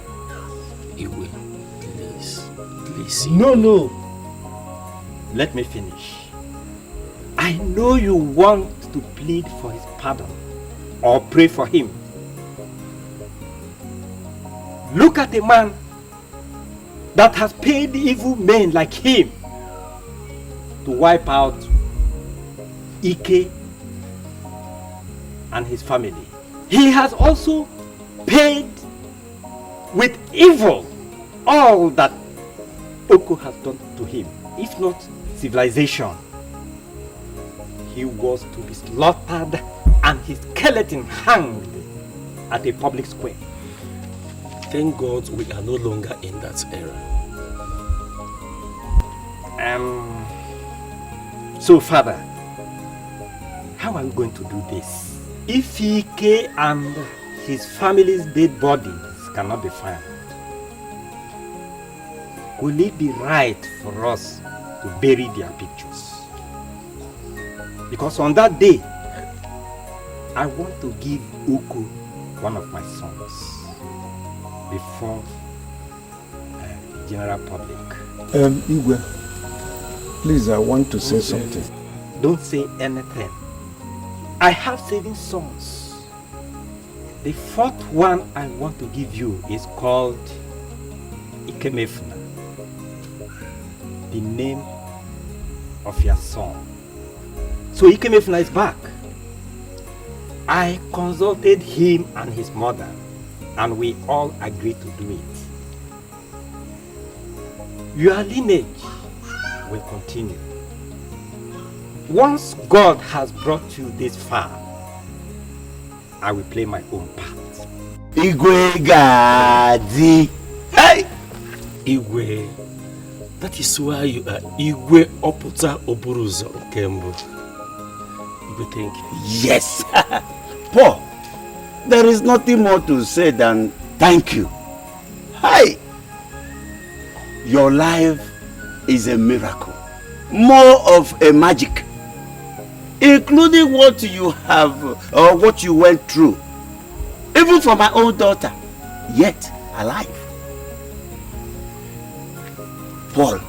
Igwe, please. No. Let me finish. I know you want to plead for his pardon or pray for him. Look at a man that has paid evil men like him to wipe out Ike and his family. He has also paid with evil all that Oko has done to him, if not civilization. He was to be slaughtered and his skeleton hanged at a public square. Thank God we are no longer in that era. So Father, how are we going to do this? If Ike and his family's dead bodies cannot be found, will it be right for us to bury their pictures? Because on that day, I want to give Oko one of my sons before the general public. Igwe, please, I want to say something. Don't say anything. I have 7 sons. The 4th one I want to give you is called Ikemefuna, the name of your son. So Ikemefuna is back. I consulted him and his mother, and we all agreed to do it. Your lineage will continue. Once God has brought you this far, I will play my own part. Igwe Gadi. Hey! Igwe, that is why you are Igwe Oputa Oburuzo Kembo. Igwe, thank you. Yes! Paul, there is nothing more to say than thank you. Hi! Your life is a miracle. More of a magic. Including what you have or what you went through. Even for my own daughter, yet alive. Paul,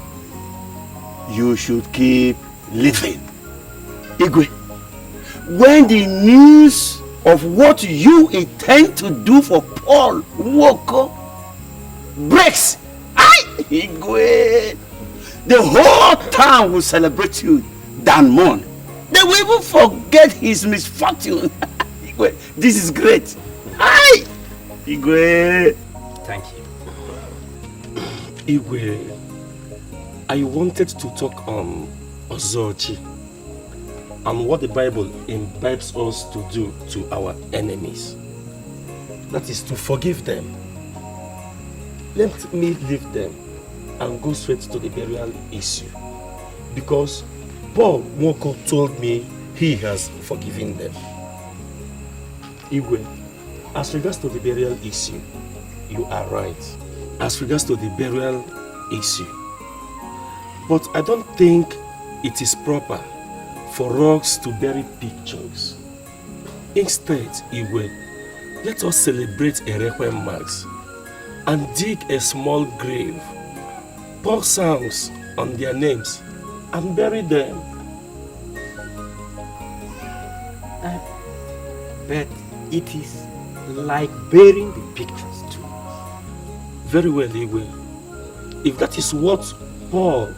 you should keep living. Igwe, when the news of what you intend to do for Paul Nwoko breaks, Igwe, the whole town will celebrate you than mourn. They will even forget his misfortune. Igwe, this is great. Hi, Igwe. Thank you. Igwe, I wanted to talk on Ozochi and what the Bible imbibes us to do to our enemies. That is to forgive them. Let me leave them and go straight to the burial issue. Because Paul Nwoko told me he has forgiven them. Igwe, as regards to the burial issue, you are right. As regards to the burial issue. But I don't think it is proper for us to bury pictures. Instead, Igwe, let us celebrate Erekwe Mass and dig a small grave, pour songs on their names, and bury them. But it is like burying the pictures too. Very well, Igwe. If that is what Paul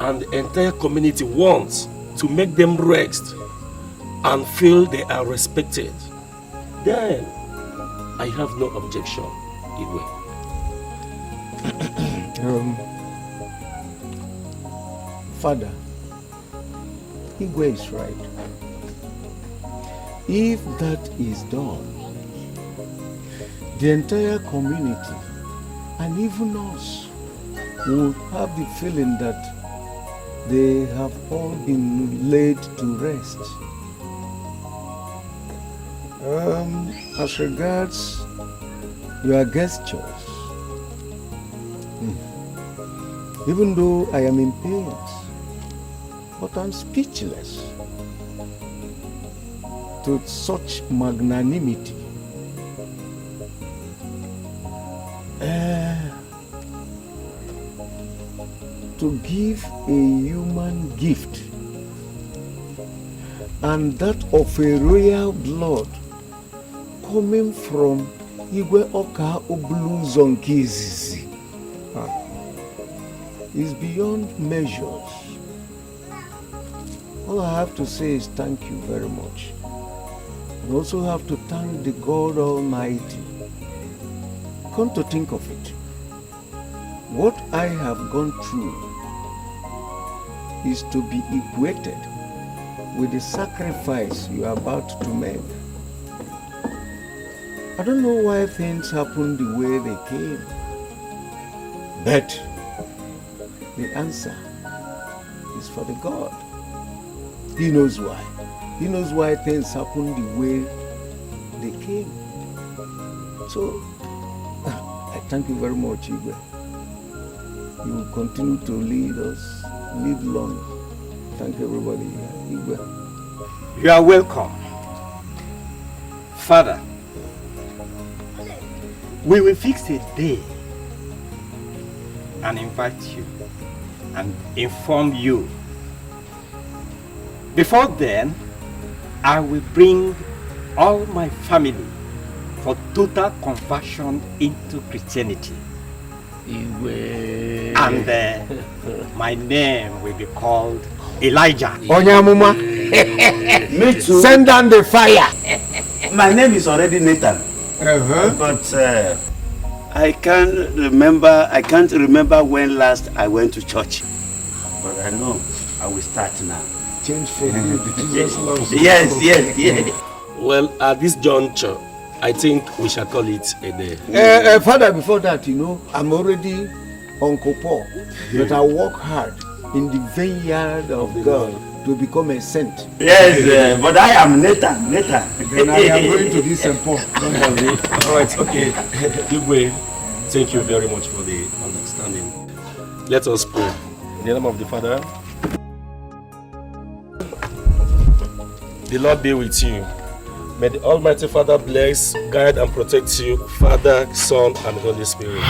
and the entire community wants, to make them rest and feel they are respected, then I have no objection, Igwe. Father, Igwe is right. If that is done, the entire community and even us will have the feeling that they have all been laid to rest As regards your gestures, even though I am in pain, but I'm speechless to such magnanimity. To give a human gift, and that of a royal blood coming from Igwe Oka Obluzo nke izizi is beyond measures. All I have to say is thank you very much. I also have to thank the God Almighty. Come to think of it, what I have gone through is to be equated with the sacrifice you are about to make. I don't know why things happened the way they came, but the answer is for the God. He knows why. He knows why things happened the way they came. So, I thank you very much, Igwe. You will continue to lead us, live long. Thank everybody, Igwe. You are welcome. Father, we will fix a day and invite you and inform you. Before then, I will bring all my family for total conversion into Christianity. And my name will be called Elijah. Onyamuma. Me too. Send down the fire. My name is already Nathan. But I can't remember when last I went to church. But I know I will start now. Change for good. Jesus loves you. Yes. Well, at this juncture, I think we shall call it a day. Father, before that, I'm already Uncle Paul, but I work hard in the vineyard of God to become a saint. Yes, but I am Nathan. Then I am going to be St. Paul. Don't worry. All right, okay. Igwe, thank you very much for the understanding. Let us pray. In the name of the Father, the Lord be with you. May the Almighty Father bless, guide, and protect you, Father, Son, and Holy Spirit.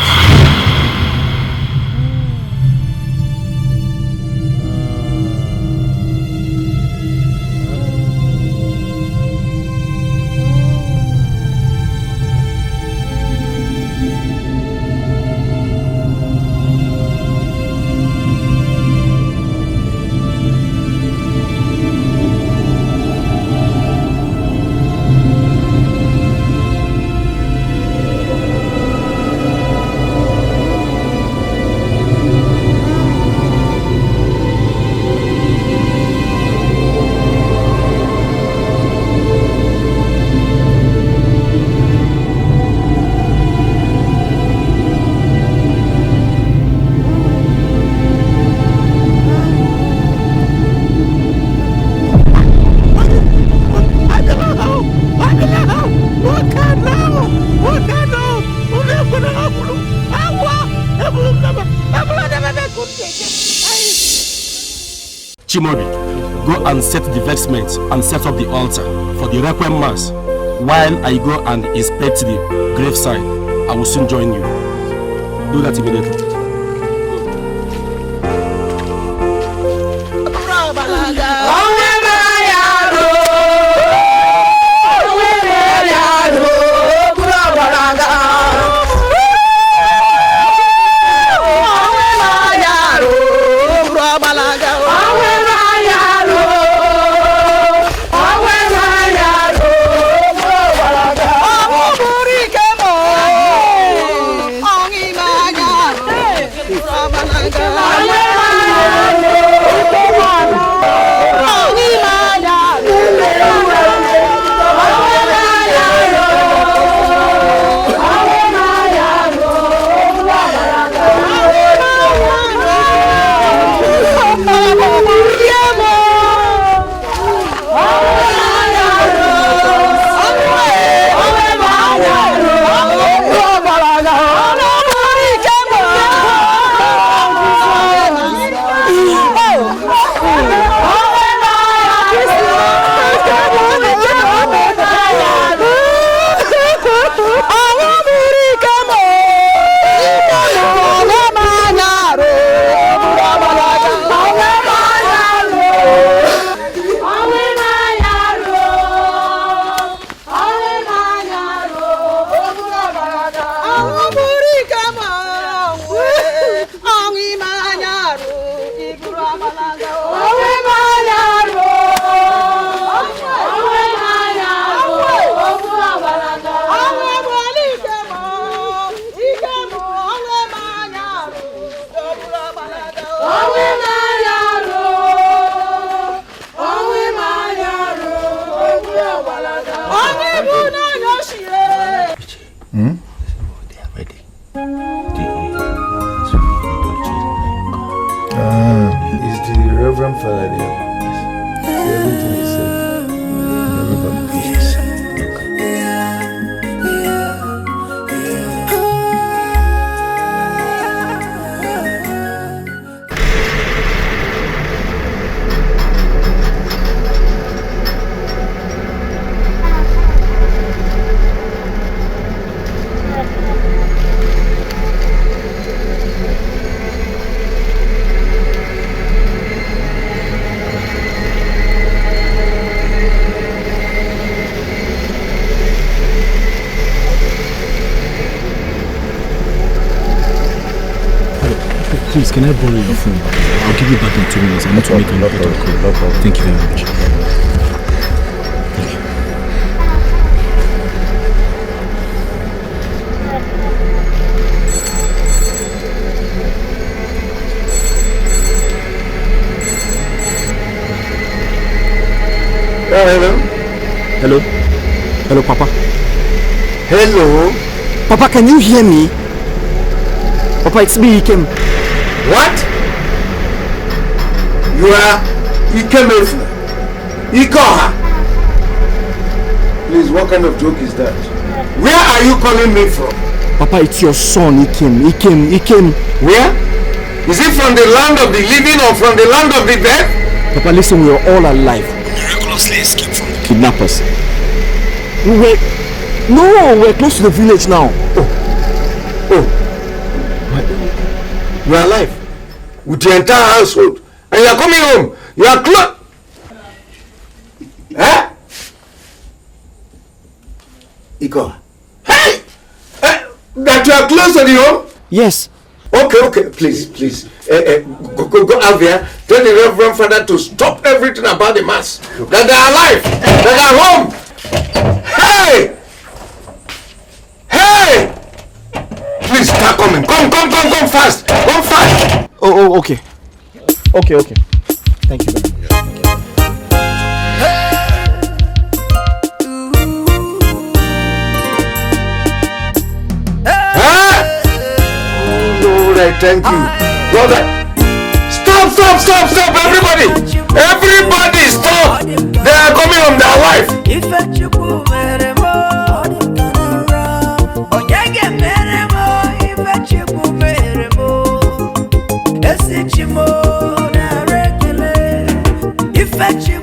Chimobi, go and set the vestments and set up the altar for the Requiem Mass while I go and inspect the graveside. I will soon join you. Do that immediately. Please, can I borrow your phone? I'll give you back in 2 minutes. I need to make an important call. No problem. Thank you very much. Hello? Hello? Hello, Papa? Hello? Papa, can you hear me? Papa, it's me, Ikem. What? You are Ikem Efuna? Ikoha? Please, what kind of joke is that? Where are you calling me from? Papa, it's your son, Ikem. Where? Is it from the land of the living or from the land of the dead? Papa, listen, we are all alive. Miraculously escaped from the Kidnappers. We're close to the village now. Oh. You are alive with your entire household and you are coming home. You are close. Huh? Iko. Hey! That you are close to the home? Yes. Okay. Please. Go out there. Tell the Reverend Father to stop everything about the mass. That they are alive. That they are home. Hey! Please start coming. Come fast. Come fast. Oh, okay. Okay. Thank you very much. Lord, I thank you. Lord, Stop, everybody, stop. They are coming home, they are alive. Fetch